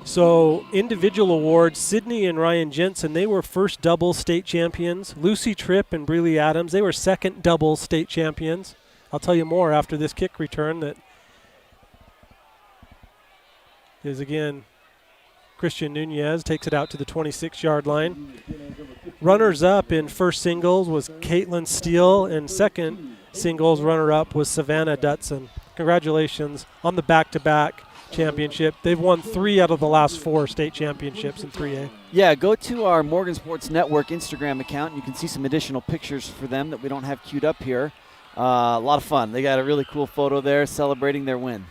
So individual awards, Sydney and Ryan Jensen, they were first double state champions. Lucy Tripp and Breeley Adams, they were second double state champions. I'll tell you more after this kick return that is again Christian Nunez takes it out to the 26-yard line. Runners up in first singles was Caitlin Steele, and second singles runner-up was Savannah Dutson. Congratulations on the back-to-back championship. They've won 3 out of the last 4 state championships in 3A. Yeah, go to our Morgan Sports Network Instagram account. You can see some additional pictures for them that we don't have queued up here. A lot of fun. They got a really cool photo there celebrating their win.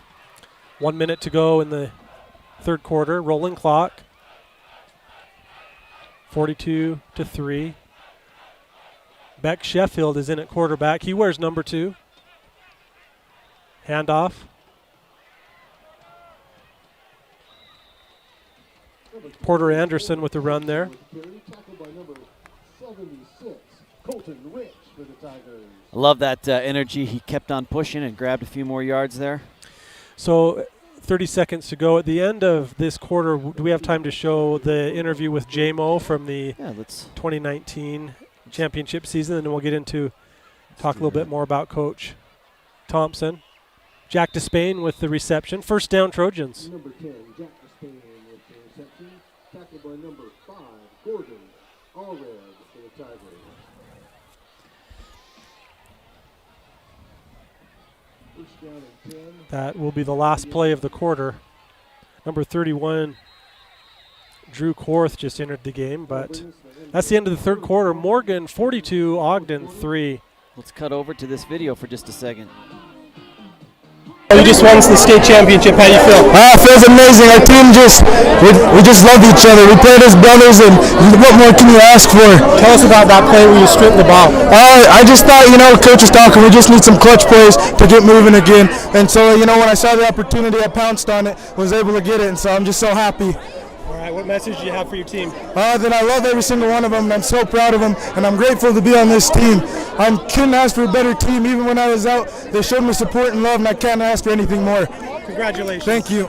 1 minute to go in the third quarter. Rolling clock. 42-3. Beck Sheffield is in at quarterback. He wears number 2. Handoff. Porter Anderson with the run there. I love that energy. He kept on pushing and grabbed a few more yards there. So 30 seconds to go. At the end of this quarter, do we have time to show the interview with J-Mo from the 2019 championship season? And then we'll get into talk a little bit more about Coach Thompson. Jack Despain with the reception. First down, Trojans. Number 10, Jack Despain with the reception. Tackled by number 5, Gordon Allred for the Tigers. First down and 10. That will be the last play of the quarter. Number 31, Drew Korth just entered the game, but that's the end of the third quarter. Morgan 42, Ogden 3. Let's cut over to this video for just a second. You just won the state championship. How do you feel? It feels amazing. Our team we just love each other. We played as brothers, and what more can you ask for? Tell us about that play where you stripped the ball. I just thought, Coach was talking, we just need some clutch plays to get moving again. And so, when I saw the opportunity, I pounced on it, was able to get it, and so I'm just so happy. All right, what message do you have for your team? That I love every single one of them, and I'm so proud of them, and I'm grateful to be on this team. I couldn't ask for a better team. Even when I was out, they showed me support and love, and I can't ask for anything more. Congratulations. Thank you.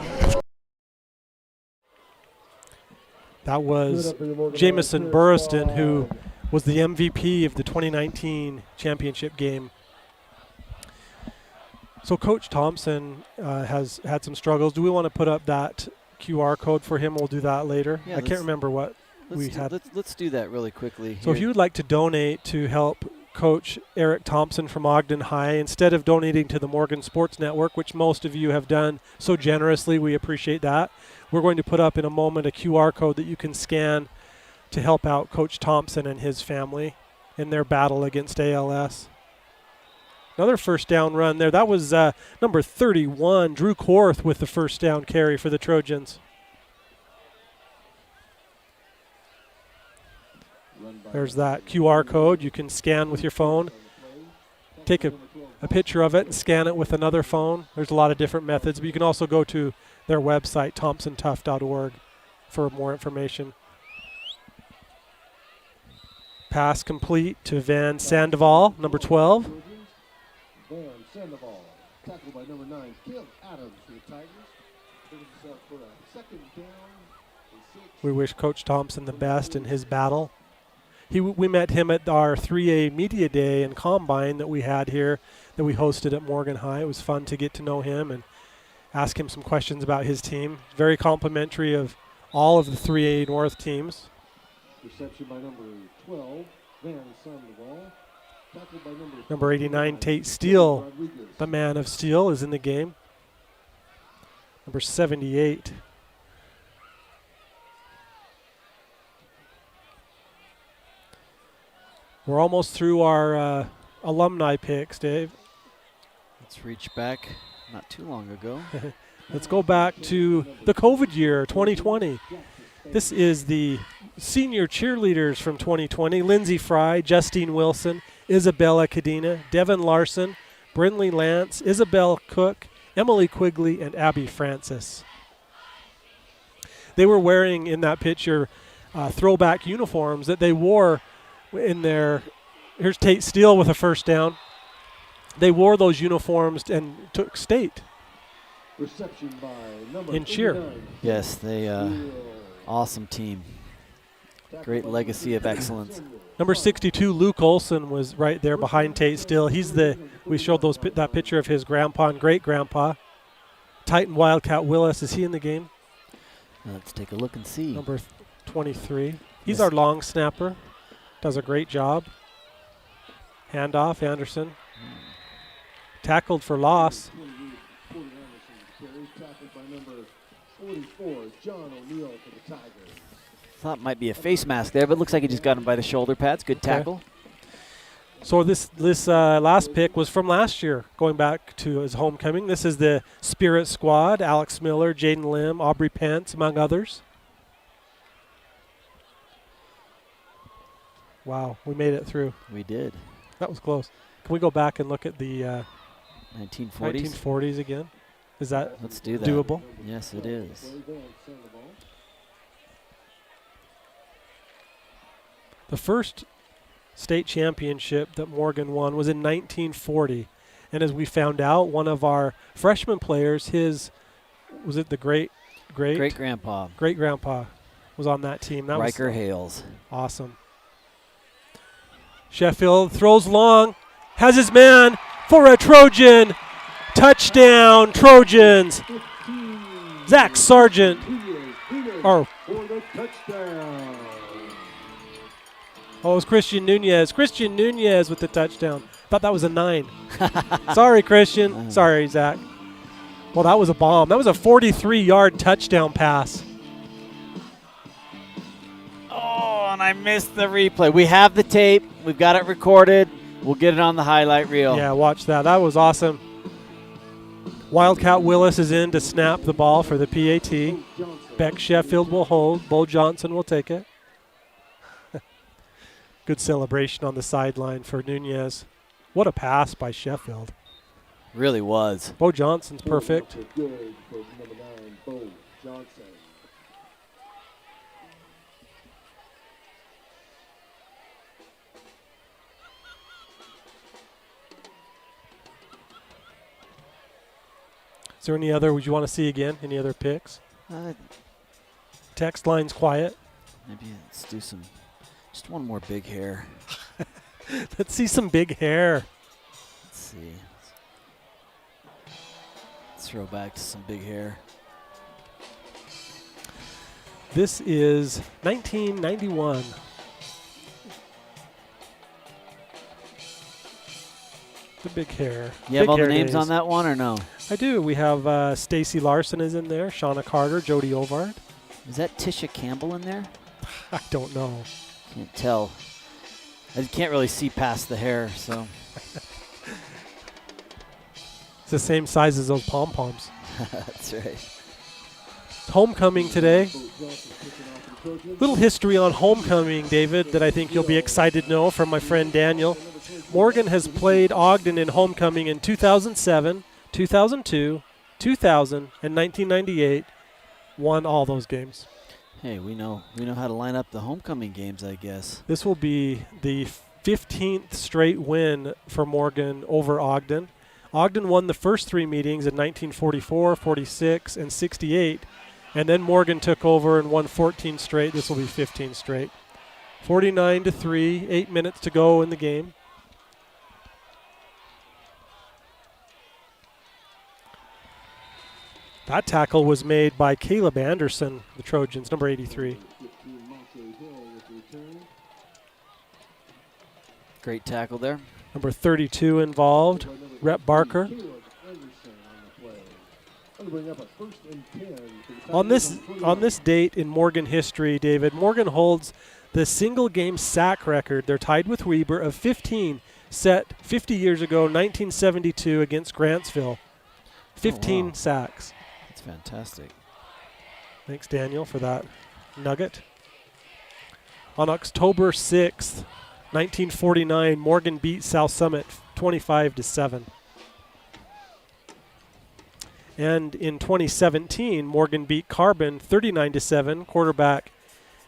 That was Jamison Burriston, who was the MVP of the 2019 championship game. So Coach Thompson has had some struggles. Do we want to put up that QR code for him? We'll do that later. Yeah, I can't remember what we had. Let's do that really quickly. So if you would like to donate to help Coach Eric Thompson from Ogden High, instead of donating to the Morgan Sports Network, which most of you have done so generously, we appreciate that. We're going to put up in a moment a QR code that you can scan to help out Coach Thompson and his family in their battle against ALS. Another first down run there. That was number 31, Drew Korth, with the first down carry for the Trojans. There's that QR code you can scan with your phone. Take a picture of it and scan it with another phone. There's a lot of different methods, but you can also go to their website, thompsontough.org, for more information. Pass complete to Van Sandoval, number 12. Van Sandoval, tackled by number 9, Kim Adams for the Tigers. Brings us up for a second down and 6. We wish Coach Thompson the best in his battle. We met him at our 3A Media Day and Combine that we had here, that we hosted at Morgan High. It was fun to get to know him and ask him some questions about his team. Very complimentary of all of the 3A North teams. Reception by number 12, Van Sandoval. Tackled by Number 89, Tate Steele, the man of steel, is in the game. Number 78. We're almost through our alumni picks, Dave. Let's reach back not too long ago. Let's go back to the COVID year, 2020. This is the senior cheerleaders from 2020. Lindsay Fry, Justine Wilson, Isabella Cadena, Devin Larson, Brinley Lance, Isabel Cook, Emily Quigley, and Abby Francis. They were wearing in that picture throwback uniforms that they wore in their, here's Tate Steele with a first down. They wore those uniforms and took state Reception by number In cheer. 89. Yes, they awesome team. Great legacy of excellence. Number 62, Luke Olson, was right there behind Tate Still. He's we showed that picture of his grandpa and great-grandpa. Titan Wildcat Willis, is he in the game? Let's take a look and see. Number 23. He's Yes. our long snapper. Does a great job. Handoff, Anderson. Tackled for loss. 48, Anderson carry, tackled by number 44, John O'Neill for the Tigers. Thought might be a face mask there, but looks like he just got him by the shoulder pads. Good tackle. So this last pick was from last year, going back to his homecoming. This is the Spirit Squad: Alex Miller, Jaden Lim, Aubrey Pence, among others. Wow, we made it through. We did. That was close. Can we go back and look at the 1940s. 1940s again? Is that Let's do that. doable? Yes, it is. Play ball, center the ball. The first state championship that Morgan won was in 1940. And as we found out, one of our freshman players, was it the great-grandpa was on that team. That Riker was Hales. awesome. Sheffield throws long, has his man for a Trojan. Touchdown, Trojans. 15. Zach Sargent. For the touchdown. Oh, it was Christian Nunez. Christian Nunez with the touchdown. Thought that was a 9. Sorry, Christian. Sorry, Zach. Well, that was a bomb. That was a 43-yard touchdown pass. Oh, and I missed the replay. We have the tape. We've got it recorded. We'll get it on the highlight reel. Yeah, watch that. That was awesome. Wildcat Willis is in to snap the ball for the PAT. Beck Sheffield will hold. Bo Johnson will take it. Good celebration on the sideline for Nunez. What a pass by Sheffield. Really was. Bo Johnson's perfect. Good for number 9, Bo Johnson. Is there any other would you want to see again? Any other picks? Text line's quiet. Maybe let's do just one more big hair. Let's see some big hair. Let's see. Let's throw back to some big hair. This is 1991. The big hair. You have Big all the hair names days. on that one or no? I do. We have Stacy Larson is in there, Shauna Carter, Jody Ovard. Is that Tisha Campbell in there? I don't know. Can't tell. I can't really see past the hair, so. It's the same size as those pom-poms. That's right. It's homecoming today. Little history on homecoming, David, that I think you'll be excited to know from my friend Daniel. Morgan has played Ogden in homecoming in 2007, 2002, 2000, and 1998. Won all those games. Hey, we know how to line up the homecoming games, I guess. This will be the 15th straight win for Morgan over Ogden. Ogden won the first 3 meetings in 1944, 46, and 68. And then Morgan took over and won 14 straight. This will be 15 straight. 49-3, 8 minutes to go in the game. That tackle was made by Caleb Anderson, the Trojans, number 83. Great tackle there. Number 32 involved, Rhett Barker. On this date in Morgan history, David, Morgan holds the single game sack record. They're tied with Weber of 15, set 50 years ago, 1972 against Grantsville. 15 wow. sacks. That's fantastic. Thanks, Daniel, for that nugget. On October 6th, 1949, Morgan beat South Summit 25-7. And in 2017, Morgan beat Carbon 39-7. Quarterback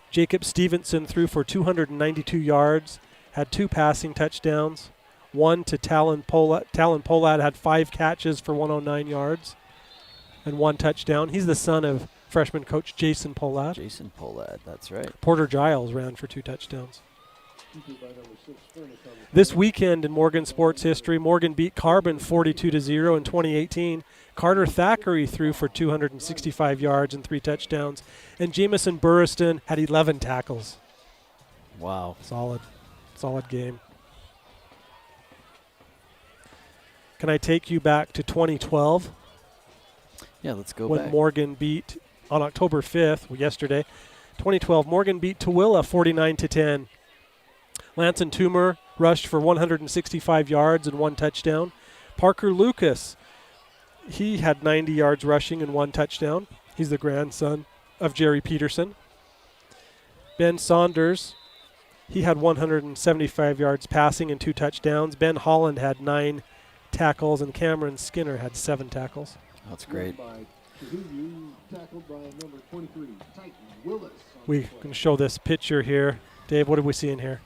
Jacob Stevenson threw for 292 yards, had 2 passing touchdowns. One to Talon Polat. Talon Polat had 5 catches for 109 yards. and 1 touchdown. He's the son of freshman coach Jason Polad. Jason Polad, that's right. Porter Giles ran for 2 touchdowns. This weekend in Morgan sports history, Morgan beat Carbon 42-0 in 2018. Carter Thackeray threw for 265 yards and 3 touchdowns. And Jamison Burriston had 11 tackles. Wow. Solid game. Can I take you back to 2012? Yeah, let's go when back. Morgan beat, on October 5th, yesterday, 2012, Morgan beat Tooele 49-10. Lanson Toomer rushed for 165 yards and 1 touchdown. Parker Lucas, he had 90 yards rushing and 1 touchdown. He's the grandson of Jerry Peterson. Ben Saunders, he had 175 yards passing and 2 touchdowns. Ben Holland had 9 tackles, and Cameron Skinner had 7 tackles. That's great. We can show this picture here. Dave, what did we see in here?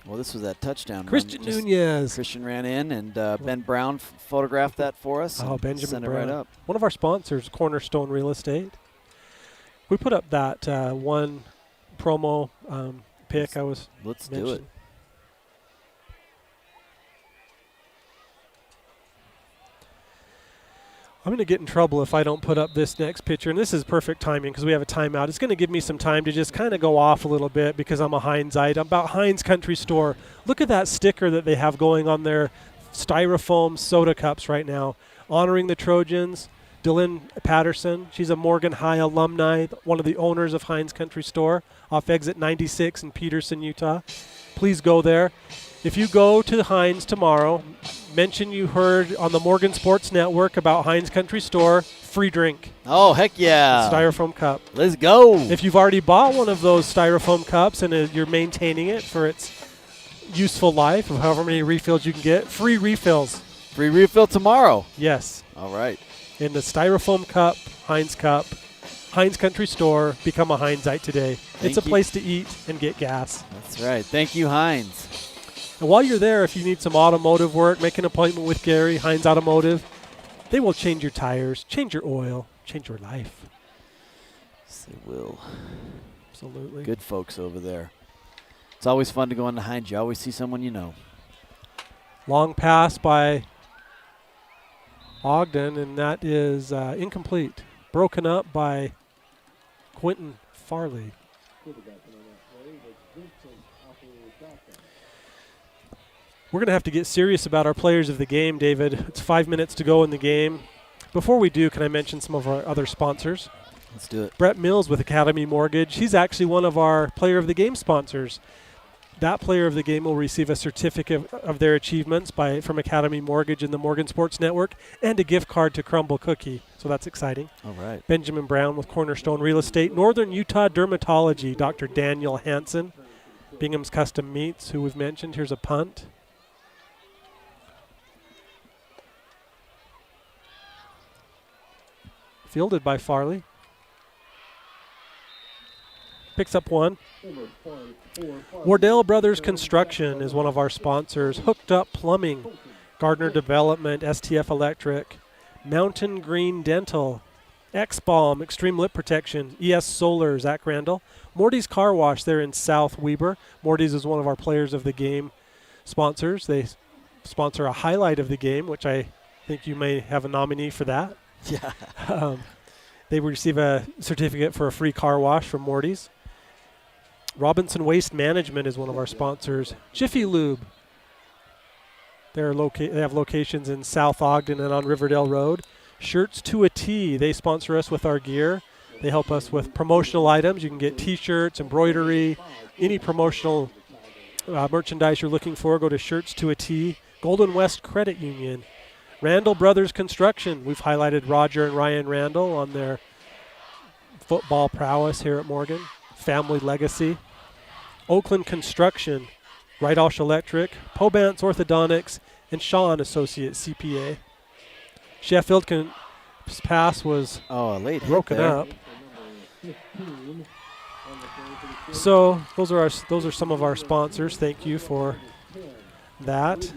Well, this was that touchdown. Christian run. Nunez. Christian ran in, and Ben Brown photographed that for us. Oh, and Benjamin sent Brown. it right up. One of our sponsors, Cornerstone Real Estate. We put up that one promo pic I was Let's mentioning. do it. I'm going to get in trouble if I don't put up this next picture, and this is perfect timing because we have a timeout. It's going to give me some time to just kind of go off a little bit because I'm a Heinzite. I'm about Heinz Country Store. Look at that sticker that they have going on their styrofoam soda cups right now, honoring the Trojans. Dylan Patterson, she's a Morgan High alumni, one of the owners of Heinz Country Store off exit 96 in Peterson, Utah. Please go there. If you go to Heinz tomorrow, mention you heard on the Morgan Sports Network about Heinz Country Store, free drink. Oh, heck yeah. Styrofoam cup. Let's go. If you've already bought one of those styrofoam cups and you're maintaining it for its useful life of however many refills you can get, free refills. Free refill tomorrow. Yes. All right. In the styrofoam cup, Heinz Country Store, become a Heinzite today. It's a place to eat and get gas. That's right. Thank you, Heinz. And while you're there, if you need some automotive work, make an appointment with Gary, Heinz Automotive. They will change your tires, change your oil, change your life. Yes, they will. Absolutely. Good folks over there. It's always fun to go into Heinz. You always see someone you know. Long pass by Ogden, and that is incomplete. Broken up by Quentin Farley. We're going to have to get serious about our players of the game, David. It's 5 minutes to go in the game. Before we do, can I mention some of our other sponsors? Let's do it. Brett Mills with Academy Mortgage. He's actually one of our player of the game sponsors. That player of the game will receive a certificate of their achievements from Academy Mortgage and the Morgan Sports Network and a gift card to Crumble Cookie. So that's exciting. All right. Benjamin Brown with Cornerstone Real Estate. Northern Utah Dermatology, Dr. Daniel Hansen. Bingham's Custom Meats, who we've mentioned. Here's a punt. Fielded by Farley. Picks up one. Wardell Brothers Construction is one of our sponsors. Hooked Up Plumbing, Gardner Development, STF Electric, Mountain Green Dental, X-Balm, Extreme Lip Protection, ES Solar, Zach Randall. Morty's Car Wash there in South Weber. Morty's is one of our players of the game sponsors. They sponsor a highlight of the game, which I think you may have a nominee for that. Yeah. They will receive a certificate for a free car wash from Morty's. Robinson Waste Management is one of our sponsors. Jiffy Lube. They have locations in South Ogden and on Riverdale Road. Shirts to a T. They sponsor us with our gear. They help us with promotional items. You can get T-shirts, embroidery, any promotional merchandise you're looking for. Go to Shirts to a T. Golden West Credit Union. Randall Brothers Construction. We've highlighted Roger and Ryan Randall on their football prowess here at Morgan. Family legacy. Oakland Construction, Rydalsh Electric, Pobance Orthodontics, and Shaw & Associates CPA. Sheffield pass was broken up. So those are some of our sponsors. Thank you for that.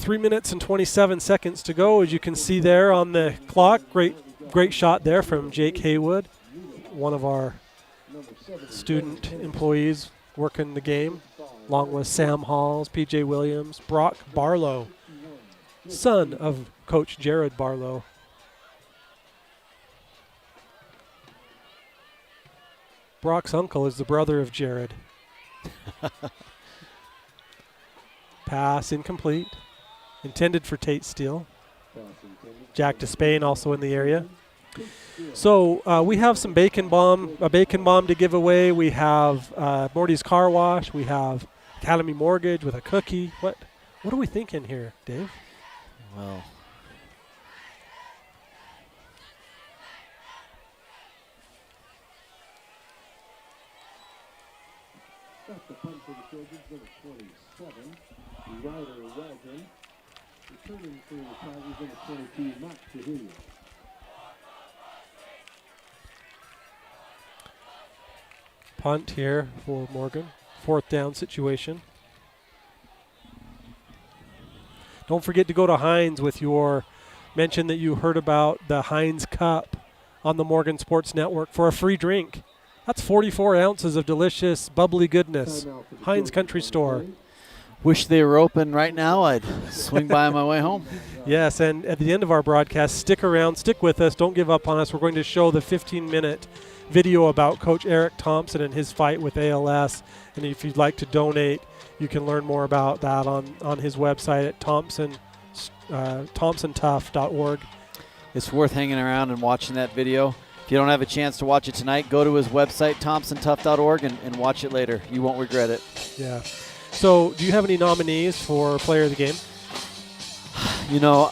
3 minutes and 27 seconds to go, as you can see there on the clock. Great shot there from Jake Haywood, one of our student employees working the game, along with Sam Halls, PJ Williams, Brock Barlow, son of Coach Jared Barlow. Brock's uncle is the brother of Jared. Pass incomplete. Intended for Tate Steele. Jack Despain also in the area. So we have some a bacon bomb to give away. We have Morty's Car Wash. We have Academy Mortgage with a cookie. What are we thinking here, Dave? Well, That's the punt for the Trojans, number 27, Ryder Wagner. Returning for the Tigers, number 22, Matt Trujillo. Punt here for Morgan. 4th down situation. Don't forget to go to Heinz with your mention that you heard about the Heinz Cup on the Morgan Sports Network for a free drink. That's 44 ounces of delicious, bubbly goodness. Heinz Country Store. wish they were open right now. I'd swing by on my way home. Yes, and at the end of our broadcast, stick around, stick with us, don't give up on us. We're going to show the 15-minute video about Coach Eric Thompson and his fight with ALS. And if you'd like to donate, you can learn more about that on his website at thompsontough.org. It's worth hanging around and watching that video. If you don't have a chance to watch it tonight, go to his website, thompsontough.org, and watch it later. You won't regret it. Yeah. So do you have any nominees for player of the game? You know,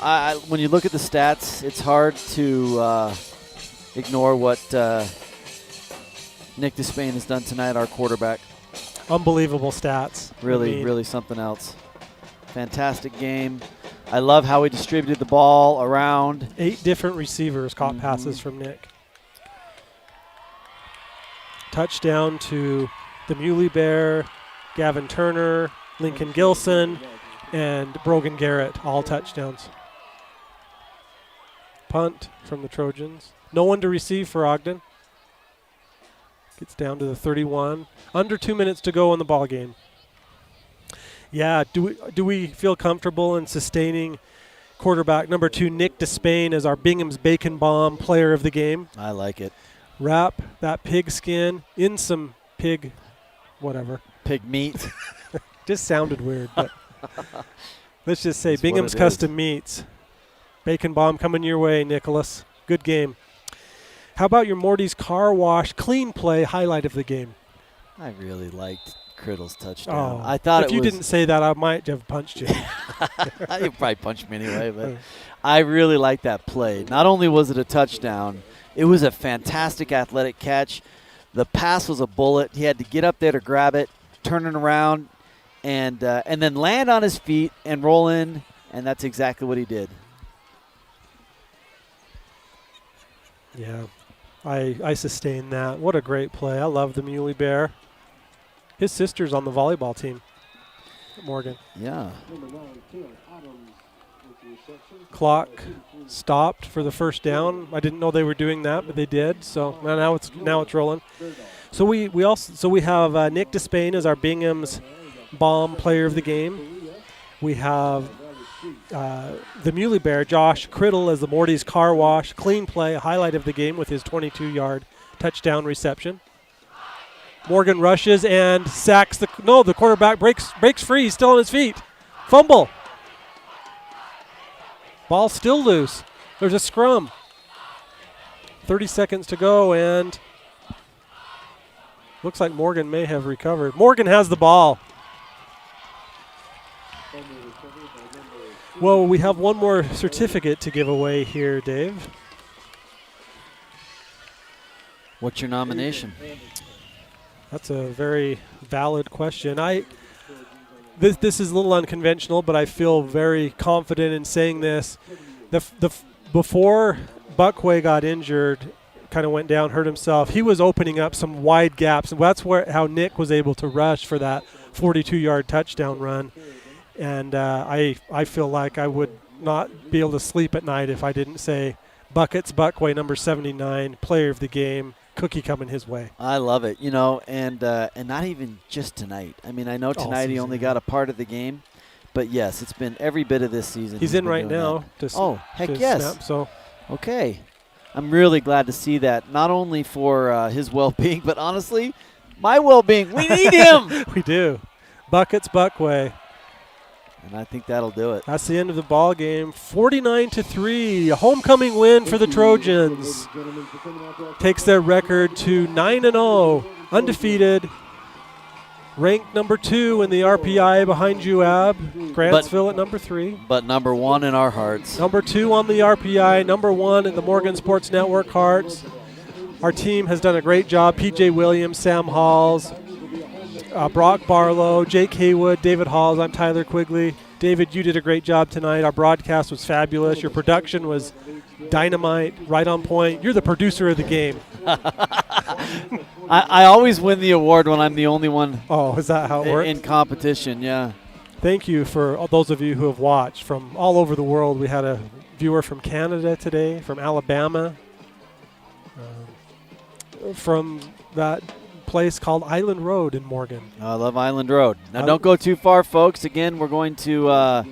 when you look at the stats, it's hard to ignore what Nick Despain has done tonight, our quarterback. Unbelievable stats. Really something else. Fantastic game. I love how he distributed the ball around. 8 different receivers caught passes from Nick. Touchdown to the Muley Bear, Gavin Turner, Lincoln Gilson, and Brogan Garrett, all touchdowns. Punt from the Trojans. No one to receive for Ogden. Gets down to the 31. Under 2 minutes to go in the ball game. Yeah, do we feel comfortable in sustaining quarterback number 2 Nick Despain as our Bingham's Bacon Bomb player of the game? I like it. Wrap that pig skin in some pig, whatever. Pig meat. Just sounded weird, but let's just say That's Bingham's Custom Meats. Bacon Bomb coming your way, Nicholas. Good game. How about your Morty's Car Wash clean play highlight of the game? I really liked Criddle's touchdown. Oh, I thought if you didn't say that, I might have punched you. You probably punched me anyway, but I really liked that play. Not only was it a touchdown, it was a fantastic athletic catch. The pass was a bullet. He had to get up there to grab it, turn it around, and then land on his feet and roll in, and that's exactly what he did. Yeah, I sustain that. What a great play. I love the Muley Bear. His sister's on the volleyball team at Morgan. Yeah. Clock stopped for the first down. I didn't know they were doing that, but they did. So now it's rolling. So we have Nick Despain as our Bingham's Bomb player of the game. We have the Muley Bear, Josh Criddle, as the Morty's Car Wash clean play highlight of the game with his 22-yard touchdown reception. Morgan rushes and sacks the quarterback breaks free. He's still on his feet. Fumble. Ball still loose. There's a scrum. 30 seconds to go, and looks like Morgan may have recovered. Morgan has the ball. Well, we have one more certificate to give away here, Dave. What's your nomination? That's a very valid question. This is a little unconventional, but I feel very confident in saying this. Before Buckway got injured, kind of went down, hurt himself, he was opening up some wide gaps, and that's how Nick was able to rush for that 42-yard touchdown run. And I feel like I would not be able to sleep at night if I didn't say Buckets Buckway, number 79, player of the game, cookie coming his way. I love it, and not even just tonight. I mean, I know tonight he only got a part of the game, but yes, it's been every bit of this season. He's in right now. Heck yes. Snap, so okay. I'm really glad to see that, not only for his well-being, but honestly, my well-being. We need him. We do. Buckets Buckway. And I think that'll do it. That's the end of the ball game. 49-3, a homecoming win for the Trojans. Takes their record to 9-0, undefeated. Ranked number 2 in the RPI behind UAB. Grantsville at number 3. But number 1 in our hearts. Number 2 on the RPI, number 1 in the Morgan Sports Network hearts. Our team has done a great job. P.J. Williams, Sam Halls, Brock Barlow, Jake Haywood, David Halls. I'm Tyler Quigley. David, you did a great job tonight. Our broadcast was fabulous. Your production was dynamite, right on point. You're the producer of the game. I always win the award when I'm the only one. Oh, is that how it works? In competition, yeah. Thank you for all those of you who have watched from all over the world. We had a viewer from Canada today, from Alabama, from that place called Island Road in Morgan. I love Island Road. Now, don't go too far, folks. Again, we're going to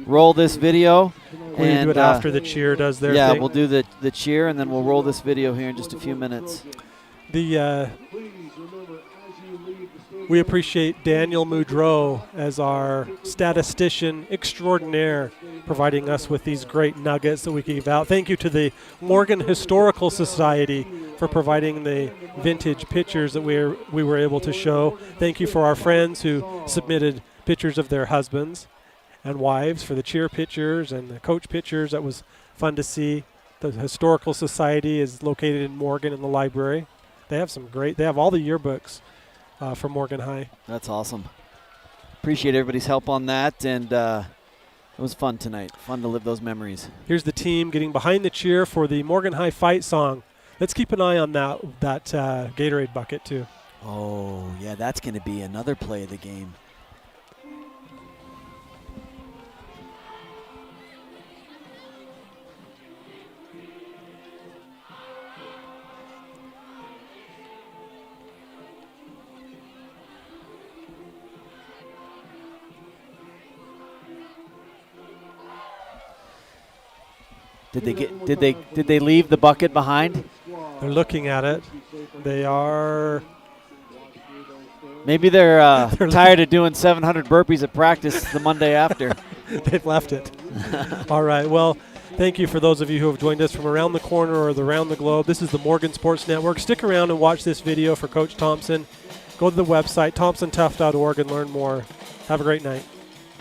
roll this video. We're going to do it after the cheer does their thing. Yeah, we'll do the cheer, and then we'll roll this video here in just a few minutes. We appreciate Daniel Moudreau as our statistician extraordinaire, providing us with these great nuggets that we give out. Thank you to the Morgan Historical Society for providing the vintage pictures that we were able to show. Thank you for our friends who submitted pictures of their husbands and wives for the cheer pictures and the coach pictures. That was fun to see. The Historical Society is located in Morgan in the library. They have all the yearbooks for Morgan High. That's awesome. Appreciate everybody's help on that, and it was fun tonight. Fun to live those memories. Here's the team getting behind the cheer for the Morgan High fight song. Let's keep an eye on that Gatorade bucket too. Oh, yeah, that's going to be another play of the game. Did they leave the bucket behind? They're looking at it. They are. Maybe they're tired of doing 700 burpees at practice the Monday after. They've left it. All right. Well, thank you for those of you who have joined us from around the corner or around the globe. This is the Morgan Sports Network. Stick around and watch this video for Coach Thompson. Go to the website, thompsontough.org, and learn more. Have a great night.